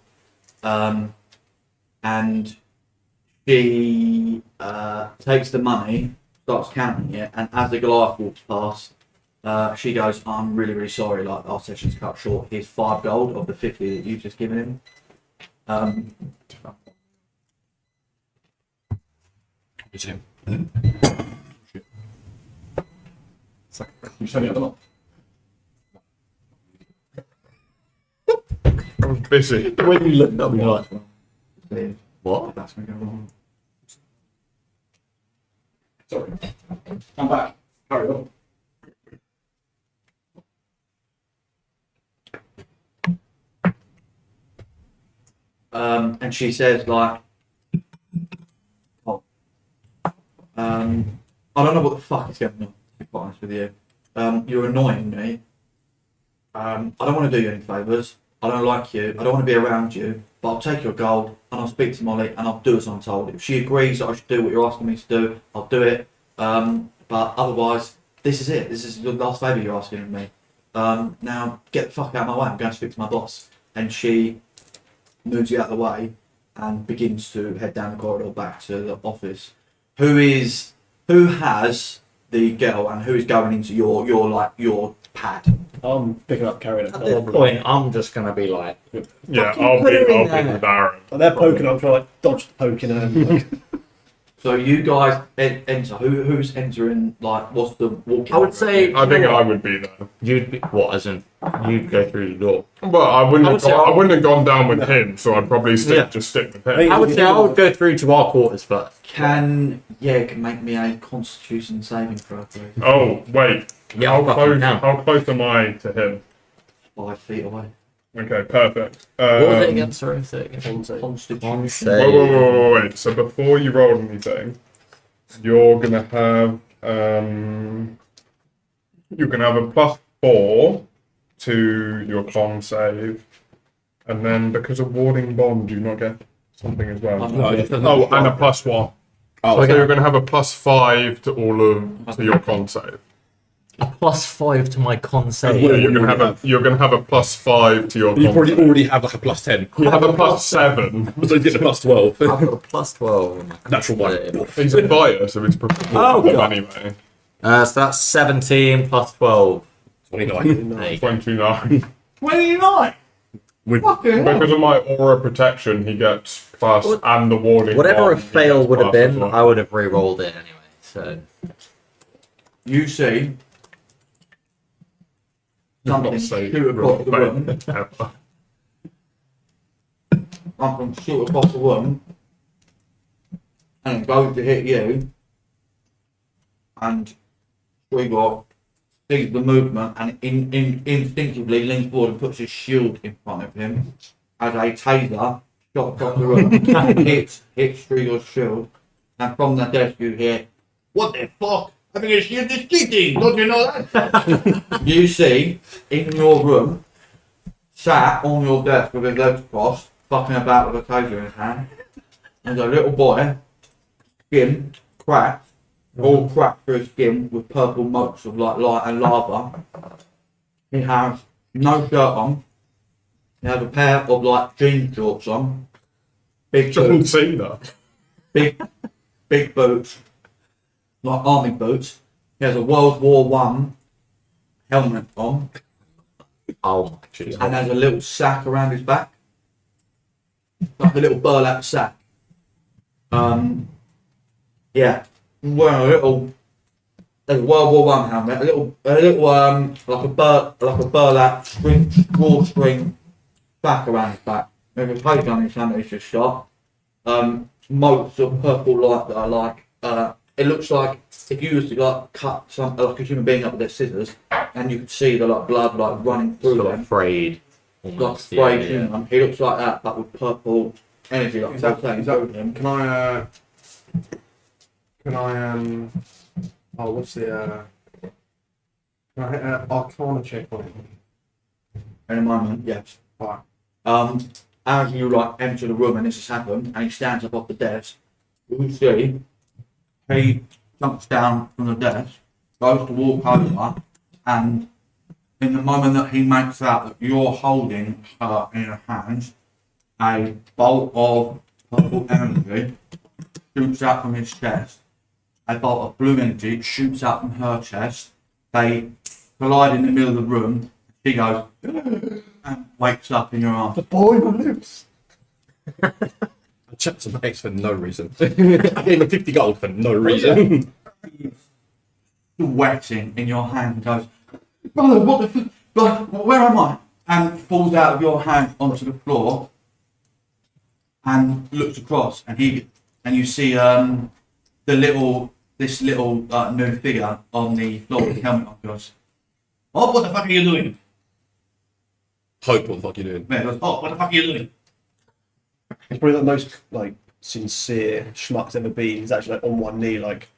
And she takes the money, starts counting it, and as the Goliath walks past, she goes, I'm really, really sorry, like, our session's cut short. Here's 5 gold of the 50 that you've just given him. It's him. You said it not. I was busy. When you look up, you're like, Live. what? That's going to go wrong. Sorry. Come back. Carry on. And she says, like, oh, I don't know what the fuck is going on, to be quite honest with you. You're annoying me. I don't want to do you any favours. I don't like you. I don't want to be around you. But I'll take your gold and I'll speak to Molly and I'll do as I'm told. If she agrees that I should do what you're asking me to do, I'll do it. But otherwise, this is it. This is the last favour you're asking of me. Now, get the fuck out of my way. I'm going to speak to my boss. And she moves it out of the way, and begins to head down the corridor back to the office. Who has the girl, and who is going into your pad? I'm picking up carrying At it. this point, I'm just gonna be like, Yeah, Fucking I'll put her be in there. with Aaron. Like, they're poking. I'm trying to like dodge the poking and like, So you guys enter. Who's entering? Like, what's the walking? I would say I think I would be there. you'd be what? As in, you'd go through the door. Well, I wouldn't I have would say gone, I I'll- wouldn't have gone down with him, so I'd probably Yeah. just stick with him. Hey, I would say I would go through to our quarters first. Can make me a Constitution saving throw, please. Oh, wait. Yeah, how I'll fucking close? count. How close am I to him? 5 feet away. Okay, perfect. What was it again? Sorry, say it again. Constitution. Wait. So before you roll anything, you're gonna have you can have a +4 to your con save, and then because of warding bond, do you not get something as well? No, just Oh, and a +1. Oh, So you're gonna have a +5 to all of to your con save. A +5 to my con Yeah, save. Well, you're gonna have a +5 to your. you con probably save. already have like a +10. You have a +7. So you get a +12. I've got a +12. on my con Natural one. save. He's a fighter, so it's probably Oh, God. anyway. So that's 17 + 12. 29. There you go. 29. 29. With Fucking hell. Because of my aura protection, he gets plus Well, and the warding. Whatever a bond, he fail gets would have plus as been, well. I would have re-rolled it anyway. So You see Do not something say shoot across the roll, room. ever. Something shoot across the room, and it goes to hit you, and Grigor sees the movement and instinctively leans forward and puts his shield in front of him as a taser shot across the room hits Grigor's shield, and from the desk you hear, "What the fuck? Having a shield is cheating, don't you know that?" You see, in your room, sat on your desk with his legs crossed, fucking about with a taser in his hand, there's a little boy, skin cracked, all cracked through his skin with purple motes of like light and lava. He has no shirt on. He has a pair of like jean shorts on, big John boots, Cena. big boots, like army boots. He has a World War One helmet on, oh my Jesus. and has a little sack around his back, like a little burlap sack. Yeah, wearing a World War One helmet, a little like a burlap drawstring sack around his back. There's a page on his hand that he's just shot. Motes of purple light that are like it looks like if you was to like cut some like a human being up with their scissors, and you could see the like blood like running through Sort them. of frayed. Like Almost, sprayed yeah. human. He looks like that, but with purple energy. Like Is that, pulsating is that, through him. can I oh, what's the, can I hit an Arcana check on it? In a moment, yes. Right. As you like enter the room and this has happened, and he stands up off the desk, you see he jumps down from the desk, goes to walk over, and in the moment that he makes out that you're holding her in your hands, a bolt of purple energy shoots out from his chest. A bolt of blue energy shoots out from her chest. They collide in the middle of the room. She goes and wakes up in your arms. the boy lives. I chucked some eggs for no reason. I gave him 50 gold for no reason. Sweating in your hand and goes, "Brother, what the f- like, where am I?" And falls out of your hand onto the floor and looks across, and you see this little new figure on the floor with the helmet on. Goes, "Oh, what the fuck are you doing?" Hope, what the fuck you doing? Man goes, "Oh, what the fuck are you doing?" He's probably the most like sincere schmuck's ever been. He's actually like on one knee, like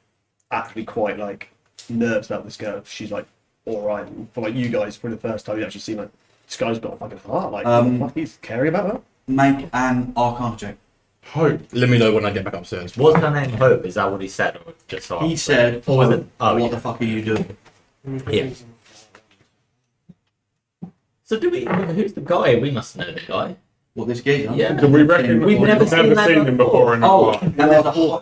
actually quite like nervous about this girl. She's like all right. And for like you guys, probably the first time you actually seen like this guy's got a fucking heart. Like what the fuck he's caring about her. Make an Arcana check. Hope. Let me know when I get back upstairs. Was her name Hope? Is that what he said? Or just so He I'm- said, Or was it? Oh, "What yeah. the fuck are you doing?" Yeah. So do we? Who's the guy? We must know the guy. What this geezer? Yeah. Do we reckon We've never seen that him before. before in our Oh, life? and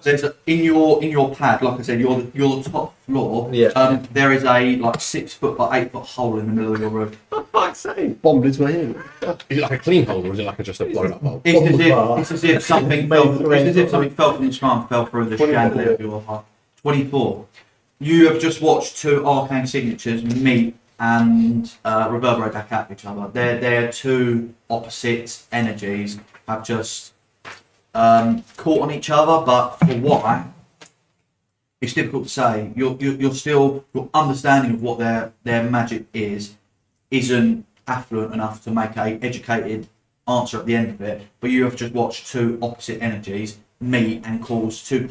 there's a in your pad, like I said, your top floor. Yeah. There is a like 6 foot by 8 foot hole in the middle of your room. Fuck's sake. Bombed its way in. Is it like a clean hole or is it like just a blown up hole? It's as if something fell. It's as if something fell from the sky and fell through the 24. chandelier of your heart. 24. You have just watched 2 arcane signatures meet and reverberate back at each other. They're 2 opposite energies have just caught on each other, but for why? It's difficult to say. You're still, your understanding of what their magic isn't affluent enough to make a educated answer at the end of it. But you have just watched 2 opposite energies meet and cause 2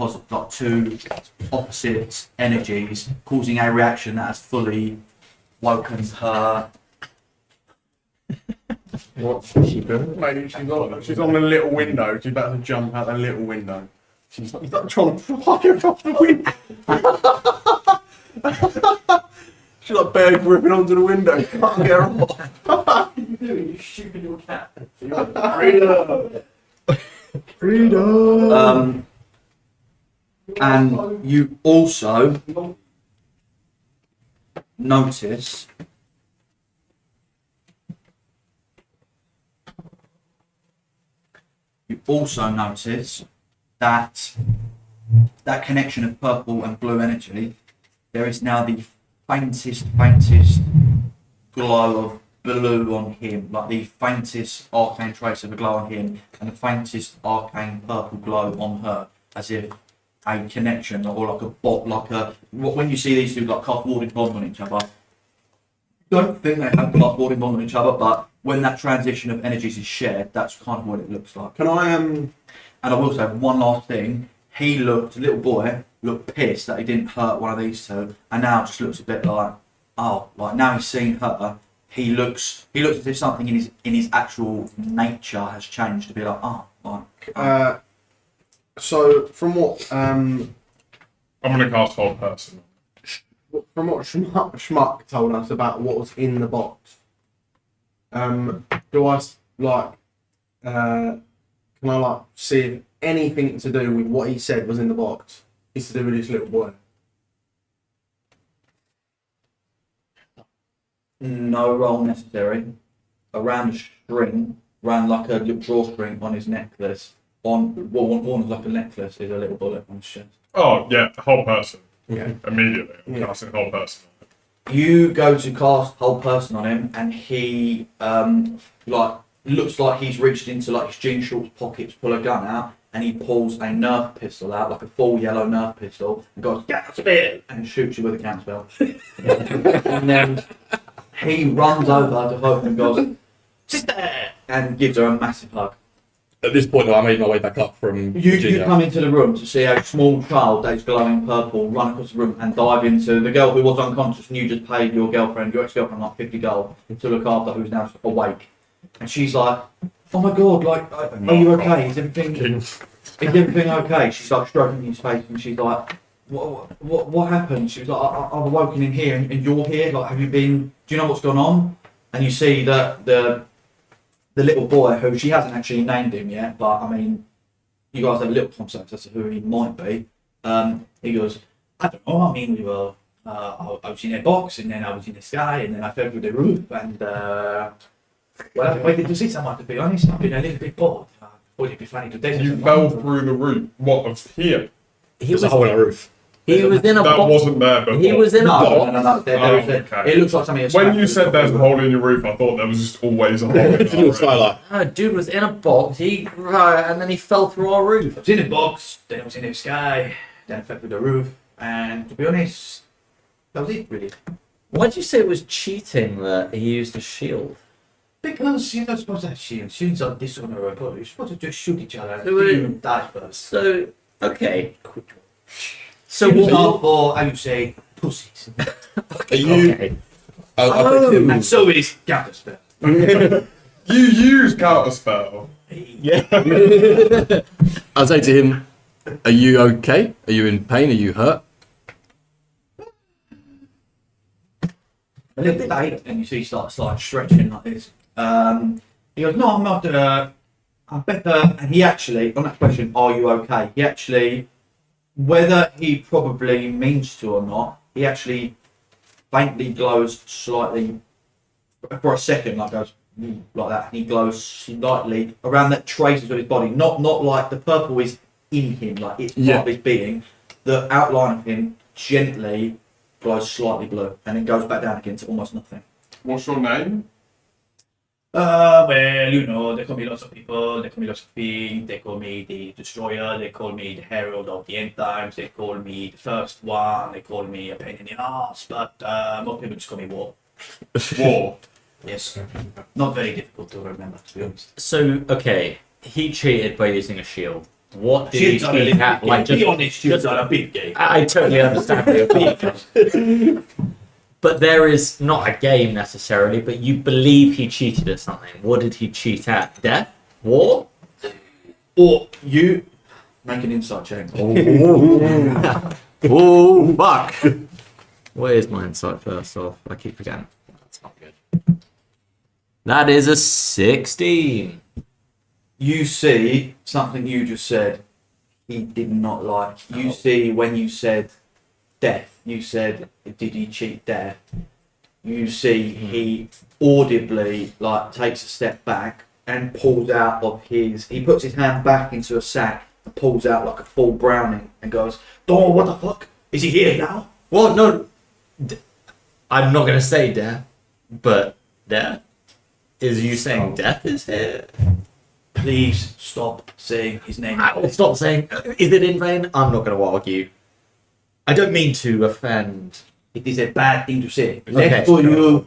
opposite energies, causing a reaction that has fully woken her. What's she doing? Mate, she's on a little window. She's about to jump out the little window. She's like trying to fire off the window. She's like bear gripping onto the window. Can't get her off. What are you doing? You're shooting your cat. Freedom! And you also notice that connection of purple and blue energy, there is now the faintest glow of blue on him, like the faintest arcane trace of a glow on him, and the faintest arcane purple glow on her, as if a connection or like a bot, when you see these 2 like cast warding bond on each other. Don't think they have cast warding bond on each other, but when that transition of energies is shared, that's kind of what it looks like. Can I And I will say one last thing. Little boy looked pissed that he didn't hurt one of these 2, and now just looks a bit like, like now he's seen her. He looks as if something in his actual nature has changed to be like, so from what I'm gonna cast Hold Person. Schmuck told us about what was in the box, do I like? Can I like see if anything to do with what he said was in the box is to do with this little boy? no roll necessary. Around a string, around like a little drawstring on his necklace. One like a necklace is a little bullet on his chest. Oh yeah, Hold Person. Yeah. Immediately, I'm Yeah. casting Hold Person. You go to cast Whole Person on him, and he looks like he's reached into like his jean shorts pocket to pull a gun out, and he pulls a Nerf pistol out, like a full yellow Nerf pistol, and goes, "Get out of here!" and shoots you with a counterspell. And then he runs over to Hope and goes, "Sister!" and gives her a massive hug. At this point, though, I made my way back up from You Virginia. come into the room to see a small child that is glowing purple run across the room and dive into the girl who was unconscious, and you just paid your ex-girlfriend like 50 gold to look after, who's now awake. And she's like, "Oh my god, like, are you okay? Is everything okay?" She's like stroking his face, and she's like, what happened? She was like, I've awoken in here, and you're here. Like, have you been? Do you know what's gone on? And you see that the little boy, who she hasn't actually named him yet, but I mean, you guys have a little concept as to who he might be. He goes, "I don't know. I mean, we were. I was in a box, and then I was in the sky, and then I fell through the roof, and well, I waited to see someone. To be honest, I've been a little bit bored. Would it be funny to date You someone?" fell through the roof. What of here? There's a hole in a roof. He was in a That box. wasn't there before. He was in a No, box. no. There Oh, is a- okay. It looks like something. When you said there's a hole in your roof, I thought there was just always a hole in It's a our little roof. skylight. No, dude was in a box. He and then he fell through our roof. I was in a box, then I was in the sky, then I fell through the roof, and to be honest, that was it really. Why'd you say it was cheating that he used a shield? Because you're not supposed to have shields. Shields are dishonorable. You're supposed to just shoot each other. So it- You die first. So okay. So Shields what? are for, how you say, pussies. Are you? Okay. I'll take him. And so is counterspell. You use counterspell. Yeah. I'll say to him, "Are you okay? Are you in pain? Are you hurt?" A little bit later, and you see he starts like stretching like this. He goes, "No, I'm not. I better, and he actually, on that question, are you okay? He actually, whether he probably means to or not, he actually faintly glows slightly for a second, like goes like that. And he glows slightly around that traces of his body, not like the purple is in him, like it's part of his being. The outline of him gently glows slightly blue, and it goes back down again to almost nothing. What's your name? Well, you know, they call me lots of people, they call me lots of things, they call me the Destroyer, they call me the Herald of the End Times, they call me the First One, they call me a pain in the ass, but most people just call me War. War. Yes. Not very difficult to remember, to be honest. So, okay, he cheated by using a shield. What did Shields he are a cheat little at? bit Like, gay. Be just, honest, shields are a bit gay. I totally understand where you're coming from. But there is not a game necessarily, but you believe he cheated at something. What did he cheat at? Death? War? Or you make an insight check. Oh, fuck. Where is my insight first off? I keep forgetting. That's not good. That is a 16. You see something you just said he did not like. You see when you said death, you said, did he cheat death? You see he audibly like takes a step back and pulls out of he puts his hand back into a sack and pulls out like a full Browning and goes, "Oh, what the fuck? Is he here now?" Well, no. I'm not going to say death, but death? Is you saying death is here? Please stop saying his name. I will stop saying, is it in vain? I'm not going to argue. I don't mean to offend. It is a bad thing to say. Okay. Let for you,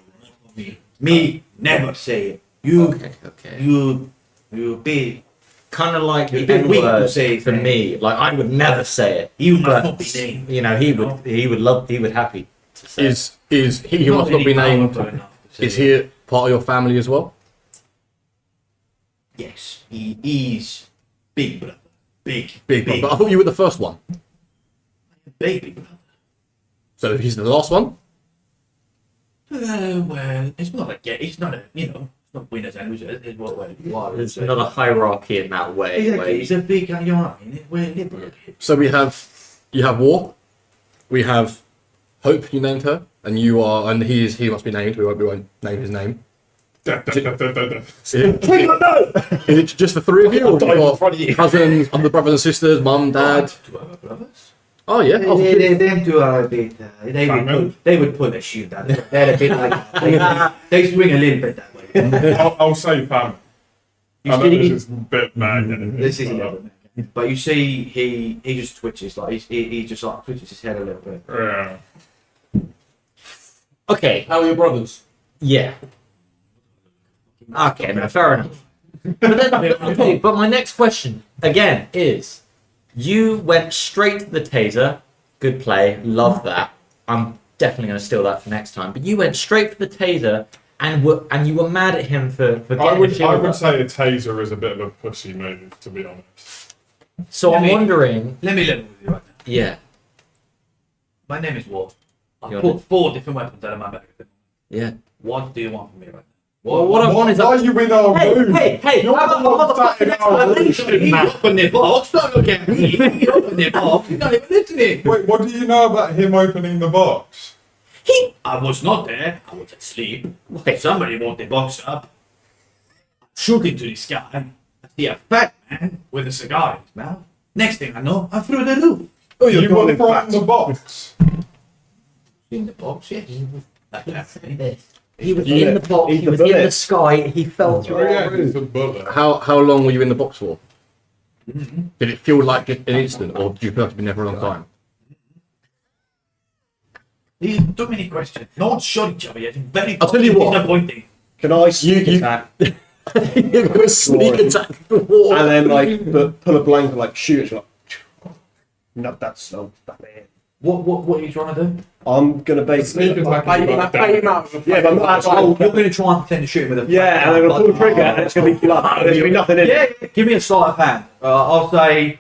me never say it. You, Okay. you be. Kind of like You're the a bit weak to N-word say it, for man. me. Like, I would never say it. You must But, not be named. you know, he would happy to say it. Is he who must not be named? powerful enough to say Is it. he part of your family as well? Yes, he is big brother. Big, Big, but I thought you were the first one. baby brother. So he's the last one. Well, it's not it's not it's not winners and losers. It's what There's not a hierarchy in that way. Exactly, where it's a big, you know what I mean? We're liberal. So you have War, we have Hope. You named her, and he must be named. We won't name his name. Is it just the three of you, or have you got cousins, other brothers and sisters, mum, dad? Two other brothers. Oh yeah. Oh, Them two are a bit. They would pull a shield down. They're a bit like they swing a little bit that way. I'll say family. You I know see, this is a bit mad. this is a little bit, but you see, he just twitches like he just like twitches his head a little bit. Yeah. Okay, How are your brothers? yeah. Okay, no, fair enough. But my next question, again, is you went straight to the taser. Good play. Love that. I'm definitely going to steal that for next time. But you went straight for the taser and you were mad at him for getting I a would shield up. say a taser is a bit of a pussy move, to be honest. So Let I'm me- wondering, Let me level with you right now. yeah, My name is War. I Your put name? 4 different weapons out of my bag. yeah. What do you want from me right now? Well, what I want is Why are you in our room? hey, You're have the a one motherfucking sat in our room. explanation, He man. opened the box. Don't look at me. He opened the box. He's not even listening. Wait, what do you know about him opening the box? I was not there. I was asleep. Wait. Somebody brought the box up. Shoot into the sky. I see a fat man with a cigar in his mouth. Next thing I know, I'm through the roof. Oh, You you're were calling from fat. the box. In the box, yes. Like that. He was Yeah. in the box, Eat he the was in the bullet. sky, he fell through Oh our yeah, roof. it's a bullet. How long were you in the box for? Did it feel like an instant, or do you feel like you've been there for a long time? These too many questions. No one shot each other yet. It's very I'll tell you what. disappointing. Can I sneak attack You go sneak Glory. attack the wall. and then like pull a blanket, like shoot it, like not that slow. What are you trying to do? I'm gonna basically. Sneak attack is about Yeah, but I'm not actually. Oh, you're going to try and pretend to shoot him with a Yeah, and I'm gonna pull the trigger, and it's gonna be like there's gonna be nothing in it. Yeah, give me a sleight of hand. I'll say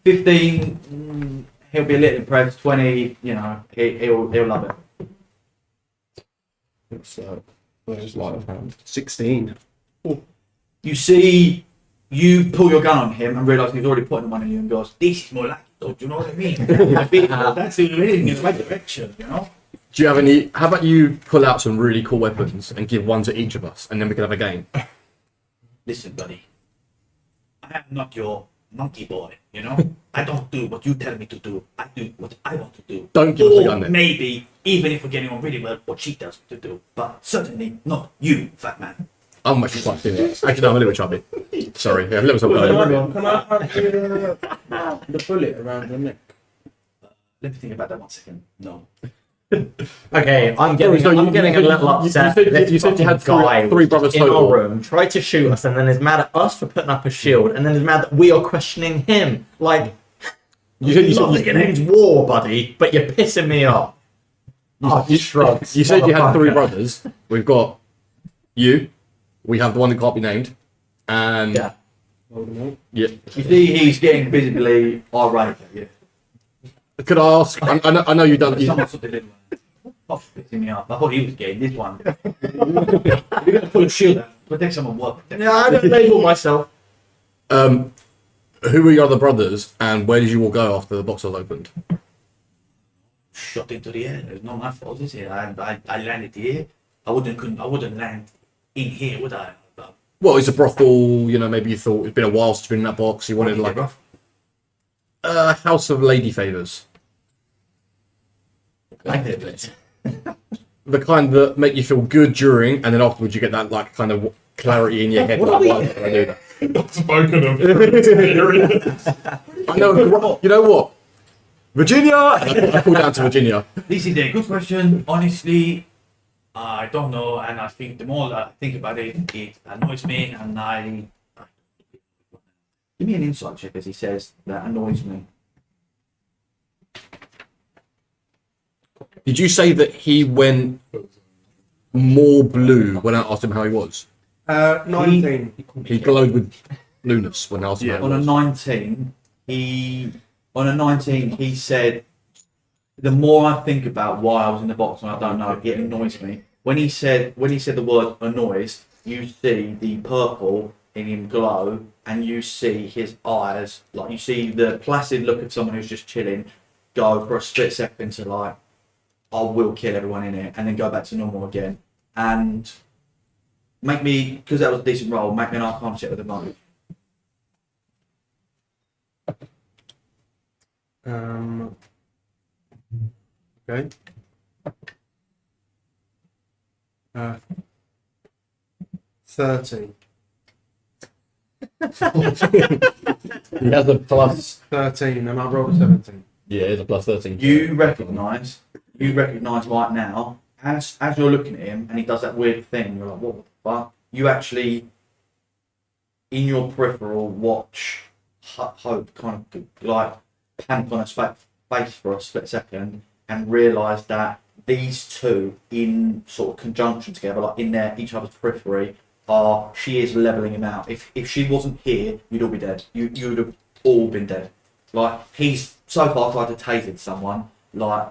15. He'll be a little impressed. 20. You know, he'll love it. It's like 16. You see you pull your gun on him and realise he's already putting one on you and goes, "This is more like it." Do you know what I mean? That's the leading in the right direction, you know. Do you have any? How about you pull out some really cool weapons and give one to each of us, and then we can have a game. Listen, buddy. I am not your monkey boy, you know. I don't do what you tell me to do. I do what I want to do. Don't give us a Or gun then. maybe, even if we're getting on really well, what she tells me to do. But certainly not you, fat man. I'm actually quite feeling. Actually, no, I'm a little chubby. Sorry, yeah, a little Can something. I have the bullet around your neck? Let me think about that 1 second. No. Okay, I'm getting, So I'm getting a little upset. You said you had Guy three brothers in total. our room, tried to shoot us, and then is mad at us for putting up a shield, and then is mad that we are questioning him. Like, You not your name's war, buddy, but you're pissing me off. Oh, shrugs. You said you had 3 Motherfucker. brothers. We've got you. We have the one that can't be named, and Yeah. yeah. You see, he's getting visibly irate at you. Could I ask? I know you done. Someone sort of did off pissing me off. I thought he was getting this one. If you're going to pull a shield out, protect someone work. Yeah, I don't label myself. Who were your other brothers, and where did you all go after the box was opened? Shot into the air. It's not my fault, is it? I landed here. I wouldn't land in here, would I? But Well, it's a brothel. You know, maybe you thought it's been a while since you've been in that box. You wanted like rough. a house of lady favors, I did it. the kind that make you feel good during, and then afterwards you get that like kind of clarity in your head. Like, why did I do that? Spoken of experience. I know. You know what? Virginia. I call down to Virginia. This is a good question. Honestly, I don't know, and I think the more I think about it, it annoys me, and I give me an insight check as he says that annoys me. Did you say that he went more blue when I asked him how he was? 19. He glowed with blueness when I asked him how On he a was. 19, he said, the more I think about why I was in the box and I don't know, it annoys me. When he said the word annoys, you see the purple in him glow, and you see his eyes, like you see the placid look of someone who's just chilling, go for a split second to like, I will kill everyone in it, and then go back to normal again. And make me, because that was a decent roll, make me an Arcana check with advantage. Okay. 13. He has a plus. 13, and I rolled a 17. Yeah, it's a plus 13. You recognise right now, as you're looking at him and he does that weird thing, you're like, what the fuck? You actually, in your peripheral, watch Hope kind of like panic on her face for a split second and realise that these two, in sort of conjunction together, like in their each other's periphery, she is levelling him out. If she wasn't here, you'd all be dead. You would have all been dead. Like, he's so far tried to taser someone, like,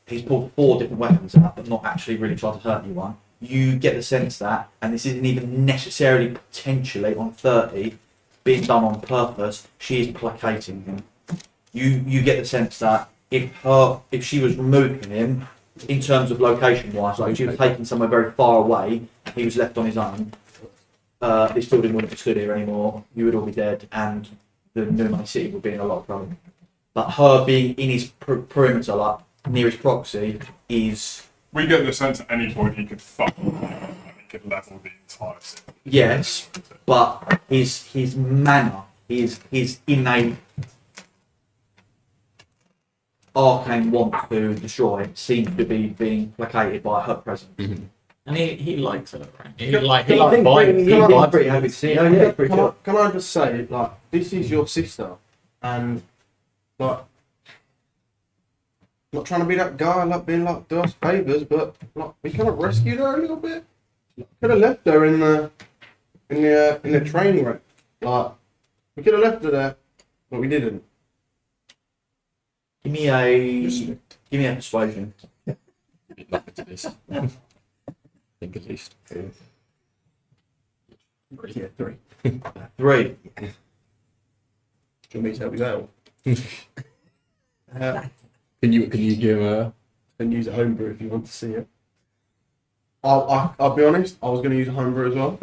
he's pulled 4 different weapons out, but not actually really tried to hurt anyone. You get the sense that, and this isn't even necessarily potentially on 30, being done on purpose, she is placating him. You get the sense that if she was removing him, in terms of location wise, like if she was taken somewhere very far away, and he was left on his own, this building wouldn't have stood here anymore, you would all be dead, and the New Money City would be in a lot of trouble. But her being in his perimeter, like nearest proxy, is We get the sense at any point he could fuck and he could level the entire city. yes, but his manner, his innate arcane want to destroy seems to be being placated by her presence. Mm-hmm. And he likes it, right? He Can- likes can I- vibes. can I- He likes pretty happy to see her. Yeah, pretty cool. Can I just say, like, this is your sister, and like, not trying to be that guy, like being like do us favours, but like we kind of rescued her a little bit. Could have left her in the training room. Like, we could have left her there, but we didn't. Give me a persuasion. Nothing to this. I think at least. Yeah, 3. 3. Do you want me to help you out? Can you give a? And use a homebrew if you want to see it. I'll be honest. I was going to use a homebrew as well.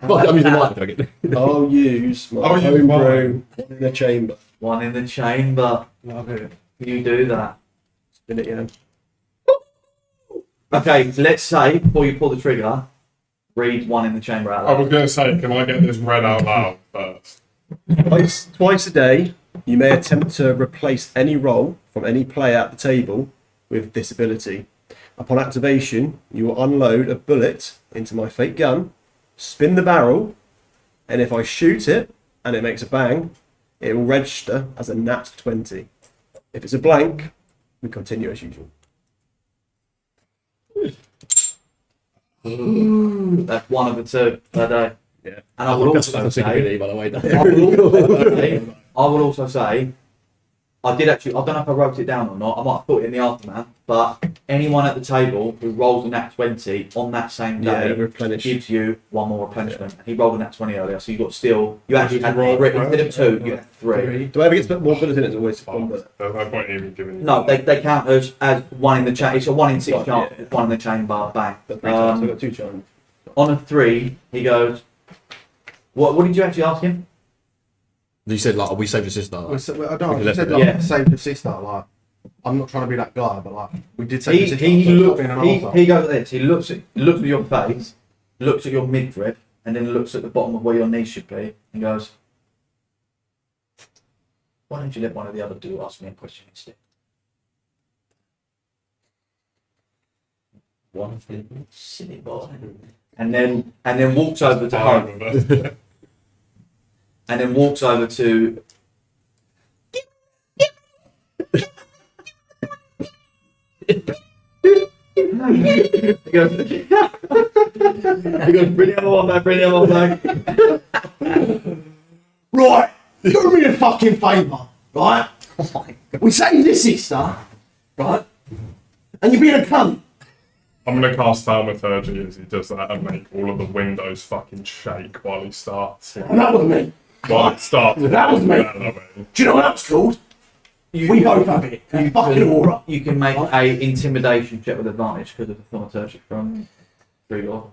Well, I'm using mine. Can I get? I'll use my I'll use homebrew in the chamber. 1 in the chamber. Love it. You do that. Spin it, yeah. Okay, let's say, before you pull the trigger, read 1 in the chamber out I loud. was going to say, can I get this read out loud first? Twice a day, you may attempt to replace any role from any player at the table with this ability. Upon activation, you will unload a bullet into my fake gun, spin the barrel, and if I shoot it and it makes a bang, it will register as a nat 20. If it's a blank, we continue as usual. That's 1 of the 2 per day. Yeah. And I would That's also a say, ability, by the way. I would also say, I did actually, I don't know if I wrote it down or not, I might have put it in the aftermath, but anyone at the table who rolls a nat 20 on that same day replenish. gives you 1 more replenishment. And he rolled a nat 20 earlier, so you got still, you actually had roll 3, three? instead of 2, you had 3. Do I ever get more bullets in it? It's always one bullet. There's no point in even giving you. No, they count as 1 in the chamber. It's a 1 in 6 Right, chance. yeah. 1 in the chamber, bang. But 3 times, so I've got 2 charms. On a 3, he goes, what did you actually ask him? You said like, we saved your sister. I don't know. We You left said it like there. save your sister. Like I'm not trying to be that guy, but like we did save He, your sister. he, so look, stop being an arsehole. he goes like this. He looks at your face, looks at your midriff, and then looks at the bottom of where your knees should be, and goes, "Why don't you let one of the other two ask me a question instead?" One of them, silly boy, and then walks over to home, and then walks over to. He goes, bring the other one back, bring the other one back. Right, do me a fucking favour, right? We saved your sister, right? And you're being a cunt. I'm going to cast Thaumaturgy as he does that and make all of the windows fucking shake while he starts. And that was me. While it starts. That was me. Do you know what that was called? We both have it. A fucking aura. You can make a intimidation check with advantage because of the thaumaturgy from 3 or.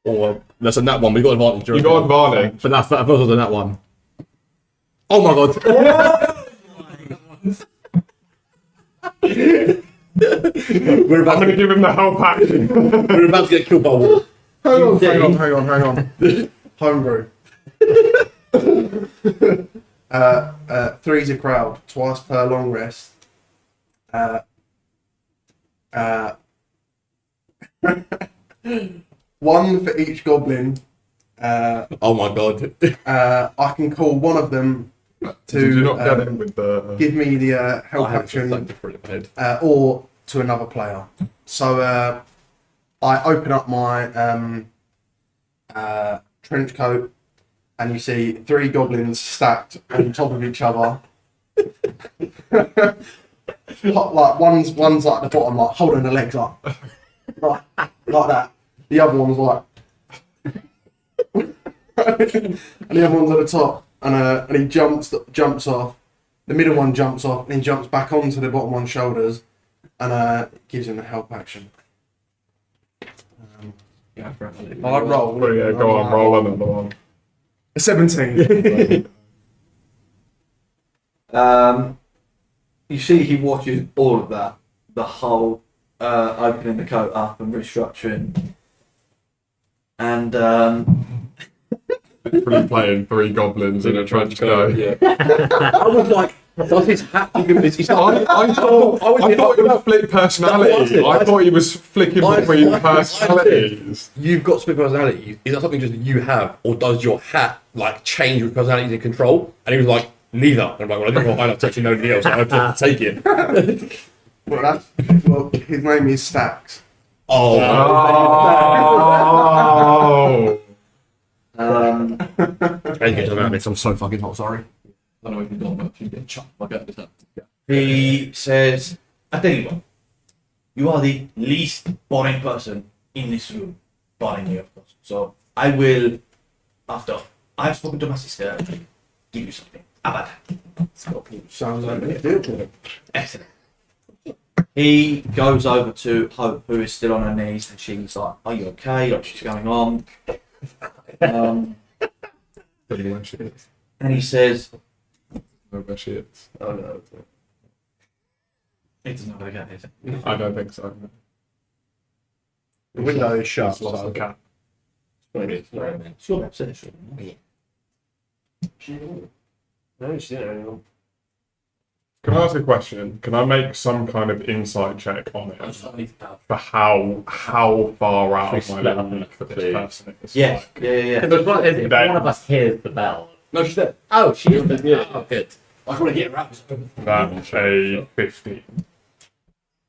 Or that's a nat one. We got advantage. You got advantage. But that first was a nat one. Oh my god. We're I'm about going to give him the help action. we're about to get killed by a wolf. Hang on, Indeed. hang on. Homebrew. 3's a crowd, twice per long rest. One for each goblin. Oh my god. I can call one of them Did you not get it to with the... give me the help I have action, something different in my head. or to another player. So I open up my trench coat, and you see 3 goblins stacked on top of each other. Like one's like the bottom, like holding the legs up, like that. The other one's like, and the other one's at the top, and he jumps off. The middle one jumps off, and he jumps back onto the bottom one's shoulders, and gives him the help action. Yeah, for it. I roll. Oh, yeah, go on, roll another one. 17. You see, he watches all of that, the whole opening the coat up and restructuring, and Literally playing 3 goblins in a trench coat. Yeah. I was like, does his hat? It's not. I thought it was split personality. I thought he was flicking between personalities. You've got split personality. Is that something just that you have, or does your hat like change with personalities in control? And he was like, neither. And I'm like, well, I didn't want to find out touching nobody else. So I have to take it. Well, his name is Stacks. Oh. Oh. Thank you, I'm so fucking hot. Sorry. I don't know if you've got much. You get chucked like that. he says, "I tell you what, you are the least boring person in this room, barring you, of course. So I will, after I've spoken to my sister, give you something. About that. Sounds like a deal. Excellent. He goes over to Hope, who is still on her knees, and she's like, "Are you okay? Like, what's going on?" Um, Don't know where she is. and he says, Know where she is. Oh no. "It doesn't know where to go, is it?" I don't think so. The window is shut. She's lost the cat. Sure, upset, sure. No, she didn't anymore. Can I ask a question? Can I make some kind of insight check on it for how far out of my Split up league into for this two. person is? Yeah, Like, yeah. Because if That- one of us hears the bell. No, she's there. Oh, she is there. Yeah. Oh, good. I just want to get her out. That's a 15.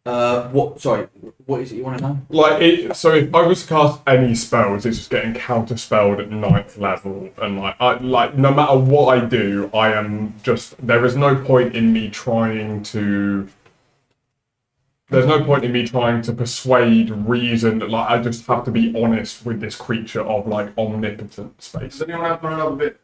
What? Sorry, what is it you want to know? So if I was to cast any spells, it's just getting counterspelled at 9th level, and no matter what I do, I am just there is no point in me trying to. There's no point in me trying to persuade, reason. Like I just have to be honest with this creature of like omnipotent space. Does anyone have another bit?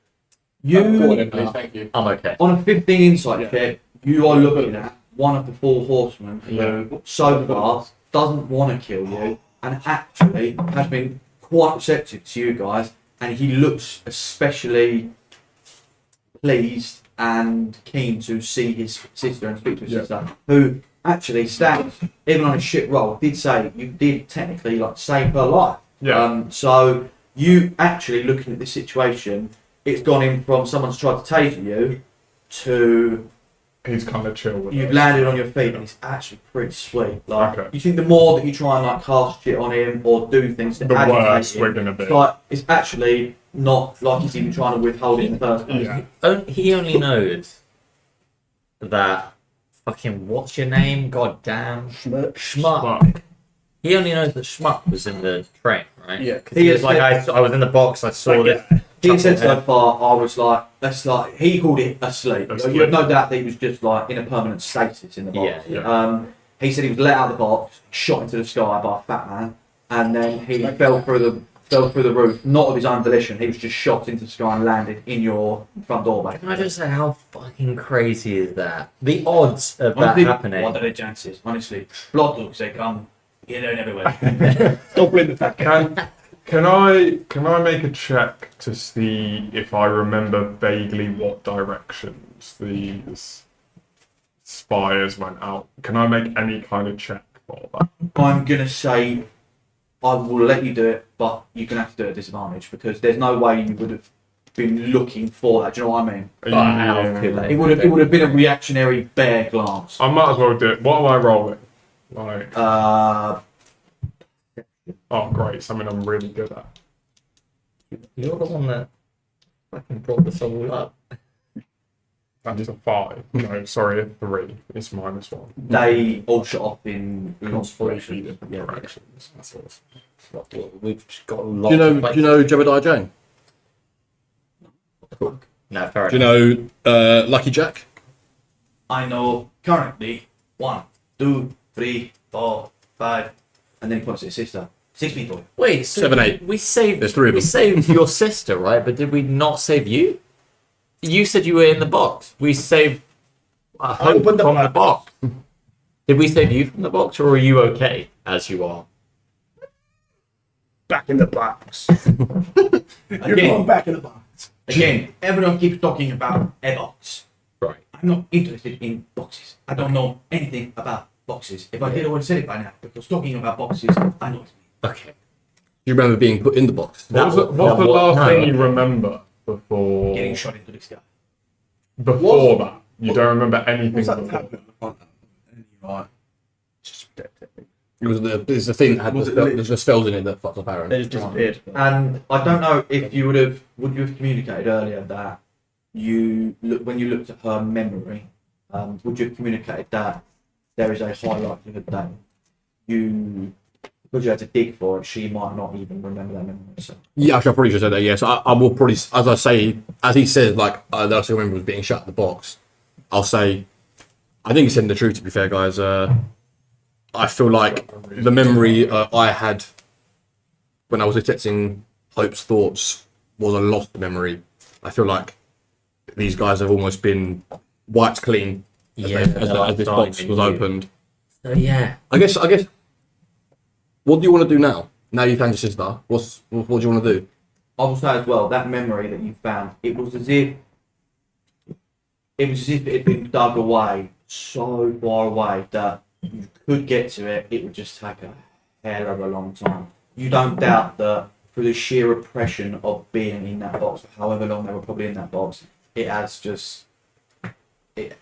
You Please, thank you. I'm okay. on a 15 insight check, you are looking at one of the 4 horsemen who, so far, doesn't want to kill you, and actually has been quite receptive to you guys, and he looks especially pleased and keen to see his sister and speak to his sister, who actually stands, even on a shit roll, did say you did technically like save her life. Yeah. So you actually looking at this situation, it's gone in from someone's tried to taser you to He's kind of chill with you've it. landed on your feet, and it's actually pretty sweet. Like Okay. you think the more that you try and like cast shit on him or do things to The agitate worse him, we're gonna be. it's like it's actually not like he's even trying to withhold it in the first place. Yeah. He only knows that fucking what's your name? God damn. Schmuck. Schmuck. He only knows that Schmuck was in the train, right? Yeah. He was like, I was in the box, I saw this. He said so far, I was like, that's like, he called it asleep. Asleep. You have no doubt that he was just like in a permanent stasis in the box. Yeah. He said he was let out of the box, shot into the sky by a fat man, and then he fell through the roof, not of his own volition. He was just shot into the sky and landed in your front door, basically. Can I just say how fucking crazy is that? The odds of that Honestly, happening. what are the chances? Honestly, blood looks they come here, there, and everywhere. Don't blame the fat cat. Can I make a check to see if I remember vaguely what directions these spires went out? Can I make any kind of check for that? I'm gonna say I will let you do it, but you're gonna have to do it at disadvantage because there's no way you would have been looking for that. Do you know what I mean? It would have been a reactionary bare glance. I might as well do it. What am I rolling? Like, oh great, something I'm really good at. You're the one that fucking brought this all up. That's a 5. No, sorry, a 3. It's -1. They all shot off in Constellation constellation. Yeah. directions. That's awesome. We've just got a Do lot. you know Jebediah Jane? No, fair Do you know Lucky Jack? I know currently 1, 2, 3, 4, 5, and then he points at his sister. 6 people. Wait, so 7, 8. we saved. There's 3 of We them. saved your sister, right? But did we not save you? You said you were in the box. We saved Hope opened the from the box. Did we save you from the box, or are you okay as you are? Back in the box. You're Again. going back in the box. Again, everyone keeps talking about a box. Right. I'm not interested in boxes. I don't know anything about boxes. If I did, I would have said it by now. Because talking about boxes, I know it. Okay. Do you remember being put in the box? What's the last thing you remember before Getting shot into the sky. before that? You don't remember anything What's that before? happening on the front? Right. It was the thing that had Was the it spell, lit? there's the spells in it that fucked up Aaron. They just disappeared. And I don't know if you would you have communicated earlier that when you looked at her memory, would you have communicated that there is a high likelihood that because you had to dig for it, she might not even remember that memory. So. Yeah, actually, I probably should have said that. Yes, I will probably, as I say, as he said, like the last thing I remember was being shut in the box. I'll say, I think he's saying the truth. To be fair, guys, I feel like the memory I had when I was detecting Hope's thoughts was a lost memory. I feel like these guys have almost been wiped clean as, Yeah, as this box was opened. So yeah, I guess. What do you want to do now? Now you found your sister. What do you want to do? I will say as well, that memory that you found, it was as if it had been dug away so far away that you could get to it. It would just take a hell of a long time. You don't doubt that through the sheer oppression of being in that box, for however long they were probably in that box, it has just.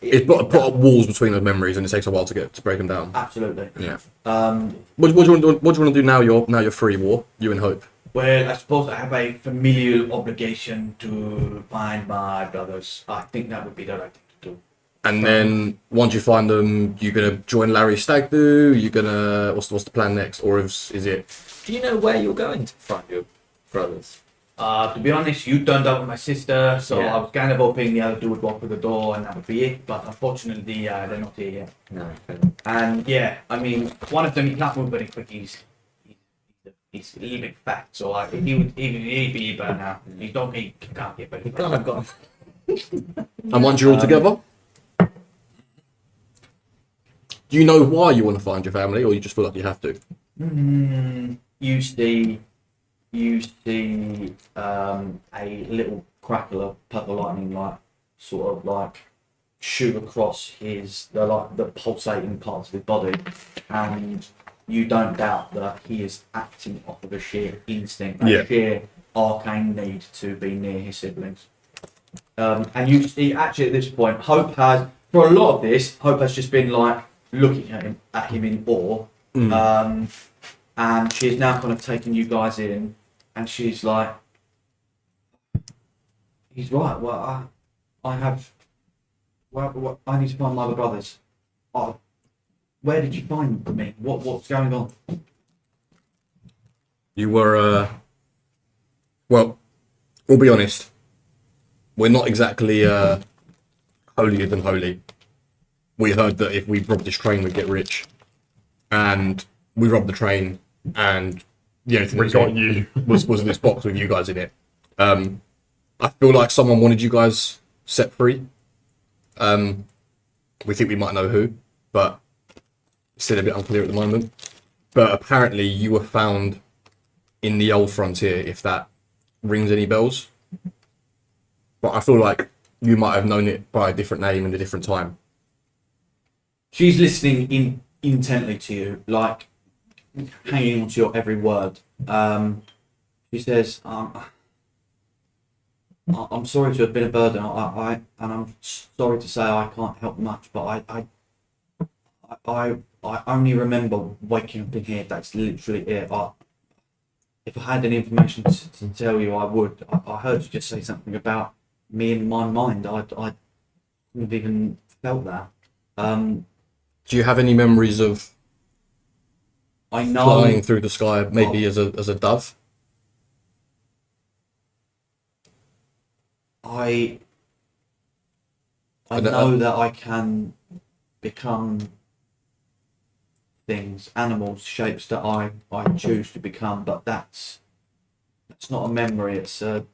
It's put up walls between those memories, and it takes a while to break them down. Absolutely. Yeah. What do you want to do now? You're free, War. You and Hope. Well, I suppose I have a familial obligation to find my brothers. I think that would be the right thing to do. And then once you find them, you're gonna join Larry's stag do. You're gonna what's the plan next, or is it? do you know where you're going to find your brothers? To be honest, you turned up with my sister, so Yeah. I was kind of hoping the other two would walk through the door and that would be it. But unfortunately, they're not here yet. No. And yeah, I mean, one of them he can't move very quick. He's a little bit fat, so he'd be burnt out. He can't get very You far. kind of got. And once you're all together, do you know why you want to find your family, or you just feel like you have to? You see a little crackle of purple lightning, like sort of like shoot across the pulsating parts of his body, and you don't doubt that he is acting off of a sheer instinct, a sheer arcane need to be near his siblings. And you see, actually, at this point, Hope has, for a lot of this, Hope has just been like looking at him in awe. And she's now kind of taken you guys in, and she's like, he's right. Well, I need to find my other brothers. Oh, where did you find me? What's going on? You were, well, we'll be honest. We're not exactly holier than holy. We heard that if we robbed this train, we'd get rich, and we robbed the train, and the only thing We got you. was this box with you guys in it. I feel like someone wanted you guys set free. We think we might know who, but it's still a bit unclear at the moment. But apparently you were found in the old frontier, if that rings any bells. But I feel like you might have known it by a different name and a different time. She's listening intently to you, like hanging on to your every word. She says, I'm sorry to have been a burden. And I'm sorry to say I can't help much, but I only remember waking up in here. That's literally it. If I had any information to tell you, I would. I heard you just say something about me in my mind. I couldn't have even felt that. Do you have any memories of I know. flying through the sky, maybe as a dove? I I don't- know that I can become things, animals, shapes that I choose to become, but that's not a memory. It's an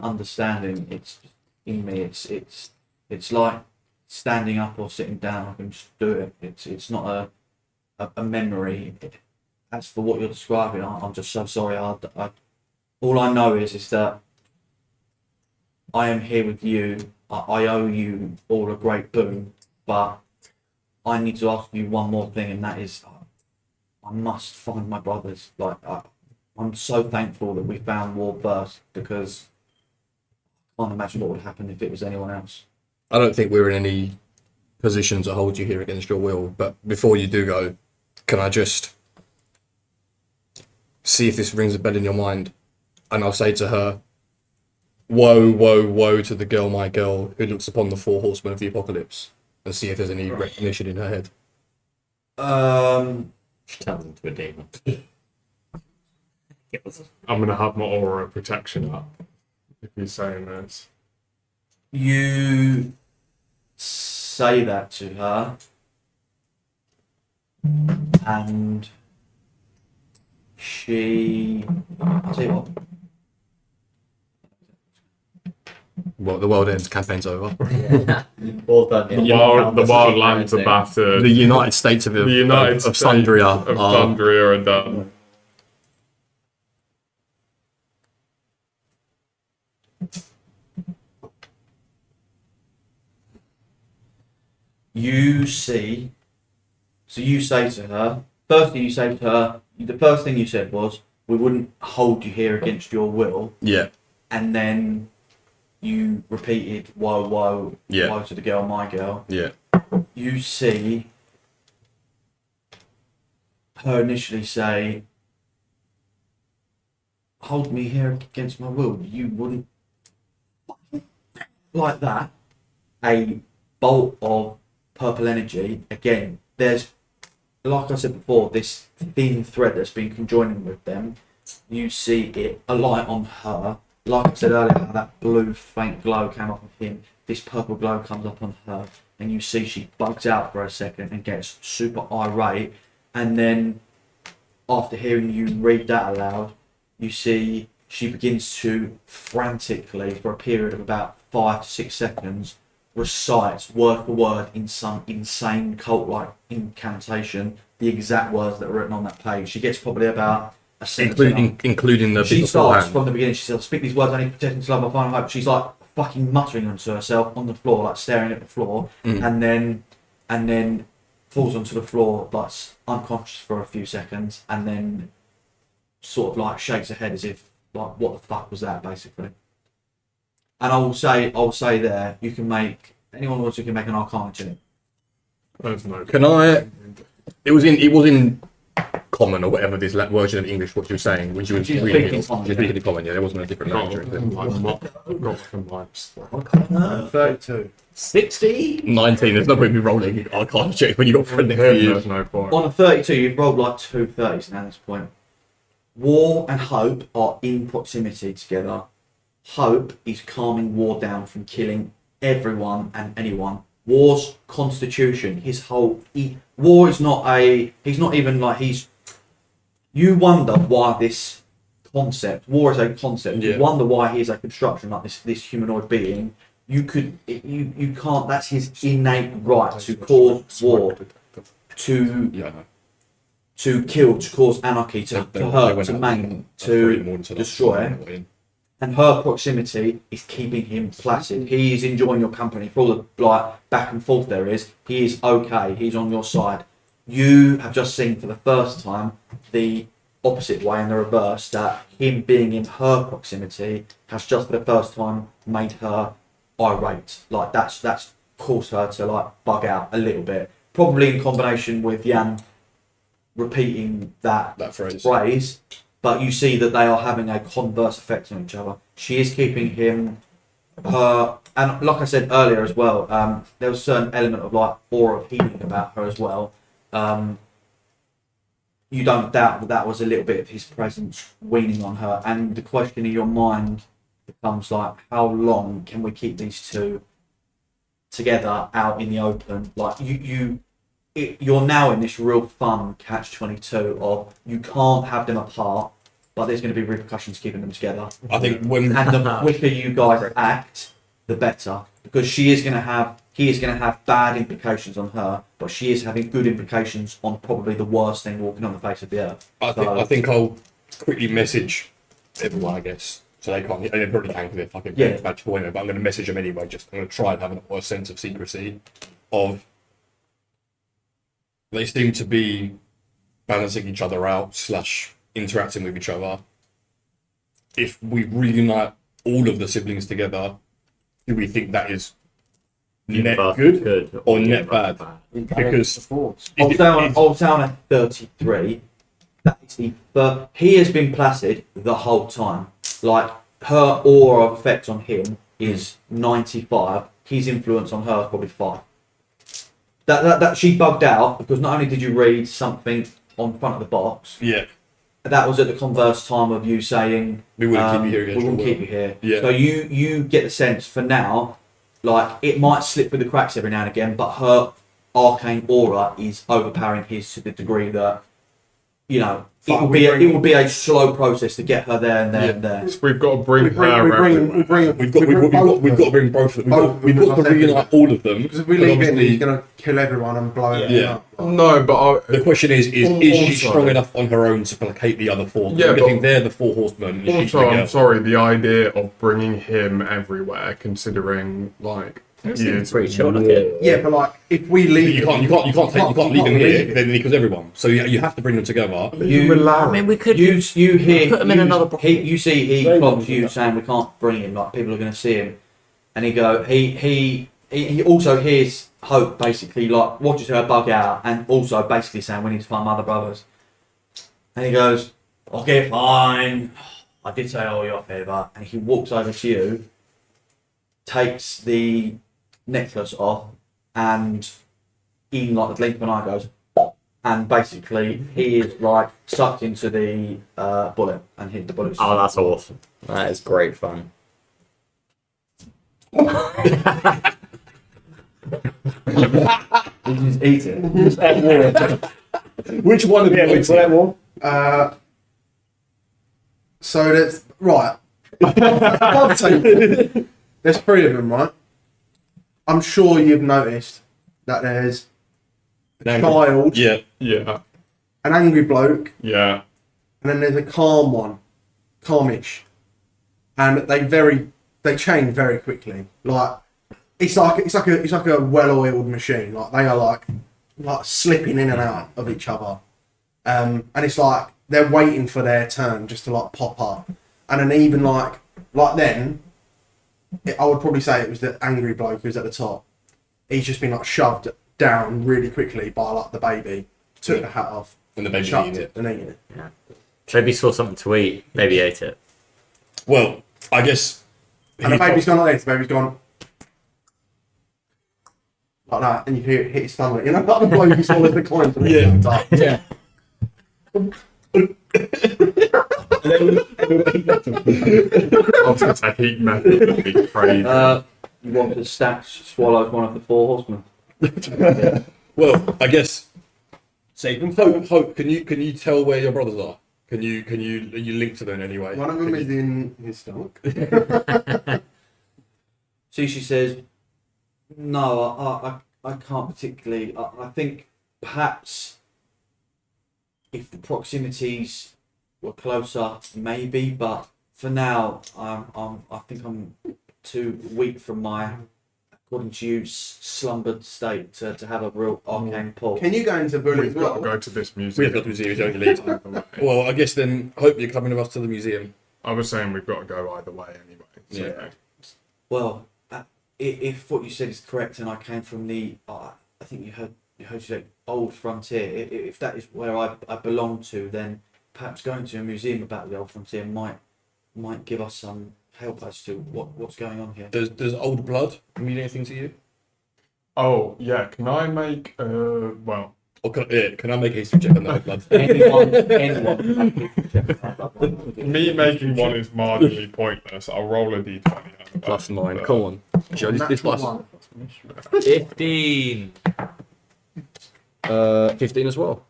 understanding. It's in me. It's like standing up or sitting down. I can just do it. It's not a memory. As for what you're describing, I'm just so sorry. All I know is that I am here with you. I owe you all a great boon, but I need to ask you one more thing, and that is, I must find my brothers. Like, I'm so thankful that we found War first, because I can't imagine what would happen if it was anyone else. I don't think we're in any position to hold you here against your will, but before you do go, can I just see if this rings a bell in your mind? And I'll say to her, woe, woe, woe to the girl, my girl, who looks upon the four horsemen of the apocalypse, and see if there's any recognition in her head. She turns into a demon. I'm gonna have my aura protection up if you're saying this. You say that to her, and I'll tell you what. Well, the world ends. Campaign's over. Yeah. Well done. The Yeah. wild lands are battered. The United States of States Sundria of are Sundria are done. You see, so you say to her, first thing you say to her, the first thing you said was, we wouldn't hold you here against your will. yeah. And then you repeated, whoa, whoa, Yeah. whoa to the girl, my girl. Yeah. You see her initially say, hold me here against my will. You wouldn't, like that. A bolt of purple energy. Again, there's, like I said before, this thin thread that's been conjoining with them. You see it alight on her. Like I said earlier, how that blue faint glow came up on him. This purple glow comes up on her, and you see she bugs out for a second and gets super irate. And then, after hearing you read that aloud, you see she begins to frantically, for a period of about 5 to 6 seconds, recites word for word in some insane cult-like incantation the exact words that are written on that page. She gets probably about a sentence. Including the She bit starts beforehand. from the beginning. She says, "Speak these words. I need to protect until my final hope." She's like fucking muttering onto herself on the floor, like staring at the floor, and then falls onto the floor, like unconscious for a few seconds, and then sort of like shakes her head as if like, "What the fuck was that?" basically. And I'll say there, you can make anyone wants, you can make an Arcana check. There's no. Can I? It was in common or whatever this version of English what you were saying when you were She's reading speaking it. common, She was speaking in common. Yeah, there wasn't a different language. or anything. 32. 60. 19. There's no point in me rolling. I can't check when you got friend next to you. There's no point. On a 32, you've rolled like 2 30s now at this point. War and Hope are in proximity together. Hope is calming War down from killing everyone and anyone. War's constitution, War is not he's not even like you wonder why this concept, War is a concept, Yeah. you wonder why he is a construction like this humanoid being. You can't, that's his innate right to cause war, to Yeah, I know. to kill, to cause anarchy, to They hurt, went to out maim, at 3 in the to morning to destroy. And her proximity is keeping him placid. He is enjoying your company for all the like back and forth there is. He is okay. He's on your side. You have just seen for the first time the opposite way in the reverse, that him being in her proximity has just for the first time made her irate. Like that's caused her to like bug out a little bit. Probably in combination with Jan repeating that That phrase. phrase, but you see that they are having a converse effect on each other. She is keeping him, and like I said earlier as well, there was a certain element of like aura of healing about her as well. You don't doubt that was a little bit of his presence weaning on her, and the question in your mind becomes like, how long can we keep these two together out in the open? Like you're now in this real fun catch-22 of you can't have them apart, but there's going to be repercussions keeping them together. I think when And the quicker you guys act, the better, because he is going to have bad implications on her, but she is having good implications on probably the worst thing walking on the face of the earth. I think I'll quickly message everyone, I guess. So they can't. They probably can because they're fucking Yeah. magical anyway. But I'm going to message them anyway. Just I'm going to try and have a sense of secrecy. Of they seem to be balancing each other out / interacting with each other. If we reunite all of the siblings together, do we think that is net good or net bad? Because I'll say on a 33. That is he has been placid the whole time. Like her aura of effect on him is 95. His influence on her is probably 5. That she bugged out because not only did you read something on front of the box, yeah, that was at the converse time of you saying we wouldn't keep you here we against wouldn't your keep will. you here. Yeah. So you get the sense for now, like it might slip through the cracks every now and again, but her arcane aura is overpowering his to the degree that, you know, it Fine, will we be bring- it will be a slow process to get her there and there Yeah. and there. So we've got to bring We her everywhere. We've got to bring both. We've got to reunite all of them. Because if we but leave him, obviously- he's going to kill everyone and blow everything Yeah. up. No, but The question is she Also- strong enough on her own to placate the other four? Yeah, I think but- they're the four horsemen. And she's the also, I'm girl. sorry, the idea of bringing him everywhere, considering like he Seems is pretty chill, like it. Yeah, but like if we But leave, you can't leave him here. Then he kills everyone. So you have to bring them together. I mean, we could You hear put him in another brothel. you see he Very clocks good. you saying we can't bring him, like people are going to see him, and he also hears Hope basically like watches her bug out, and also basically saying we need to find my other brothers, and he goes, okay, fine, I did say oh you're favor, and he walks over to you, takes the necklace off, and in like the blink of an eye goes, and basically he is like sucked into the bullet and hit the bullet. Oh, that's awesome. That is great fun. You just eat it. Which one of them? Which one more? so that's right. I'll take it. There's 3 of them, right? I'm sure you've noticed that there's a child, Yeah. yeah, an angry bloke, yeah. and then there's a calm one, calmish, and they change very quickly. Like it's like a well-oiled machine. Like they are like slipping in and out of each other, and it's like they're waiting for their turn just to like pop up, and then even like then, I would probably say it was the angry bloke who's at the top. He's just been like shoved down really quickly by like the baby, took the hat off, And the baby chucked eating it, and eating it. Maybe saw something to eat. Maybe ate it. Well, I guess. And the baby's gone like this. The baby's gone like that, and you hear it hit his stomach. You know, like the bloke who swallows the coins. And Yeah. Yeah. I was going to say heat method would be crazy. Walter Stacks swallows one of the 4 horsemen. Well, I guess. Hope. Can you tell where your brothers are? Are you linked to them in any way? One of them is in his stomach. See, she says, no, I can't particularly. I think perhaps if the proximities were closer, maybe, but for now, I think I'm too weak from my, according to you, slumbered state to have a real arcane pull. Can you go into bullet We've as got to well? go to this We have museum. got to museum. Don't leave. Either way. Well, I guess then. Hope you're coming with us to the museum. I was saying we've got to go either way anyway. So. Yeah. Well, if what you said is correct, and I came from the, I think you heard you said old frontier. If that is where I belong to, then perhaps going to a museum about the old frontier might give us some help as to what's going on here. Does old blood mean anything to you? Oh yeah, can I make well? Or can I make a history check on the old blood? Anyone. Me making one is marginally pointless. I'll roll a d20. Plus 9. Come on. Actually, this Natural plus one. 15. 15 as well.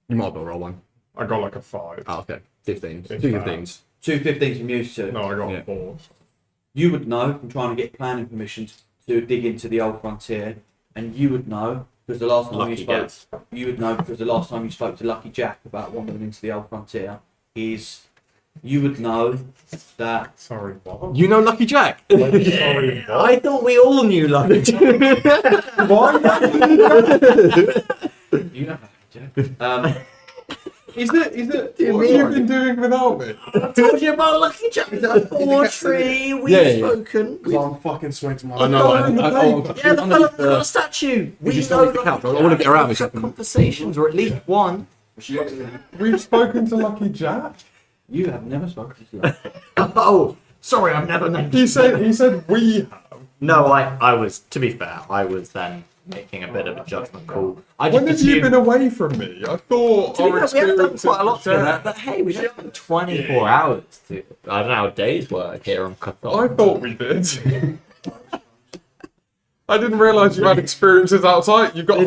You might as well roll one. I got like a 5. Oh, okay. 15. It's 2 bad. 15s. 2 15s from used to. No, I got Yeah. 4. You would know from trying to get planning permission to dig into the old frontier, and you would know because the last time Lucky you spoke, guess. you would know because the last time you spoke to Lucky Jack about wandering into the old frontier is you would know that Sorry, what? You know Lucky Jack? Sorry, what? I thought we all knew Lucky Jack. you know Lucky Jack. Is it? What have you been doing without me? I told you about Lucky Jack. Poetry, we've spoken. Because I'm fucking sweating my I know. in the Yeah, the fella that's got a statue. We you know still need the Lucky couch? I Jack. wanna get around We've this. had conversations, or at least one. We've spoken to Lucky Jack. You have never spoken to Lucky. Oh, sorry, I've never mentioned. He said we have. No, I was. To be fair, I was then making a bit of a judgment call. I just When have you assumed- been away from me? I thought To be our fair, we have done experience quite a lot at Jack- together, but hey, we just had 24 hours to. I don't know how days work here on Qatar. I thought we did. I didn't realise you had experiences outside. You've got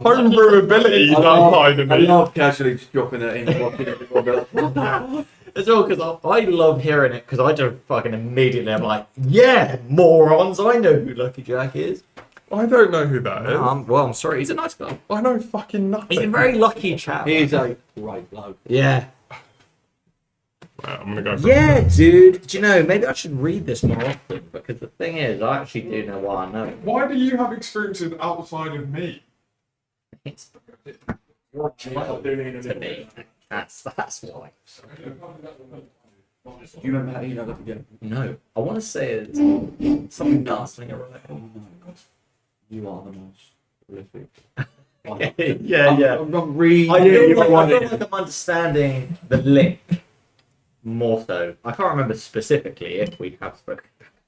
homebrew ability outside of I me. love casually just dropping it in, watching it before I go, As well, because I love hearing it, because I just fucking immediately, I'm like, yeah, morons, I know who Lucky Jack is. I don't know who that is. Well, I'm sorry, he's a nice guy. I know fucking He's a nothing. very lucky chap. He's a great bloke. Yeah. Right, I'm gonna go. For Yeah, dude. Do you know, maybe I should read this more often, because the thing is, I actually do know why I know it. Why do you have experiences outside of me? It's you're a child to me. That's why. Do you remember how you know that again? No, I want to say it's something dancing around. Oh no. You are the most prolific. Yeah. I'm really. I feel like I'm understanding the link more so. I can't remember specifically if we have spoken,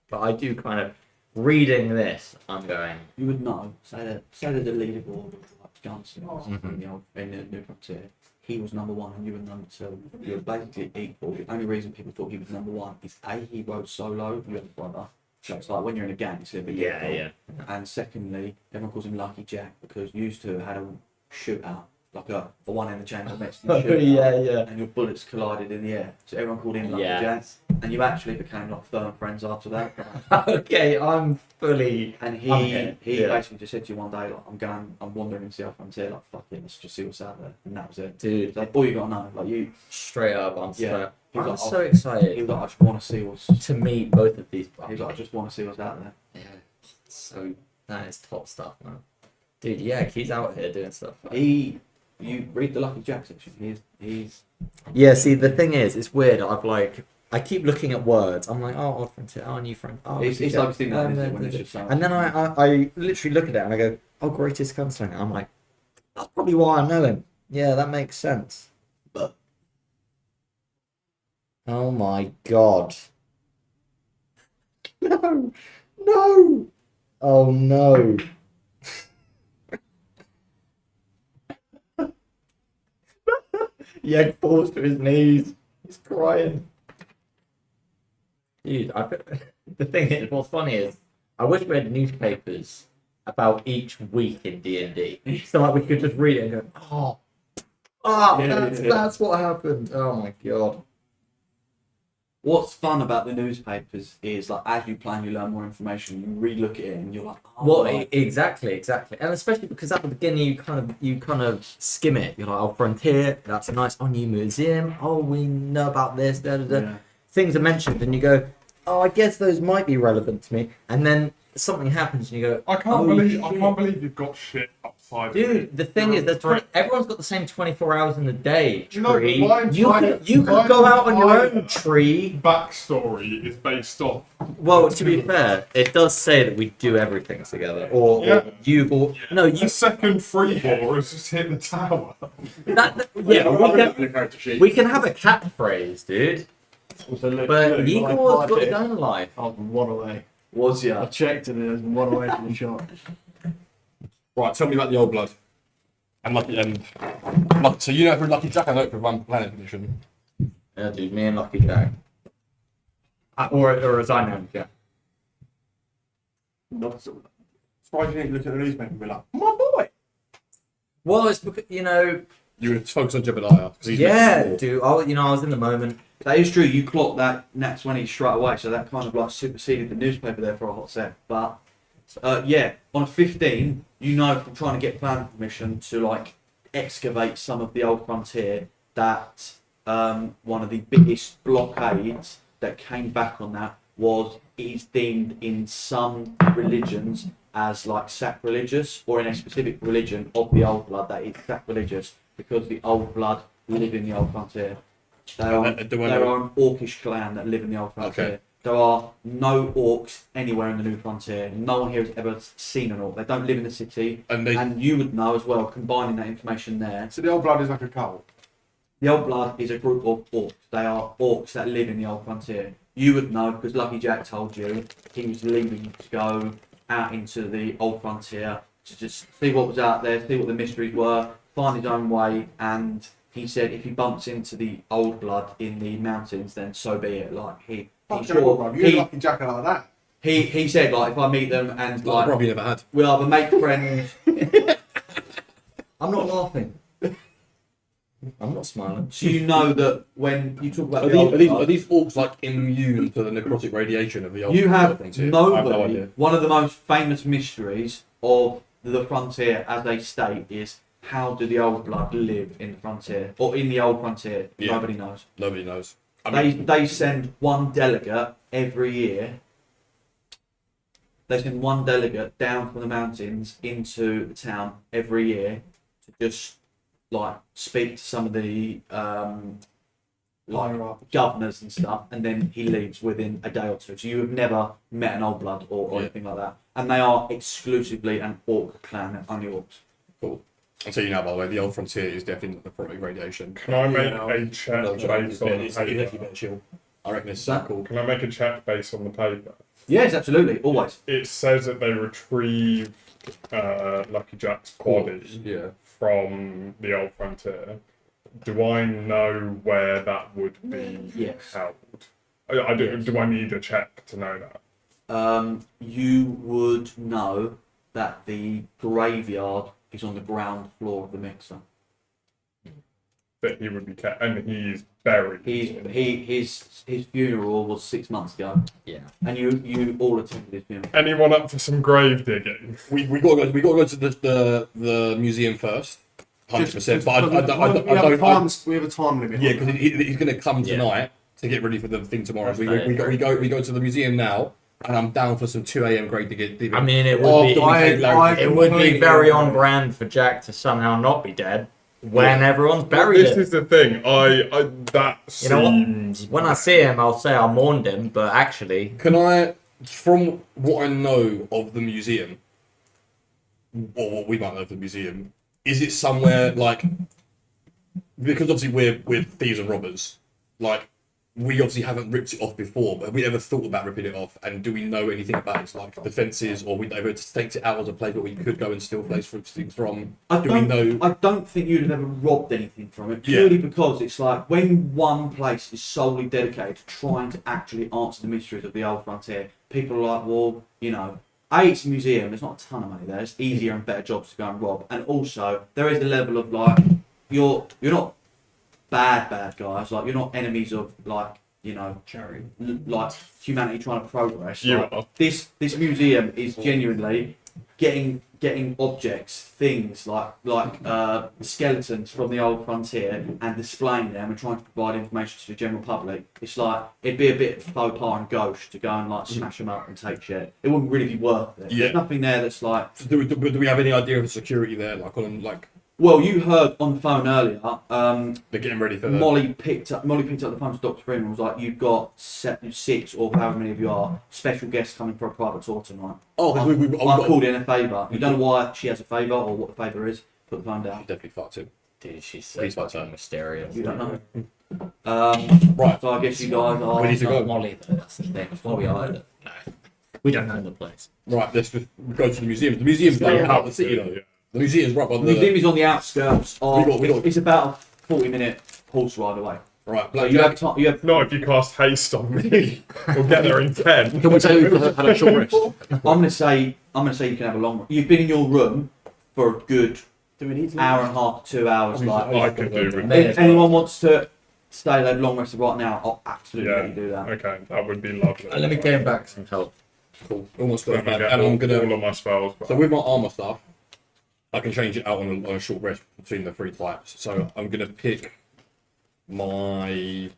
but I do kind of reading this. I'm going. You would know. Say there's a leaderboard of like Johnson in the New Frontier. He was number one and you were number two. You were basically equal. The only reason people thought he was number one is A, he rode solo, you had a brother. So it's like when you're in a gang, it's a bit difficult. And secondly, everyone calls him Lucky Jack because you used to had a shootout, like a one in the chamber Mexican shootout. And your bullets collided in the air. So everyone called him Lucky Jack. And you actually became like firm friends after that. Okay, I'm fully. And he basically just said to you one day, like, I'm wandering into the frontier, like, fuck it, let's just see what's out there. And that was it. Dude, Like, all you gotta know, like, you. straight up, I'm He was I'm like, so He excited was like, I just want to see what's. to meet both of these. He was like, I just want to see what's out there. Yeah, so that is top stuff, man. Dude, yeah, he's out here doing stuff. You read the Lucky Jack section. He's. Yeah, see, the thing is, it's weird. I keep looking at words. I'm like, oh, old frontier, oh, new friend. Oh, It's Lucky like Jack. thing that, isn't it, when it's just so And then I literally look at it and I go, oh, greatest gunslinger. I'm like, that's probably why I know him. Yeah, that makes sense. But oh my god. No! Oh no. Yeg falls to his knees. He's crying. Dude, the thing is, what's funny is, I wish we had newspapers about each week in D&D. So like we could just read it and go, that's what happened. Oh my god. what's fun about the newspapers is, like, as you plan, you learn more information. You re-look at it and you're like, oh, Well, right. exactly, and especially because at the beginning you kind of skim it. You're like, oh, frontier, that's a nice. Oh, new museum. Oh, we know about this. Da, da, da. Yeah. Things are mentioned, and you go, oh, I guess those might be relevant to me. And then something happens, and you go, I can't believe you've got shit upside. dude. The thing is, everyone's got the same 24 hours in the day. You know, Tree. my You could go out on your own, Tree. backstory is based off. Well, to be fair, it does say that we do everything together, or you've all no, you. The second free ball has just hit the tower. We can have a catchphrase, dude. But Igor's got his own life. I was one away. Was I ya? checked and there was one away from the shot. Right, tell me about the old blood. And so you know for Lucky Jack, I know it for one planet edition. Yeah, dude, me and Lucky Jack. Or as I know him, Jack. Not so. Surprised you didn't look at the newspaper and be like, my boy. Well, it's because You were focused on Jebediah. 'cause he's yeah, dude. I was in the moment. That is true. You clocked that Nat 20 straight away, so that kind of like superseded the newspaper there for a hot sec. But yeah, on a 15, you know from trying to get planning permission to like excavate some of the old frontier that one of the biggest blockades that came back on that is deemed in some religions as like sacrilegious, or in a specific religion of the old blood that is sacrilegious because the old blood live in the old frontier. There are an orcish clan that live in the old frontier. Okay. There are no orcs anywhere in the new frontier. No one here has ever seen an orc. They don't live in the city. And you would know as well, combining that information there. So the old blood is like a cult. The old blood is a group of orcs. They are orcs that live in the old frontier. You would know because Lucky Jack told you he was leaving to go out into the old frontier to just see what was out there, see what the mysteries were, find his own way, and he said if he bumps into the old blood in the mountains, then so be it. Like Fucking hell, bro. You and Lucky Jack are like that. he said like if I meet them and Like, like probably never had. we either make friends. I'm not laughing. I'm not smiling. So you know that when you talk about Are the old are these orcs like immune to the necrotic radiation of the old? you have frontier? I nobody. no idea. One of the most famous mysteries of the frontier as a state is how do the old blood live in the frontier or in the old frontier? Yeah. Nobody knows. Nobody knows. I mean, They send one delegate every year. They send one delegate down from the mountains into the town every year to just like speak to some of the like governors and stuff, and then he leaves within a day or two. So you have never met an old blood or Yeah. anything like that, and they are exclusively an orc clan, they're only orcs. cool. I'll tell you now, by the way, the old frontier is definitely not necrotic radiation. Can I make Yeah. a check No, based on the it's actually paper? better chill. I reckon it's so cool. Can I make a check based on the paper? Yes, absolutely, always. It says that they retrieved Lucky Jack's body Yeah. from the old frontier. Do I know where that would be Yes. held? I do. Yes. Do I need a check to know that? You would know that the graveyard is on the ground floor of the mixer. That he would be kept, and he's buried. His funeral was 6 months ago, Yeah. and you all attended his funeral. Anyone up for some grave digging? We got to go to the museum first, 100%. But I we have a time limit. yeah, because he's going to come Yeah. tonight to get ready for the thing tomorrow. So That's we go to the museum now, and I'm down for some 2 a.m. grave digging. I mean, it would Oh, be it would be very on brand for Jack to somehow not be dead when everyone's buried. This is the thing. That You know what? seems. When I see him, I'll say I mourned him, but actually, Can I, from what I know of the museum, or what we might know of the museum, is it somewhere like, because obviously we're thieves and robbers, like we obviously haven't ripped it off before, but have we ever thought about ripping it off? And do we know anything about its like defences, or we ever staked it out as a place where we could go and steal things from? I Do we know? I don't think you'd have ever robbed anything from it, Yeah. purely because it's like when one place is solely dedicated to trying to actually answer the mysteries of the old frontier, people are like, well, you know, it's a museum, there's not a ton of money there, it's easier and better jobs to go and rob. And also, there is a level of like, you're not bad guys, like, you're not enemies of, like, you know, charity, like humanity trying to progress. You Like, are. this museum is genuinely getting objects, things like skeletons from the old frontier and displaying them and trying to provide information to the general public. It's like it'd be a bit faux pas and gauche to go and like smash them up and take shit. It wouldn't really be worth it. Yeah. There's nothing there that's like. Do we have any idea of the security there? Like Well, you heard on the phone earlier. they're getting ready for the. Molly picked up the phone to Dr. Freeman and was like, "You've got 6 or however many of you are special guests coming for a private tour tonight." Oh, because I called in a favour. You don't know why she has a favour or what the favour is. Put the phone down. definitely fucked him. dude, she's so Please don't fucking turn. mysterious. You don't know. Right. So I guess you guys are. We need to Not go. Molly, though. That's the thing. That's why we hired her. No, we don't know the place. Right, let's just go to the museum. The museum's right out the city, though. Yeah. The museum's right by The museum is on the outskirts. Of, We got- It's about a 40-minute horse ride away. Right, So you have time. You have. Not if you cast haste on me. We'll get there in 10. Can we say we've had a short rest? I'm gonna say you can have a long. You've been in your room for a good Do we need to hour and a half to 2 hours. Like, I could do with May if as well. anyone wants to stay there long rested right now, I'll absolutely let you do that. Okay, that would be lovely. Let me gain back some help. Cool. Almost got Let it me back. get And I'm all gonna. of my spells back. So with my armor stuff, I can change it out on a short rest between the 3 types. So I'm gonna pick my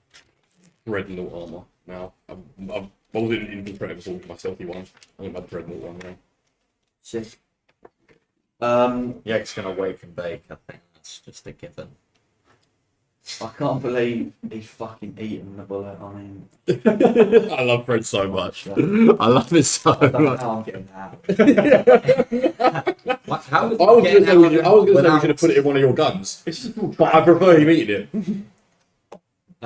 dreadnought armor now. I wasn't infiltrated with all my stealthy ones. I'm gonna have the dreadnought one now. Sick. Yak's gonna wake and bake. I think that's just a given. I can't believe he's fucking eating the bullet. I mean, I love Fred so much. I love it so I don't know much. how I'm getting that. What, how is I was getting gonna say out we without- should have put it in one of your guns, It's just all but I prefer him eating it. Is he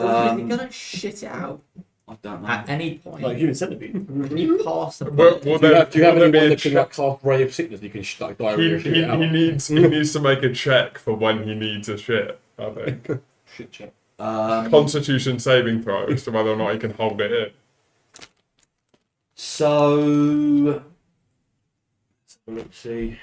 Um, gonna shit it out I don't know. at any point? like human centipede? Can you pass the Well, bullet? well, Do you have will there anyone be a that can check? like cast ray of sickness? You can like diarrhea shit out. He needs to make a check for when he needs a shit, I think. Shit check. Constitution saving throw as to whether or not he can hold it in. So let's see.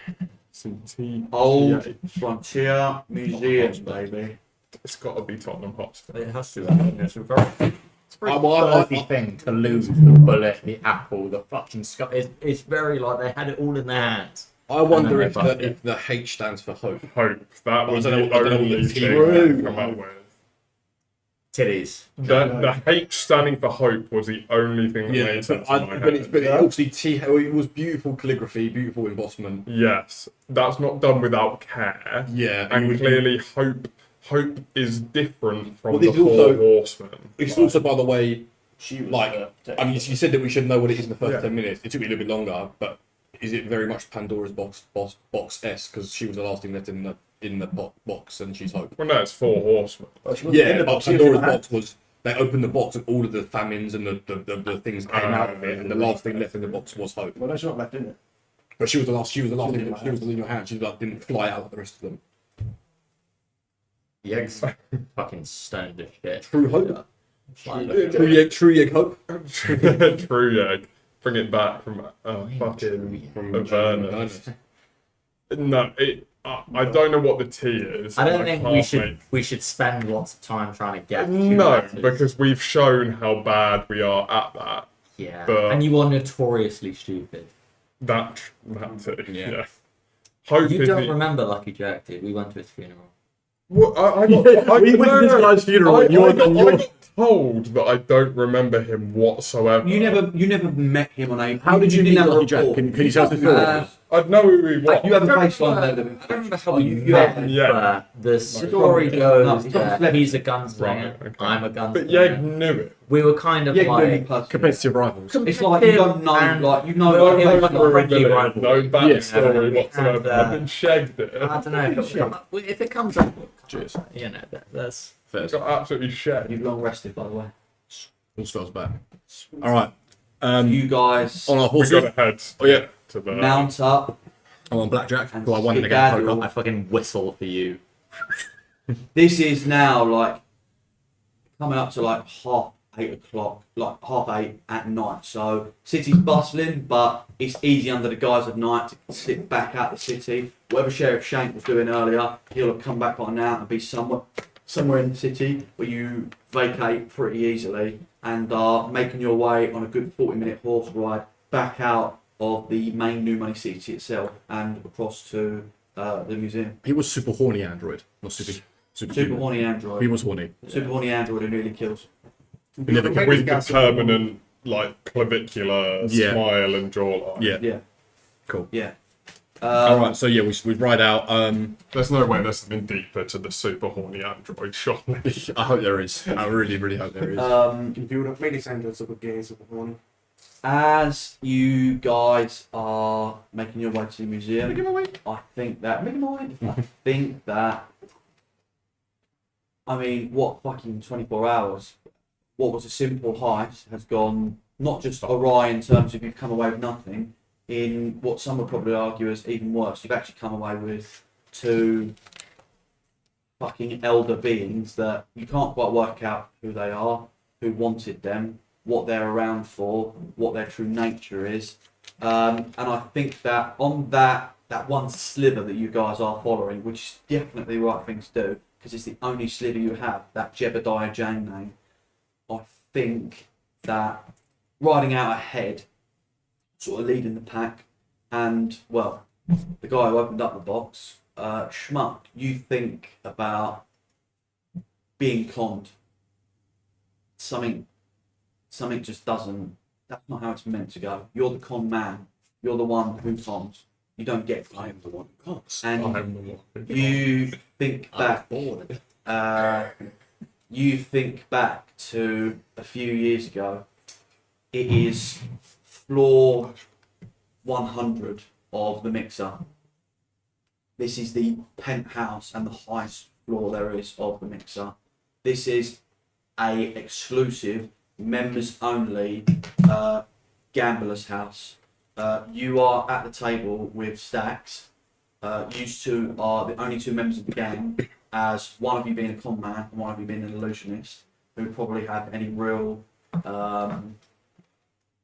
Some tea. Old tea. Frontier Museum, baby. It's got to be Tottenham Hotspur. It has to. It's a very I- Thursday thing to lose the bullet, the apple, the fucking skull. It's very like they had it all in their hands. I wonder And if then they the H stands for hope. Hope. That was I don't the know- I don't know what only the thing T I was. come up with. Titties. The H standing for hope was the only thing that made sense in my head. but obviously it was beautiful calligraphy, beautiful embossment. Yes, that's not done without care. Yeah, And clearly hope is different from Well, the this is Four also- Horsemen. It's also, by the way, She was like, I mean, you said that we should know what it is in the first Yeah. 10 minutes. It took me a little bit longer, but is it very much Pandora's box S? Because she was the last thing left in the box, and she's hope. Well, no, it's Four Horsemen. Well, she wasn't in the but box, she was Pandora's in the box was they opened the box and all of the famines and the things came out of it, and the last thing left in the box was hope. Well, no, she's not left in it. But she was the last. She was the last She thing. was She was in your hand. She like didn't fly out like the rest of them. The egg's fucking stoned as shit. True hope. Like, True egg hope. True, yeah. Bring it back from fucking From Avernus. No, I don't know what the T is. I don't and think can't we should spend lots of time trying to get. make- two No, letters. because we've shown how bad we are at that. yeah, but- and you are notoriously stupid. That too. Yeah. Yeah. Hope You is don't the. remember Lucky Jack, dude? We went to his funeral. Well, I got, We went to this guy's funeral and I got told that I don't remember him whatsoever. You never met him on a. How did you meet didn't have a Lucky Jack? rapport. Can you tell us the story? I'd know who he was. You have a I baseline level of I remember how Oh, we you met, have- yeah. but the story No, goes he's not that he's a Right, gunslinger, okay. I'm a gunslinger. But Yeg knew it. We were kind of Yeah, like Competitive rivals. It's like you don't know, and like you know, we were like, like a friendly Vulnerability, rival. no backstory Yeah. whatsoever. And, I've been shagged it. I don't know if it'll come up. If it comes up, Cheers. you know, that's Fair. Got absolutely shagged. you've long rested, by the way. All spells back. All right. You guys On our We horses. got to head Oh, yeah. to the. mount up. I'm on Blackjack, And who I won in the game of skedaddle. poker. I fucking whistle for you. This is now like coming up to like 8:30, like 8:30 at night. So city's bustling, but it's easy under the guise of night to slip back out the city. Whatever Sheriff Shank was doing earlier, he'll have come back by now and be somewhere in the city where you vacate pretty easily and are making your way on a good 40-minute horse ride back out of the main New Money City itself and across to the museum. He was super horny android, not super Super horny android. He was horny. Super horny android who nearly kills. He never With the permanent, like, clavicular Yeah. smile and jawline. Yeah. Yeah. Cool. Yeah. All right. So yeah, we ride out. There's no way there's something deeper to the super horny android, surely. I hope there is. I really, really hope there is. You can build up many centers of a game, super horny. As you guys are making your way to the museum, I think that I mean, what fucking 24 hours? What was a simple heist has gone not just awry in terms of you've come away with nothing. In what some would probably argue is even worse, you've actually come away with two fucking elder beings that you can't quite work out who they are, who wanted them, what they're around for, what their true nature is. And I think that on that one sliver that you guys are following, which is definitely the right thing to do, because it's the only sliver you have, that Jebediah Jane name, I think that riding out ahead, sort of leading the pack, and, well, the guy who opened up the box, Schmuck, you think about being conned. Something just doesn't, that's not how it's meant to go. You're the con man. You're the one who cons. You don't get I am the one who can't. And I'm the one. you think back, bored. you think back to a few years ago. It is floor 100 of the mixer. This is the penthouse and the highest floor there is of the mixer. This is a exclusive, members only gambler's house. You are at the table with Stacks. You two are the only two members of the gang, as one of you being a con man and one of you being an illusionist, who probably have any real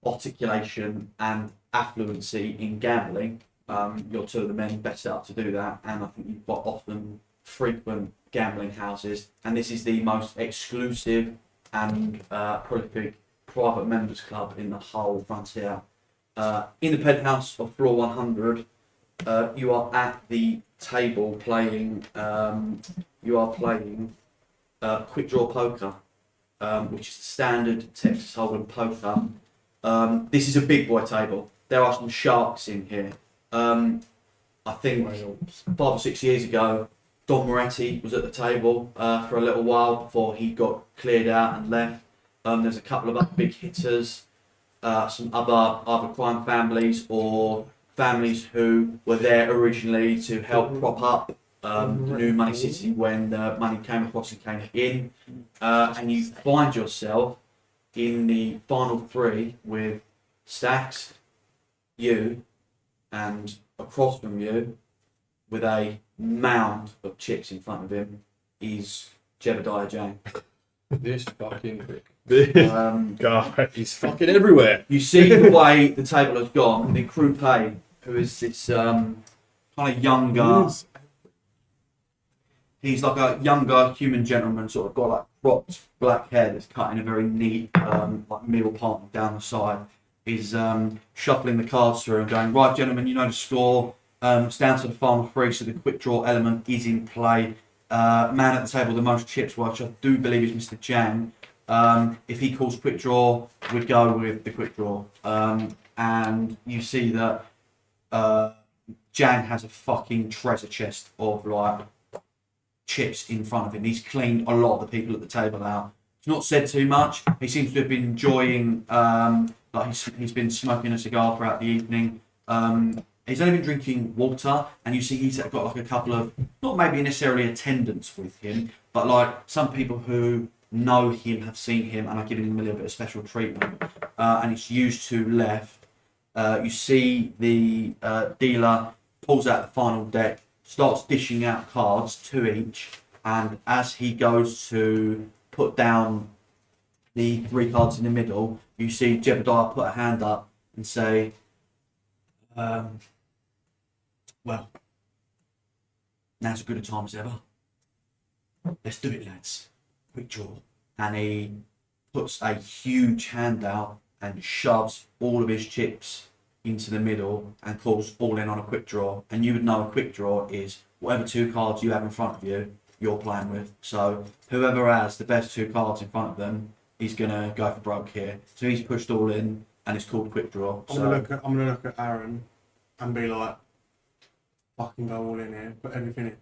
articulation and affluency in gambling, you're two of the men best set up to do that. And I think you've got often frequent gambling houses, and this is the most exclusive and prolific private members club in the whole frontier. In the penthouse of floor 100, you are at the table playing. You are playing quick draw poker, which is the standard Texas Hold'em poker. This is a big boy table. There are some sharks in here. I think 5 or 6 years ago, Don Moretti was at the table for a little while before he got cleared out and left. There's a couple of other big hitters, some other either crime families or families who were there originally to help prop up the new Money City when the money came across and came in. And you find yourself in the final three with Stacks, you, and across from you, with a mound of chips in front of him, is Jebediah Jang. This fucking prick. Guy. He's fucking everywhere. You see the way the table has gone. The croupier, who is this kind of younger, he's like a younger human gentleman, sort of got like cropped black hair that's cut in a very neat like middle part down the side. Is shuffling the cards through and going, right, gentlemen, you know the score. It's down to the final three, so the quick draw element is in play. Man at the table with the most chips, which I do believe is Mr. Jang. If he calls quick draw, we'd go with the quick draw. And you see that Jang has a fucking treasure chest of like chips in front of him. He's cleaned a lot of the people at the table out. He's not said too much. He seems to have been enjoying, like he's been smoking a cigar throughout the evening. He's only been drinking water, and you see he's got like a couple of, not maybe necessarily attendants with him, but like some people who know him, have seen him, and are giving him a little bit of special treatment. And it's used to left. You see the dealer pulls out the final deck, starts dishing out cards, 2 each, and as he goes to put down the 3 cards in the middle, you see Jebediah put a hand up and say, well, now's as good a time as ever. Let's do it, lads. Quick draw. And he puts a huge hand out and shoves all of his chips into the middle and calls all in on a quick draw. And you would know a quick draw is whatever 2 cards you have in front of you, you're playing with. So whoever has the best 2 cards in front of them is going to go for broke here. So he's pushed all in and it's called quick draw. I'm gonna look at Aaron and be like, fucking go all in here, put everything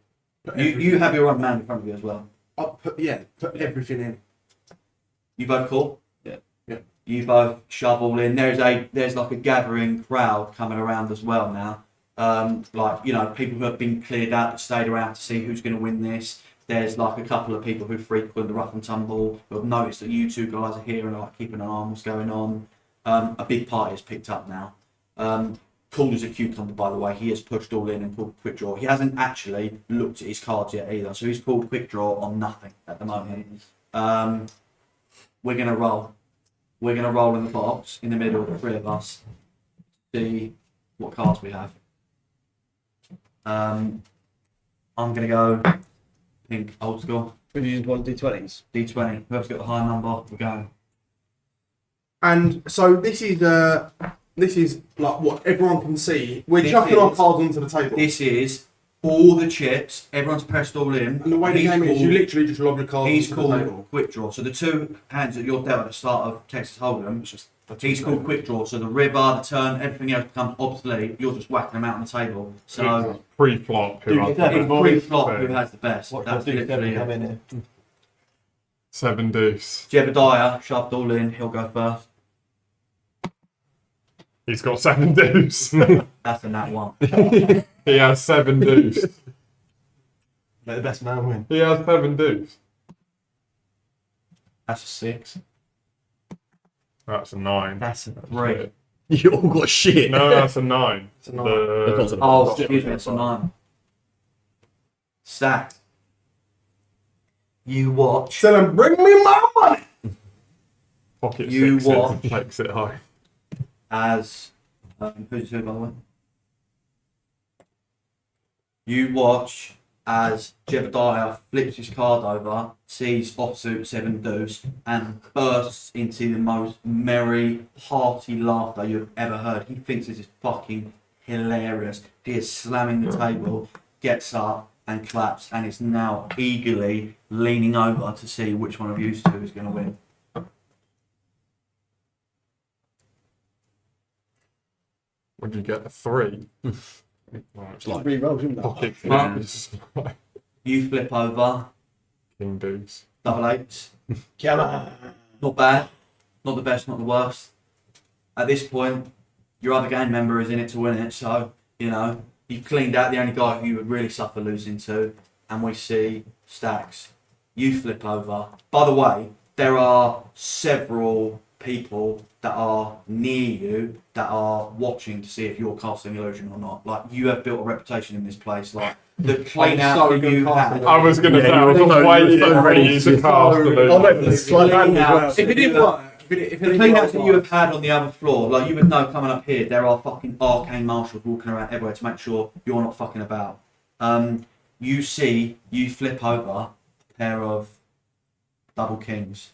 in. You have your own man in front of you as well. I'll put everything in. You both call? Yeah. You both shove all in. There's like a gathering crowd coming around as well now. Like, you know, people who have been cleared out but stayed around to see who's going to win this. There's like a couple of people who frequent the rough and tumble who have noticed that you 2 guys are here and are like keeping an eye on what's going on. A big party has picked up now. Cool as a cucumber, by the way. He has pushed all in and called quick draw. He hasn't actually looked at his cards yet either, so he's called quick draw on nothing at the moment. We're going to roll. We're going to roll in the box in the middle, the 3 of us, see what cards we have. I'm going to go pink, old school. We've used 1 D20s. D20. Whoever's got the high number, we're going. And so this is like what everyone can see. We're chucking our cards onto the table. This is all the chips. Everyone's pressed all in. And the way the game is, you literally just lob your cards He's onto the called table. quick draw. So the 2 hands that you're dealt at the start of Texas Hold'em, he's called quick draw. So the river, the turn, everything else becomes obsolete. You're just whacking them out on the table. So Pre-flop, who it's has pre-flop who has the best. That's literally come it. in here. 7 deuce. Jebediah shoved all in. He'll go first. He's got 7 deuce. That's a nat 1. He has 7 deuce. Let the best man win. He has 7 deuce. That's a 6. That's a 9. That's a 3. You all got shit. No, that's a 9. It's a 9. Oh, excuse me, it's a 9. Stacked. You watch. Tell him, bring me my money. Pocket You 6 watch. takes it high. as who's who by the way? You watch as Jebediah flips his card over, sees offsuit 7 deuce, and bursts into the most merry, hearty laughter you've ever heard. He thinks this is fucking hilarious. He is slamming the table, gets up and claps, and is now eagerly leaning over to see which one of you two is going to win. Would you get a 3? It's like Re-roll, shouldn't they? Pocket Huh? deuce. You flip over, King deuce. double eights. Come on. Not bad, not the best, not the worst. At this point, your other gang member is in it to win it, so, you know, you've cleaned out the only guy who you would really suffer losing to, and we see Stacks. You flip over. By the way, there are several people that are near you that are watching to see if you're casting illusion or not. Like, you have built a reputation in this place. Like, the clean out so that good you cast had. I was going to Yeah, say, I was you were waiting so for ready you to to- cast the I'll make the slight hand as well. If it didn't work, if The clean outs that you have had on the other floor, like you would know coming up here, there are fucking arcane marshals walking around everywhere to make sure you're not fucking about. You see, you flip over a pair of double kings,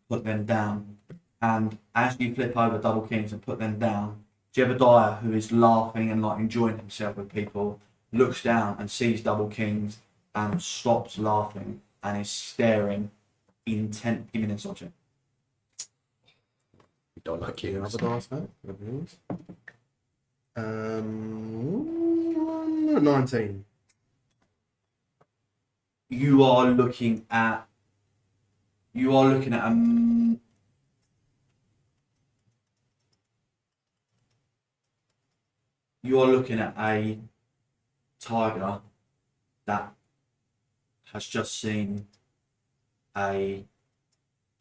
put them down, and as you flip over double kings and put them down, Jebediah, who is laughing and like enjoying himself with people, looks down and sees double kings and stops laughing and is staring intent. Give me an insult check. we don't like kings. Another dice back. 19. You are looking at a you are looking at a tiger that has just seen a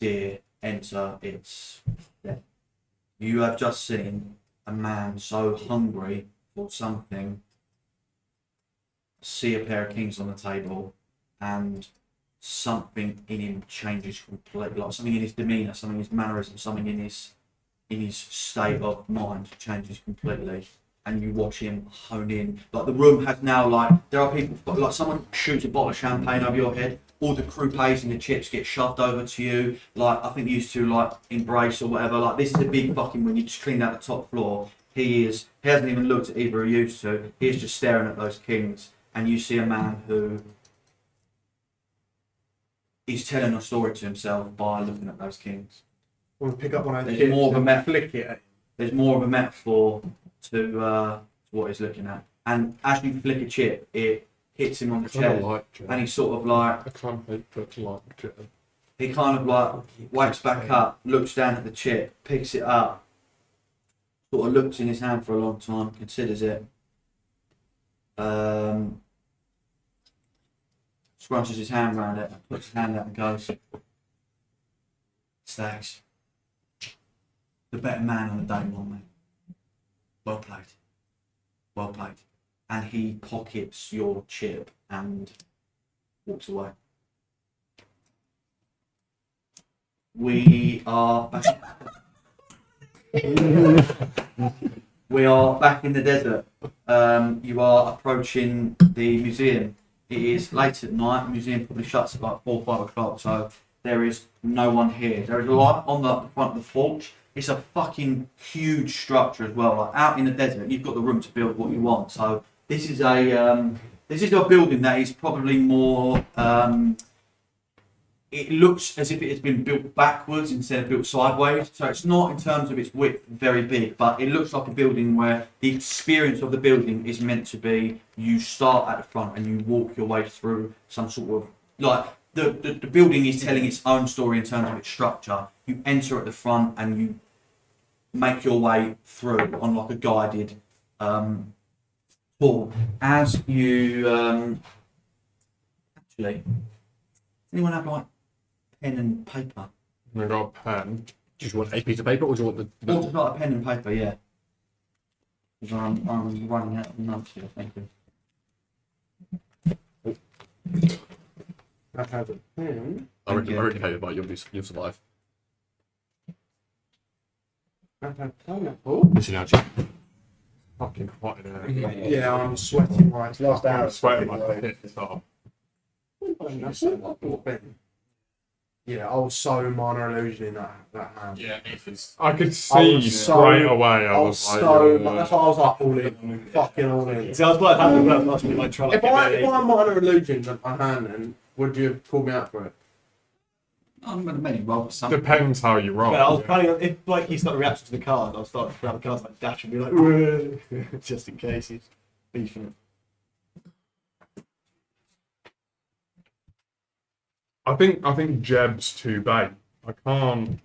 deer enter its den. You have just seen a man so hungry for something see a pair of kings on the table, and something in him changes completely. Like something in his demeanour, something in his mannerism, something in his state of mind changes completely. And you watch him hone in. Like the room has now, like, there are people, like someone shoots a bottle of champagne over your head, all the croupes and the chips get shoved over to you. Like, I think you used to, like, embrace or whatever. Like, this is a big fucking, when you just clean out the top floor, he hasn't even looked at either of you two. He is just staring at those kings. And you see a man who is telling a story to himself by looking at those kings. We'll pick up one of those There's chips more of a and map. flick it at him. There's more of a metaphor to what he's looking at. And as you flick a chip, it hits him on the Kind of chest, like Jet. and he's sort of like, I can't help but like Jet. he kind of like wakes back up, looks down at the chip, picks it up, sort of looks in his hand for a long time, considers it, scrunches his hand around it, puts his hand out and goes, Stacks, the better man on the day, one mate. Well played. Well played. And he pockets your chip and walks away. We are back. We are back in the desert. You are approaching the museum. It is late at night. The museum probably shuts at like 4 or 5 o'clock, so there is no one here. There is a light on the front of the porch. It's a fucking huge structure as well. Like out in the desert, you've got the room to build what you want. So this is a building that is probably more. It looks as if it has been built backwards instead of built sideways. So it's not in terms of its width very big, but it looks like a building where the experience of the building is meant to be you start at the front and you walk your way through some sort of like the building is telling its own story in terms of its structure. You enter at the front and you make your way through on like a guided tour. As you actually, anyone have like pen and paper? I got a pen. Do you want a piece of paper or do you want the Or not a pen and paper, yeah. Because I'm running out of notes here, thank you. I have a pen. I reckon paper, but you'll survive. Oh, Listen out, Jim. Fucking hot in here. yeah, I'm sweating right Last hour. I'm sweating like a pit. So. Yeah, I was so minor illusion in that hand. Yeah, Ethan's. I could I see was straight away. I was so. That's why I was like all in, fucking all in. See, I was like, having a last week, like, trying to If I minor illusion at my hand, then would you have called me out for it? I'm going to maybe roll for something. Depends how you roll. I was planning on, if like he started reacting to the card, I'll start to grab the cards like dash and be like, "Whoa," just in case he's beefing. I think Jeb's too bait. I can't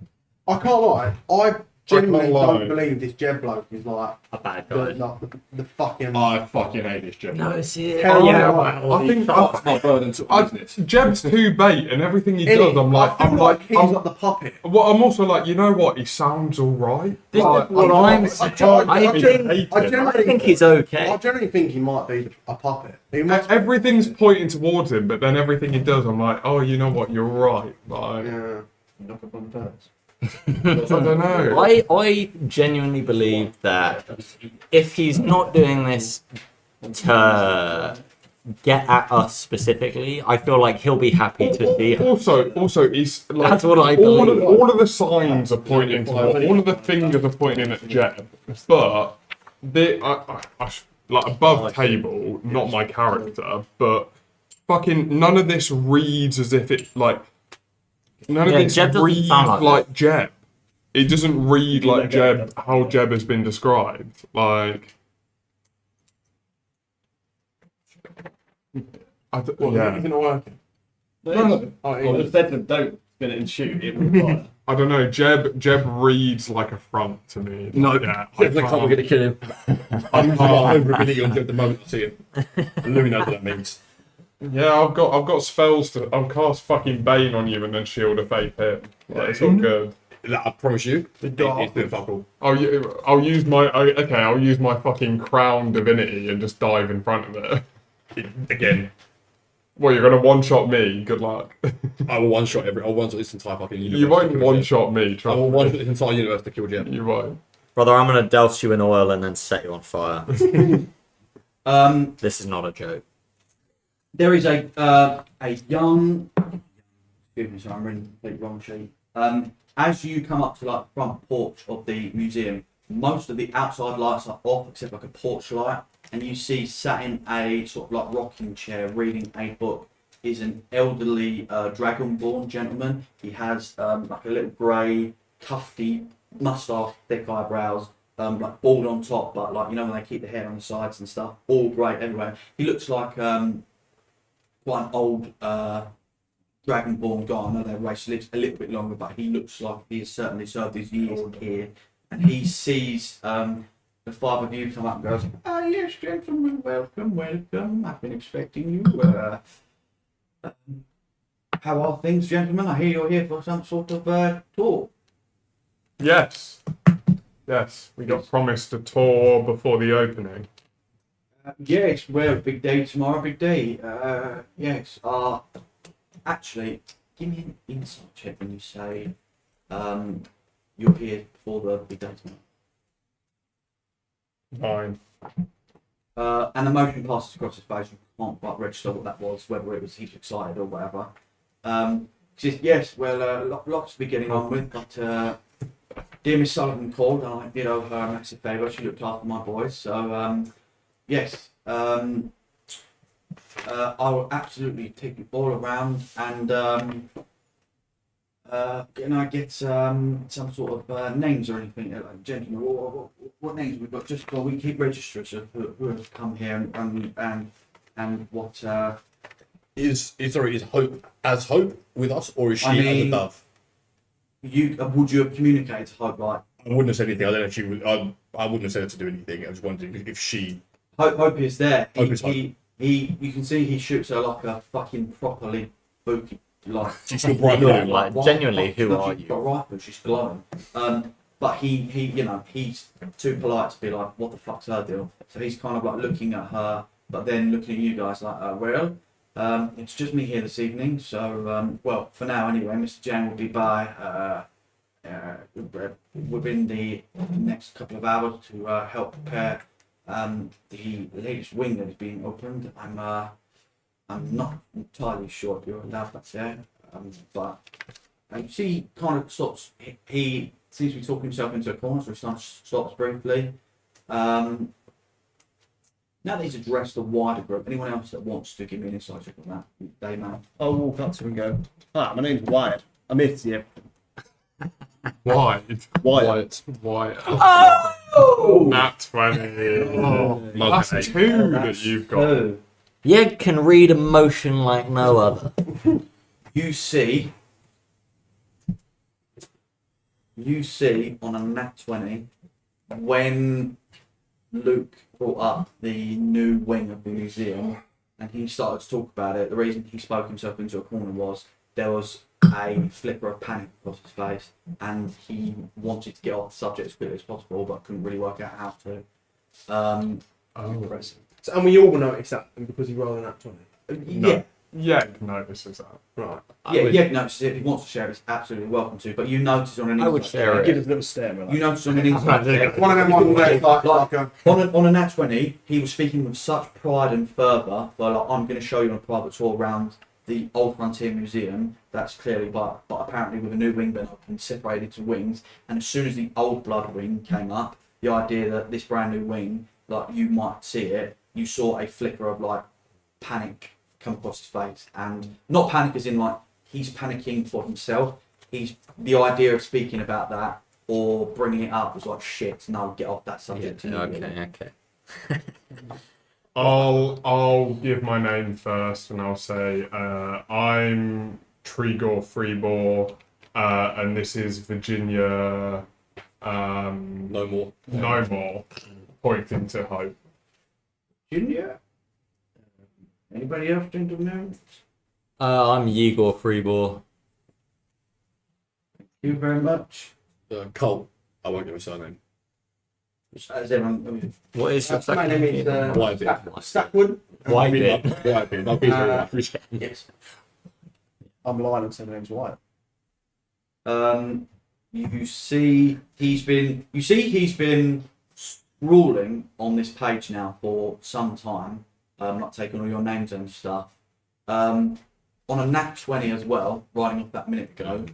lie. I genuinely lie. don't believe this Jeb bloke is like A bad the, guy. like, the fucking. I fucking hate this Jeb. No, see, Hell yeah, I think That's my burden to business. Jeb's too bait, and everything he Innit? does, I'm like, I feel like he's like the puppet. well, I'm also like, you know what? He sounds alright. This Like, is what I'm saying. I think he's okay. I generally think he might be a puppet. He must. Everything's pointing towards him, but then everything he does, I'm like, oh, you know what? You're right. Like, Yeah. Knock up on the toes. I don't know. I genuinely believe that if he's not doing this to get at us specifically, I feel like he'll be happy to see us. Also, he's like, That's what I all believe. all of the signs are pointing to all of the fingers are pointing at Jeb, but like above table, not my character, but fucking none of this reads as if it like none of Yeah, this Jeb doesn't reads sound like Jeb. It doesn't read like Jeb how Jeb has been described. Like, yeah. Isn't it working? No. Oh, I would have said to them, don't spin it and shoot. It would fire. I don't know. Jeb reads like a front to me. No, yeah, I Jeb's like, can't- we're going to kill him. I'm over-ability on Jeb at the moment I see him. Louis knows what that means. Yeah, I've got spells to. I'll cast fucking Bane on you and then shield a fake hit. Like, it's all good. I promise you, dark. it's been fuck all. I'll use my I'll use my fucking crown divinity and just dive in front of it. Again, Well, you're gonna one shot me. Good luck. I will one-shot this entire fucking universe. You to won't kill one Jeb. shot me. I Trust will me. one-shot this entire universe to kill Jeb. You won't. Brother, I'm gonna douse you in oil and then set you on fire. This is not a joke. There is a young. Excuse me, sorry, I'm reading the wrong sheet. As you come up to like the front porch of the museum, most of the outside lights are off except like a porch light, and you see sat in a sort of like rocking chair reading a book is an elderly dragonborn gentleman. He has like a little grey, tufty moustache, thick eyebrows, like bald on top, but like, you know, when they keep the hair on the sides and stuff, all grey everywhere. He looks like quite an old dragonborn guy. I know their race lives a little bit longer, but he looks like he has certainly served his years here. And he sees the five of you come up and goes, "Ah, yes, gentlemen, welcome, welcome. I've been expecting you. How are things, gentlemen? I hear you're here for some sort of tour." Yes. Yes. We got promised a tour before the opening. Yes, well, big day tomorrow, big day. Yes. Actually, give me an insight check when you say you're here for the big day tomorrow. Fine. An emotion passes across his face. You can't quite register what that was, whether it was he's excited or whatever. She says, yes, well, lots to be getting on with, but dear Miss Sullivan called, and I did owe her a massive favour. She looked after my boys, so yes, I will absolutely take you all around, and can I get some sort of names or anything, like, gentlemen? What names have we got? Just so we keep registers of who have come here and what. Is Hope with us, or is she I mean- as above? Would you have communicated to Hope, like I wouldn't have said anything. I don't know if she would. I wouldn't have said her to do anything. I just wondered if she. Hope is there. Hope is You can see he shoots her like a fucking properly booty, like. She's still bright blue. Like, genuinely, who no, are she's you? got right, but she's glowing. But he, you know, he's too polite to be like, what the fuck's her deal? So he's kind of like looking at her, but then looking at you guys like, well, it's just me here this evening. So, well, for now anyway, Mr. Jan will be by. Greg, within the next couple of hours to help prepare the latest wing that is being opened. I'm not entirely sure if you're allowed that there, but you see, he kind of stops. He seems to be talking himself into a corner, so he stops briefly. Now that he's addressed the wider group, anyone else that wants to give me an insight check on that, they man. I'll walk up to him and go, "Hi, my name's Wyatt. I'm here to see everything." Wide. Wyatt. Wide. Oh! Nat 20. That's Okay. two that you've got. So, Yeg can read emotion like no other. you see on a nat 20 when Luke brought up the new wing of the museum and he started to talk about it. The reason he spoke himself into a corner was there was a flicker of panic across his face and he wanted to get off the subject as quickly as possible but couldn't really work out how to. Impressive. So, and we all noticed that because he rolled an nat 20. Yeah. Yeah, notices that. Right. Yeah, notices it. If he wants to share, it's absolutely welcome to. But you notice on an I would insight share check- it. Give us a little stare. We're like, You notice on an insight check- One of them ones where it's like on a nat 20, he was speaking with such pride and fervour. Like, I'm going to show you on a private tour around the Old Frontier Museum. That's clearly, but apparently with a new wing being opened, separated to wings. And as soon as the old blood wing came up, the idea that this brand new wing, like you might see it, you saw a flicker of like panic come across his face, and not panic as in like he's panicking for himself. He's the idea of speaking about that or bringing it up was like shit. No, get off that subject. immediately. Okay. I'll give my name first and I'll say I'm Trigor Freebor and this is Virginia No more. No More, pointing to Hope. Junior. Anybody else, gentlemen? I'm Yegor Freebor. Thank you very much. Cole. I won't give a surname. As everyone, What is your my name is Whitebeard. Stackwood. Whitebeard. Whitebeard. I'll be here. yes. I'm lying and saying my name's Wyatt. You see, he's been scrawling on this page now for some time. Not taking all your names and stuff. On a nat 20 as well, writing off that minute ago.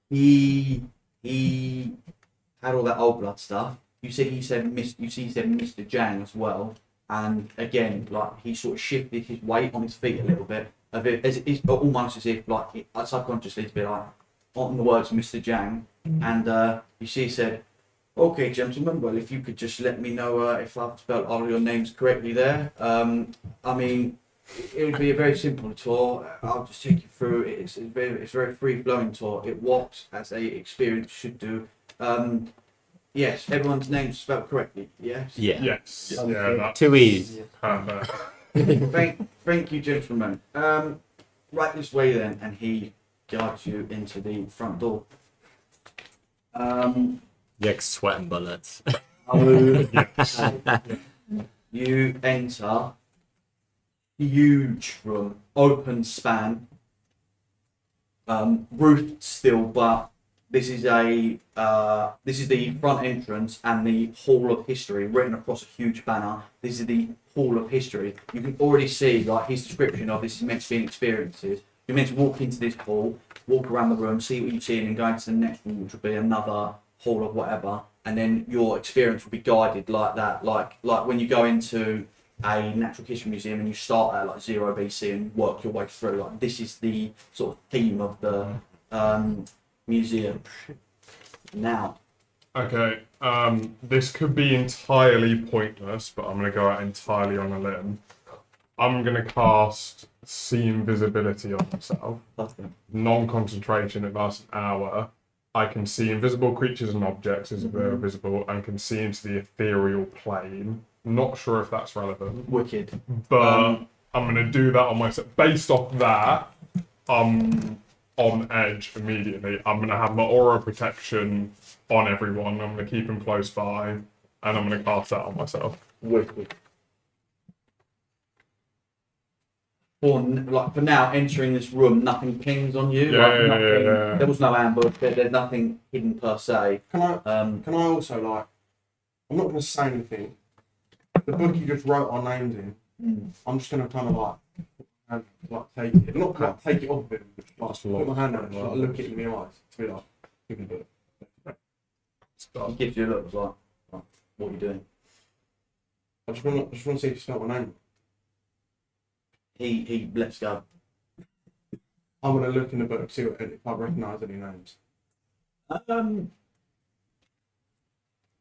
He had all that old blood stuff. You see, he said Mr. Jang as well. And again, like he sort of shifted his weight on his feet a little bit. It's almost as if like subconsciously to be like on the words Mr. Jang. And you see, he said, "Okay, gentlemen. Well, if you could just let me know if I've spelled all your names correctly there. I mean, it would be a very simple tour. I'll just take you through. It's a very free-flowing tour. It walks as a experience should do. Yes, everyone's name's spelled correctly. Yes. Yeah. Yes, yeah, that's Too easy. perfect. Thank you, gentlemen. Right this way then, and he guides you into the front door. Yeg's sweating bullets. You enter huge room, open span, roofed still, but this is the front entrance and the Hall of History written across a huge banner. This is the Hall of History. You can already see like his description of this is meant to be an experiences. You're meant to walk into this hall, walk around the room, see what you see, and then go into the next room, which will be another hall of whatever, and then your experience will be guided like that, like when you go into a natural history museum and you start at like 0 BC and work your way through. Like this is the sort of theme of the museum. Now, Okay, this could be entirely pointless, but I'm going to go out entirely on a limb. I'm going to cast See Invisibility on myself. Non-concentration, it lasts an hour. I can see invisible creatures and objects as if they're visible and can see into the ethereal plane. Not sure if that's relevant, wicked. but I'm going to do that on myself. Based off that, I'm on edge immediately. I'm going to have my aura protection on everyone. I'm going to keep them close by, and I'm going to cast that on myself. Wicked. for now, entering this room, nothing pings on you. Yeah, like, yeah, nothing, yeah. There was no ambush. There's nothing hidden per se. Can I Um, also like? I'm not going to say anything. The book you just wrote our names in. I'm just going to kind of like take it, not like take it off of him, but just put my hand on it, like, look it in the eyes, to be like, give me the book. he gives you a look, like, what are you doing? I just want to see if you spell my name. He lets go. I'm going to look in the book, see if I recognise any names.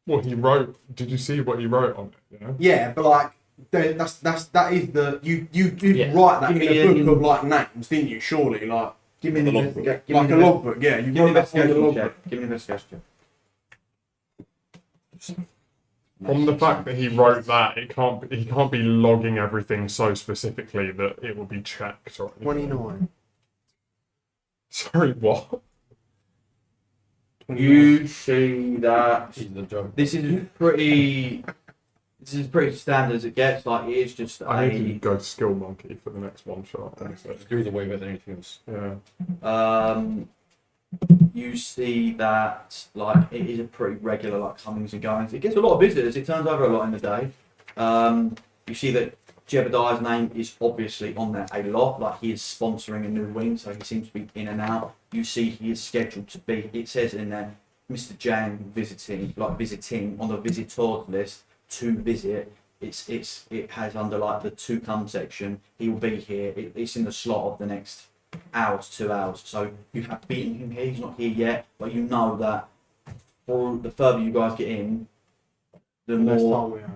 What he wrote? Did you see what he wrote on it? Yeah. Yeah, but like that is the you Yeah. write that Give in me a a- book of like names, didn't you? Surely, like Give me an The logbook. investigation. like a logbook. Yeah, you Give me wrote an that on the investigation logbook. check. Give me an investigation check. From the fact that he wrote that, he can't be logging everything so specifically that it will be checked or anything. 29. Sorry, what? You see that He's the joke. this is pretty standard as it gets. Like, it is just I need to a go to Skill Monkey for the next one shot. honestly. Screws away better than anything else. Yeah. you see that like it is a pretty regular like comings and goings. It gets a lot of visitors. It turns over a lot in the day. You see that Jebediah's name is obviously on there a lot. Like, he is sponsoring a new wing, so he seems to be in and out. You see he is scheduled to be. It says in there, Mr. Jang visiting on the visitors list to visit. It has under like the to come section. He will be here. It's in the slot of the next hour to 2 hours. So you have beaten him here. He's not here yet, but you know that for the further you guys get in, the Less more time we have.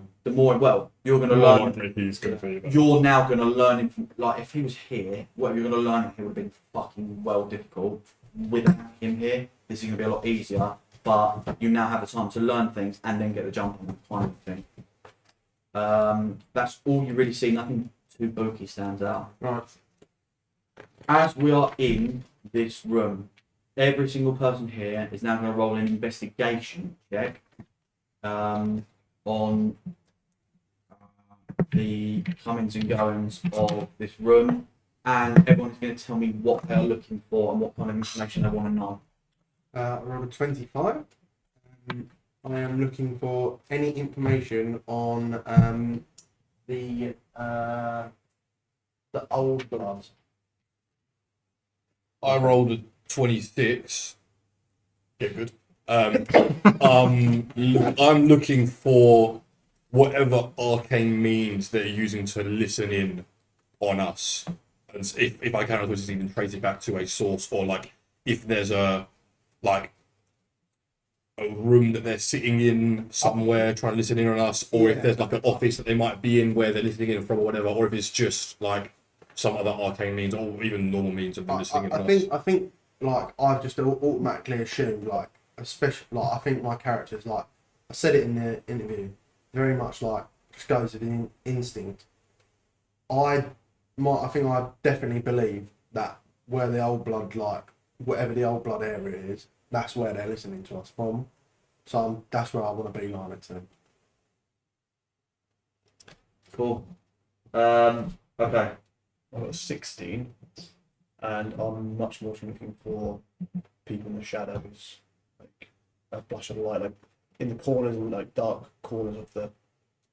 well you're going to More learn. likely he's going to be there. You're now going to learn him. Like, if he was here, what you're going to learn him here would have been fucking well difficult. Without him here, this is going to be a lot easier. But you now have the time to learn things and then get the jump on them, kind of thing. That's all you really see. Nothing too bulky stands out. Right. As we are in this room, every single person here is now going to roll an investigation check on the comings and goings of this room, and everyone's going to tell me what they're looking for and what kind of information they want to know. I rolled a 25. I am looking for any information on the old blood. I rolled a 26. Get good. I'm looking for whatever arcane means they're using to listen in on us. And if I can, just even trace it back to a source, or like if there's a room that they're sitting in somewhere trying to listen in on us, or if there's like an office that they might be in where they're listening in from or whatever, or if it's just like some other arcane means or even normal means of them listening in on us. I think like I've just automatically assumed like especially like I think my character's like I said it in the interview very much like just goes with instinct. I think I definitely believe that where the old blood like whatever the old blood area is, that's where they're listening to us from. So that's where I want to beeline it to. Cool. Okay. I've got 16, and I'm much more looking for people in the shadows, like a flash of light, like in the corners and like dark corners of the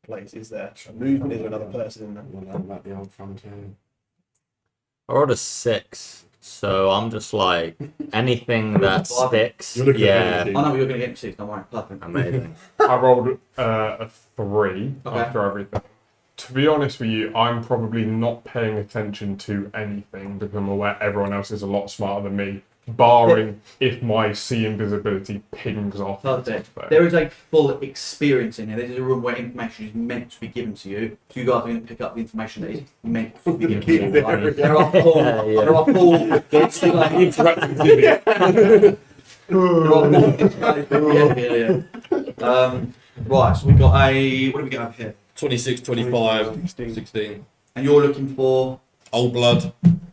place. Is there a movement? Is there another person in there? Well, like the old frontier. I rolled a 6, so I'm just like anything that Well, sticks. You're looking at Yeah, everything. I know what you're going to get to. Don't worry. Perfect. amazing. I rolled a 3 Okay. after everything. To be honest with you, I'm probably not paying attention to anything because I'm aware everyone else is a lot smarter than me, barring if my see invisibility pings off. Perfect. There is a full experience in here. This is a room where information is meant to be given to you. So you guys are going to pick up the information that is meant to be given to you. Right? There are full. Yeah. There are full. Interactive TV. Right. So we got a. What do we got up here? 26, 25, 16. And you're looking for. Old blood.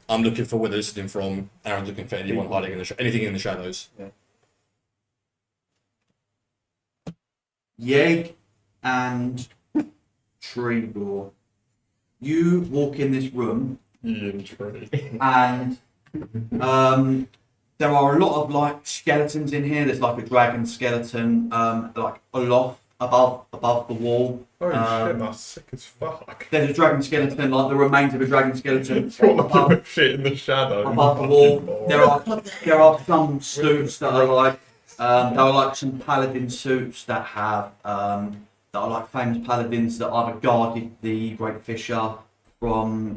I'm looking for where they're listening from. Aaron's looking for anyone hiding in the anything in the shadows. Yeg and Treegor. You walk in this room. Ian Tree. and there are a lot of like skeletons in here. There's like a dragon skeleton, like aloft above the wall. Oh shit, Um, that's sick as fuck. There's a dragon skeleton, like the remains of a dragon skeleton It's got like a above, bit of shit in the shadow. above the wall. There are some suits that are like there are like some paladin suits that have that are like famous paladins that either guarded the Great Fissure from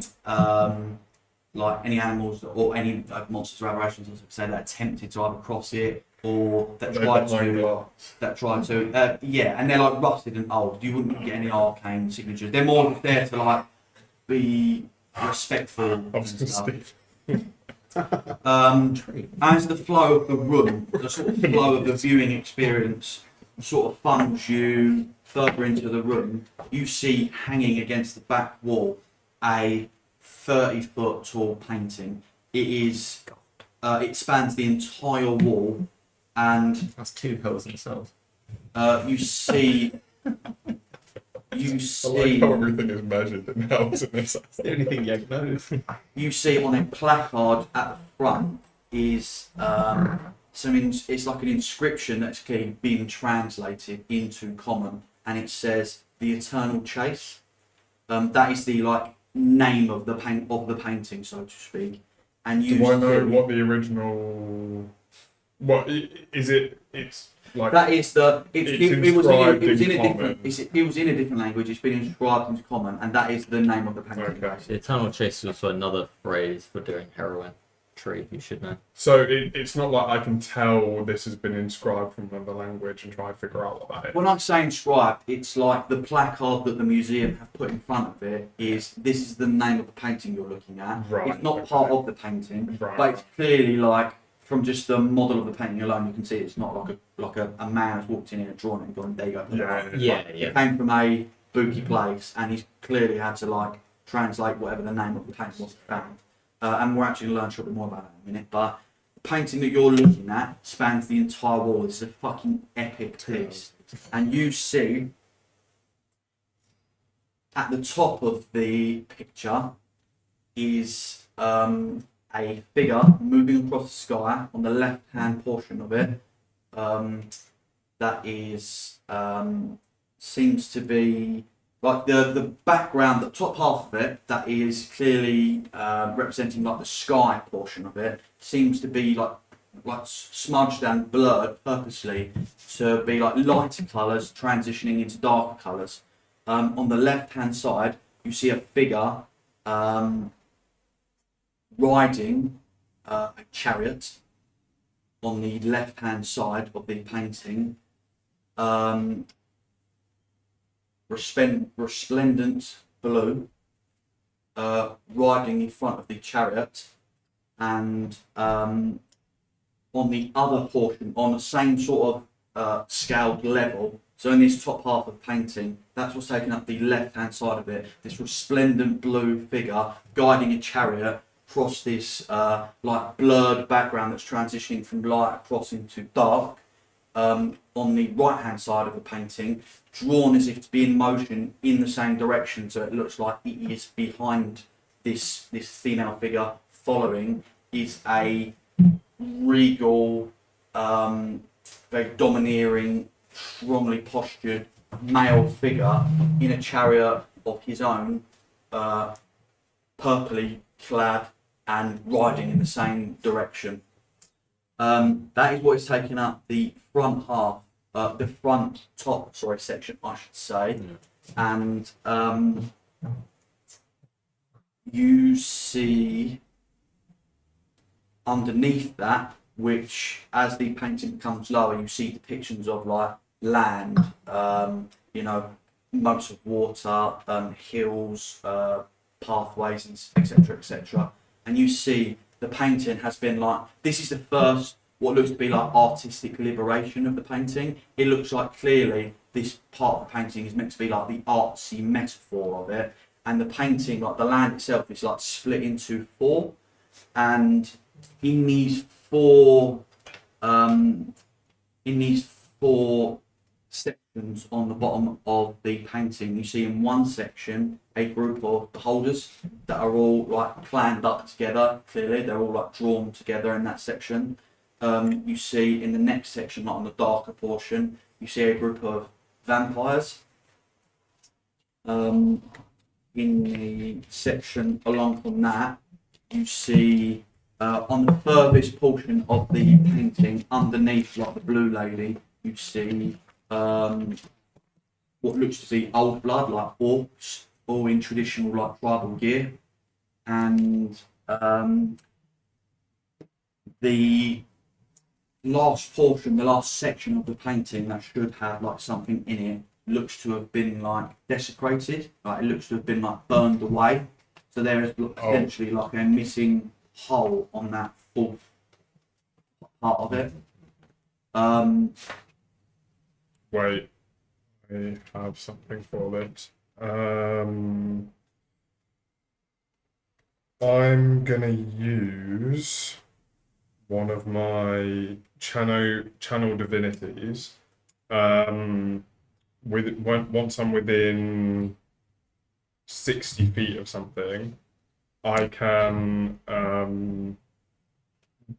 like any animals or any monsters or aberrations, as I say, that attempted to either cross it or that They're tried behind to. glass. That tried to, yeah, and they're like rusted and old. You wouldn't get any arcane signatures. They're more there to like be respectful. I was and stuff. Steve. As the flow of the room, the sort of flow of the viewing experience sort of funnels you further into the room, you see hanging against the back wall a 30-foot tall painting. It is, it spans the entire wall, and That's 2 hills themselves. you see, you I like see. how everything is measured in house in this. That's the only thing Yeg knows. You see on a placard at the front is it's like an inscription that's clearly been translated into common, and it says the Eternal Chase. That is the like name of the painting, so to speak. And you Do I know see- what the original? What is it? It's like that is the It's it was inscribed in a in different common. it was in a different language. It's been inscribed into common, and that is the name of the painting. Okay. The Eternal Chase is also another phrase for doing heroin. Tree, you should know. so. It's not like I can tell this has been inscribed from another language and try and figure out what that is. When I say inscribed, it's like the placard that the museum have put in front of it is this is the name of the painting you're looking at. Right, It's not okay. part of the painting, Right. but it's clearly like from just the model of the painting alone, you can see it's not like a man has walked in here, drawn it, and gone, there you go. put it Yeah, up. Yeah, It yeah. came from a spooky place, and he's clearly had to like translate whatever the name of the painting was found. And we're actually going to learn a little bit more about that in a minute. But the painting that you're looking at spans the entire wall. It's a fucking epic piece. And you see at the top of the picture is a figure moving across the sky on the left-hand portion of it. That is seems to be like the background, the top half of it, that is clearly representing like the sky portion of it, seems to be like smudged and blurred purposely to be like lighter colours transitioning into darker colours. On the left hand side, you see a figure riding a chariot on the left hand side of the painting. Resplendent blue, riding in front of the chariot, and on the other portion, on the same sort of scaled level, so in this top half of the painting, that's what's taking up the left-hand side of it, this resplendent blue figure guiding a chariot across this like blurred background that's transitioning from light across into dark. On the right-hand side of the painting, drawn as if to be in motion in the same direction, so it looks like it is behind this female figure following, is a regal, very domineering, strongly postured male figure in a chariot of his own, purpley clad and riding in the same direction. That is what is taking up the front half, the front top, section, I should say. And you see underneath that, which as the painting becomes lower, you see depictions of like land, moats of water, hills, pathways, etc., etc. And you see the painting has been like, this is the first, what looks to be like artistic liberation of the painting. It looks like clearly this part of the painting is meant to be like the artsy metaphor of it. And the painting, like the land itself, is like split into 4. And in these 4 sections on the bottom of the painting. You see in one section a group of beholders that are all like planned up together. Clearly, they're all like drawn together in that section. You see in the next section, not on the darker portion, you see a group of vampires. In the section along from that, you see on the furthest portion of the painting, underneath like the blue lady, you see what looks to be old blood, like orcs, all in traditional like tribal gear, and the last portion, the last section of the painting that should have like something in it, looks to have been like desecrated, like it looks to have been like burned away. So there is potentially like a missing hole on that fourth part of it. Wait, I have something for this. I'm gonna use one of my channel divinities. Once I'm within 60 feet of something, I can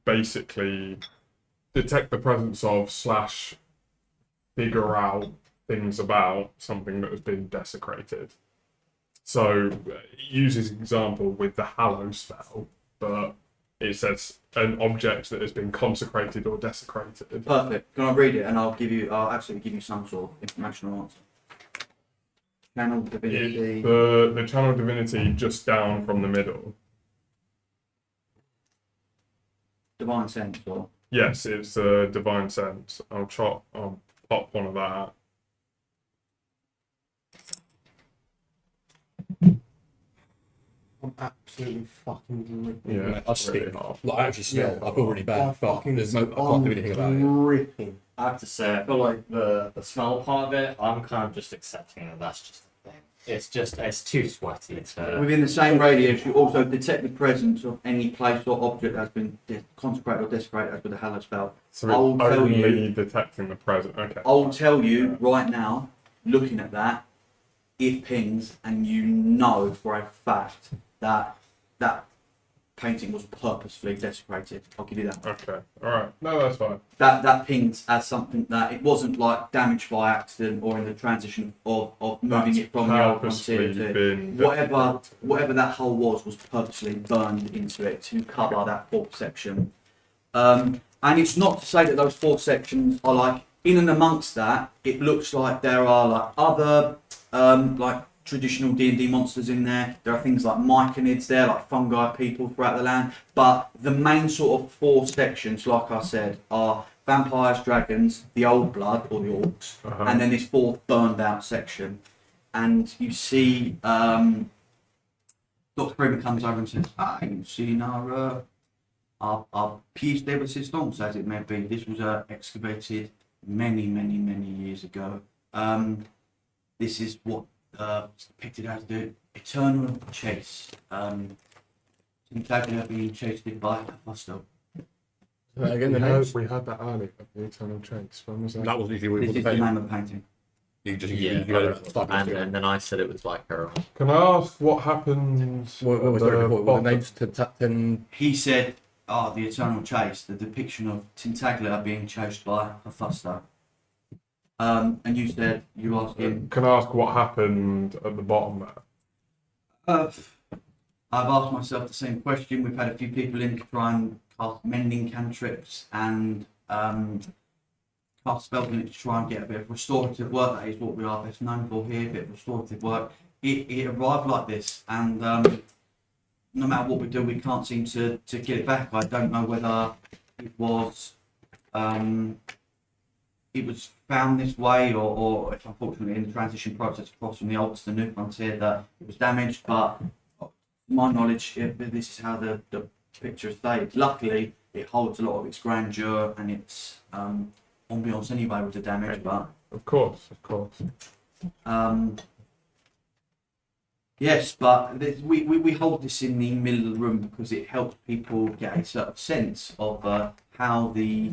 basically detect the presence of / figure out things about something that has been desecrated. So it uses example with the Hallow spell, but it says an object that has been consecrated or desecrated. Perfect. Can I read it and I'll absolutely give you some sort of informational answer. Channel divinity. The channel divinity just down from the middle. Divine sense, or Yes, it's a divine sense. I'll pop one of that. I'm absolutely fucking ripping. Yeah, I spit. Like, I actually smell. Yeah. I feel really bad, but there's no. I can't do anything about it. Ripping. I have to say, I feel like the smell part of it, I'm kind of just accepting that that's just a thing. It's too sweaty to. within the same radius, you also detect the presence of any place or object that's been consecrated or desecrated as with the Hallow spell. So I'll it's tell only you- detecting the present. Okay. I'll tell you right now, looking at that, it pings, and you know for a fact that that painting was purposefully desecrated. I'll give you that. Okay. All right. No, that's fine. That pings as something that it wasn't like damaged by accident or in the transition of moving it from the old frontier Purposely to been whatever that hole was purposely burned into it to cover that fourth section. And it's not to say that those four sections are like in and amongst that. It looks like there are like other like traditional D&D monsters in there. There are things like myconids there, like fungi people throughout the land. But the main sort of four sections, like I said, are vampires, dragons, the old blood or the orcs, and then this fourth burned out section. And you see Dr. Freeman comes over and says, you've seen our pièce de résistance, as it may be. This was excavated many years ago. This is what depicted as the eternal chase. Tintaglia being chased by Apostle. Again, the we names. had that earlier. The eternal chase. When was that? That was literally This is the name of the painting. You just Yeah, start and then I said it was like her. Can I ask what happened? What was at the bottom? names to ten? He said, the eternal chase, the depiction of Tintaglia being chased by Hephaestus. And you said, you asked him, Can I ask what happened at the bottom there? I've asked myself the same question. We've had a few people in to try and cast mending cantrips and cast spells in it to try and get a bit of restorative work. That is what we are best known for here, a bit of restorative work. It arrived like this, and no matter what we do, we can't seem to get it back. I don't know whether it was found this way, or if unfortunately in the transition process across from the old to the new frontier that it was damaged. But to my knowledge, this is how the picture is stayed. Luckily, it holds a lot of its grandeur and its ambience anyway with the damage. But Of course. yes, but we hold this in the middle of the room because it helps people get a sort of sense of how the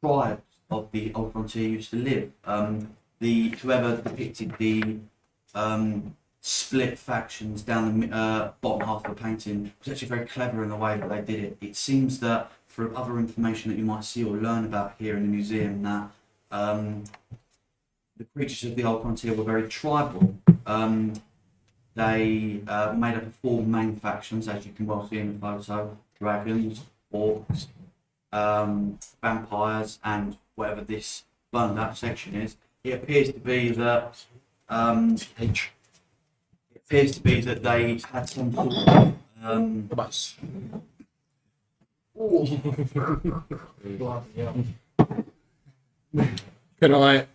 tribes of the old frontier used to live. whoever depicted the split factions down the bottom half of the painting was actually very clever in the way that they did it. It seems that for other information that you might see or learn about here in the museum, that the creatures of the old frontier were very tribal. They made up of 4 main factions, as you can well see in the photo: dragons, orcs, vampires, and whatever this burned up section is. It appears to be that they had some sort of Can I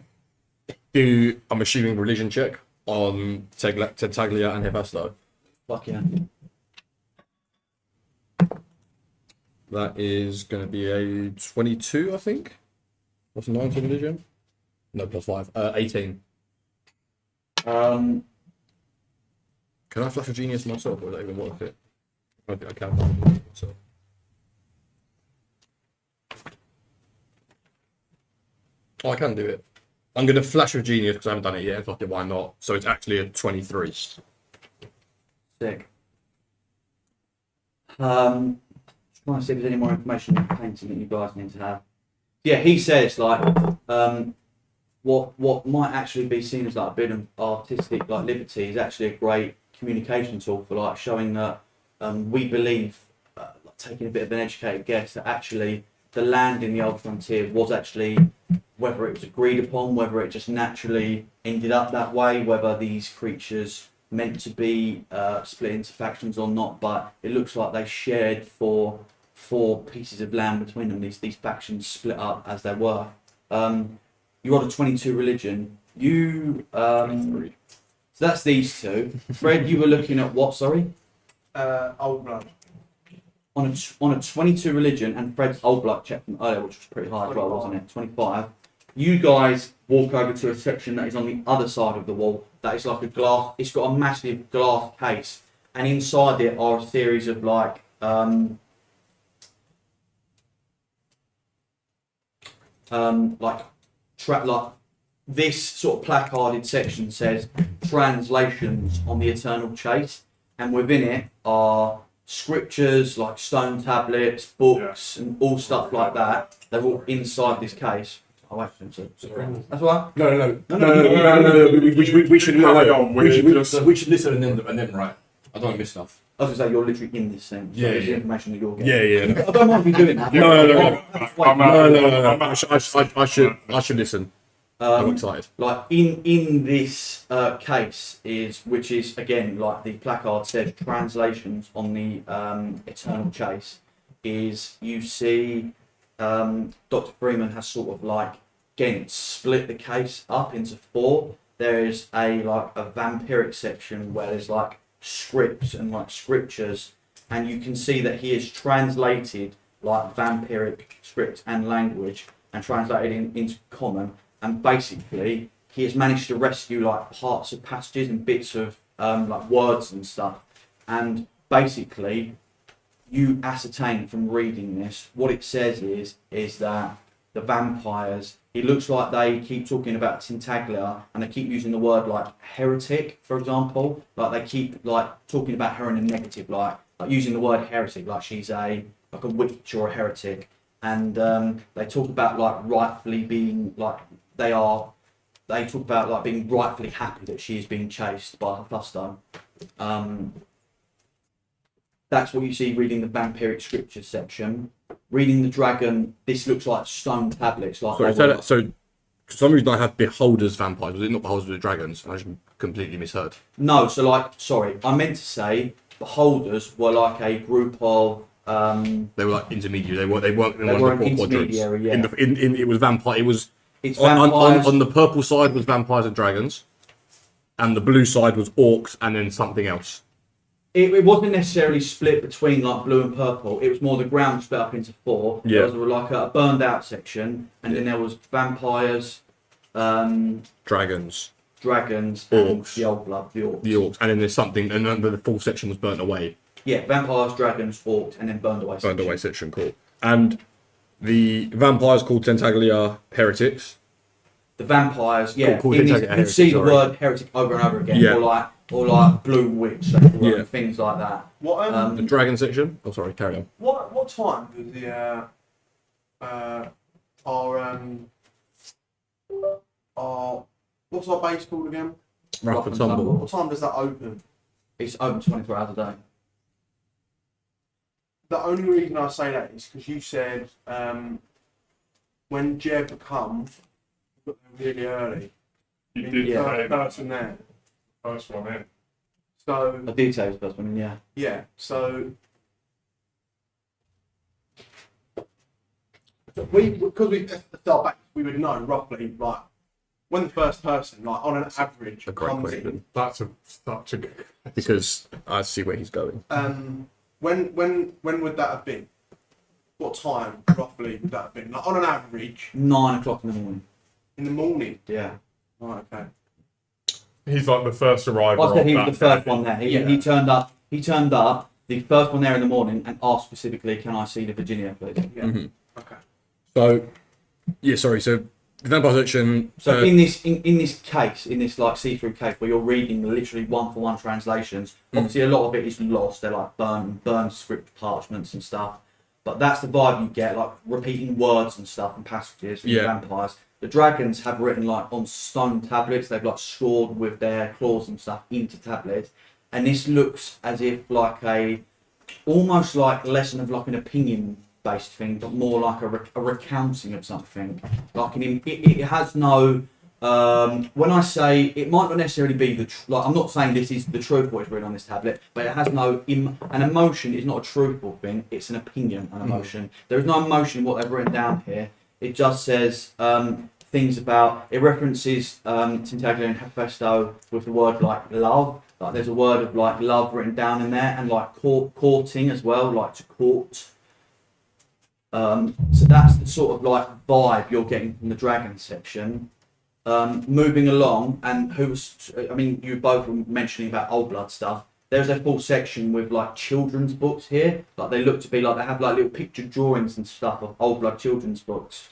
do, I'm assuming, religion check on Tentaglia and Hephasto? fuck yeah. That is going to be a 22, I think. What's 9 to religion? No, plus 5. 18. Um, Can I flash a genius myself, or is that even worth it? I think I can flash a genius myself. Oh, I can do it. I'm going to flash a genius because I haven't done it yet. And fuck it, why not? So it's actually a 23. Sick. Trying to see if there's any more information on the painting that you guys need to have. Yeah, he says like what might actually be seen as like a bit of artistic like liberty is actually a great communication tool for like showing that we believe, like taking a bit of an educated guess, that actually the land in the old frontier was actually, whether it was agreed upon, whether it just naturally ended up that way, whether these creatures meant to be split into factions or not, but it looks like they shared four pieces of land between them. These factions split up as they were. You rolled a 22 religion. You so that's these two. Fred, you were looking at what? Sorry. Old blood. On a 22 religion, and Fred's old blood check from earlier, which was pretty high as well, wasn't it? 25. You guys walk over to a section that is on the other side of the wall. That is like a glass. It's got a massive glass case, and inside it are a series of like this sort of placarded section says translations on the eternal chase, and within it are scriptures like stone tablets, books, and all stuff like that. They're all inside this case. Oh, actually, that's right. No. We should Carry on, we should listen and then right. I don't want to miss stuff. I was going to say, you're literally in this thing. So Yeah, it's the yeah. information that you're getting. Yeah. I don't mind you doing that. No. I should listen. I'm excited. Like in this case which is again like the placard says translations on the eternal chase, is you see Dr. Freeman has sort of like again split the case up into 4. There is a vampiric section where there's like scripts and like scriptures, and you can see that he has translated like vampiric script and language and translated into common. And basically, he has managed to rescue like parts of passages and bits of like words and stuff. And basically, you ascertain from reading this, what it says is that the vampires, it looks like they keep talking about Tintaglia, and they keep using the word like heretic, for example. Like they keep like talking about her in a negative, like using the word heretic, like she's a witch or a heretic. And they talk about like rightfully being like they talk about like being rightfully happy that she is being chased by Hephasto. That's what you see reading the vampiric scriptures section. Reading the dragon, this looks like stone tablets. Like So for some reason I had beholders vampires. Was it not beholders with dragons? I just completely misheard. No, so like sorry, I meant to say beholders were like a group of They were like intermediary. They weren't in one were of the an 4 quadrants. intermediary, yeah. It was vampire. It was It's on vampires. the purple side was vampires and dragons, and the blue side was orcs and then something else. It wasn't necessarily split between like blue and purple. It was more the ground split up into 4. Yeah. There was like a burned out section, and then there was vampires, Dragons, dragons, Orcs. and the old blood, the orcs. the orcs, and then there's something, and then the full section was burnt away. Yeah, vampires, dragons, orcs, and then burned away. Burned away section, cool. And the vampires called Tentaglia heretics, the vampires, yeah, Called in this, Tintaglia you'd see the heretic, word heretic over and over again, Yeah. or like blue witch, they call it, Yeah. and things like that. What The dragon section. Oh, sorry. Carry on. what time does the our what's our base called again? Rough and tumble. What time does that open? It's open 24 hours a day. The only reason I say that is because you said when Jeb comes really early, You did Yeah. say that person there. first one in. So I did say it was first one, yeah. yeah, so because we start back, we would know roughly like when the first person, like on an average, A great comes question. That's such a good. Because I see where he's going. in. When would that have been? What time roughly would that have been? Like on an average 9 o'clock in the morning. in the morning. Yeah. Right, okay. He's like the first arrival. I said he of was the that first day. one there. Yeah. He turned up. He turned up, the first one there in the morning, and asked specifically, "Can I see the Virginia, please?" Yeah. Mhm. Okay. So, yeah, sorry. So, the vampire section. So in this case, in this like see-through case where you're reading literally one-for-one translations, obviously a lot of it is lost. They're like burned script parchments and stuff. But that's the vibe you get, like repeating words and stuff and passages from the Yeah. vampires. The dragons have written like on stone tablets. They've like scored with their claws and stuff into tablets, and this looks as if like almost like lesson of like an opinion-based thing, but more like a recounting of something. Like it has no. When I say it might not necessarily be like I'm not saying this is the truth what is written on this tablet, but it has no an emotion is not a truthful thing. It's an opinion, an emotion. There is no emotion in what they've written down here. It just says things about it references Tintaglia and Hephaestus with the word like love. Like there's a word of like love written down in there, and like courting as well, like to court. So that's the sort of like vibe you're getting from the dragon section. Moving along, and you both were mentioning about Old Blood stuff. There's a full section with like children's books here. Like they look to be like they have like little picture drawings and stuff of Old Blood children's books.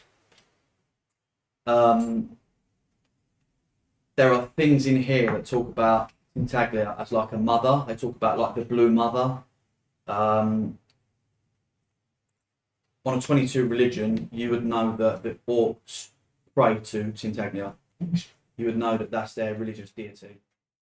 There are things in here that talk about Tintaglia as like a mother. They talk about like the Blue Mother. On a 22 religion, you would know that the orcs pray to Tintaglia. You would know that that's their religious deity.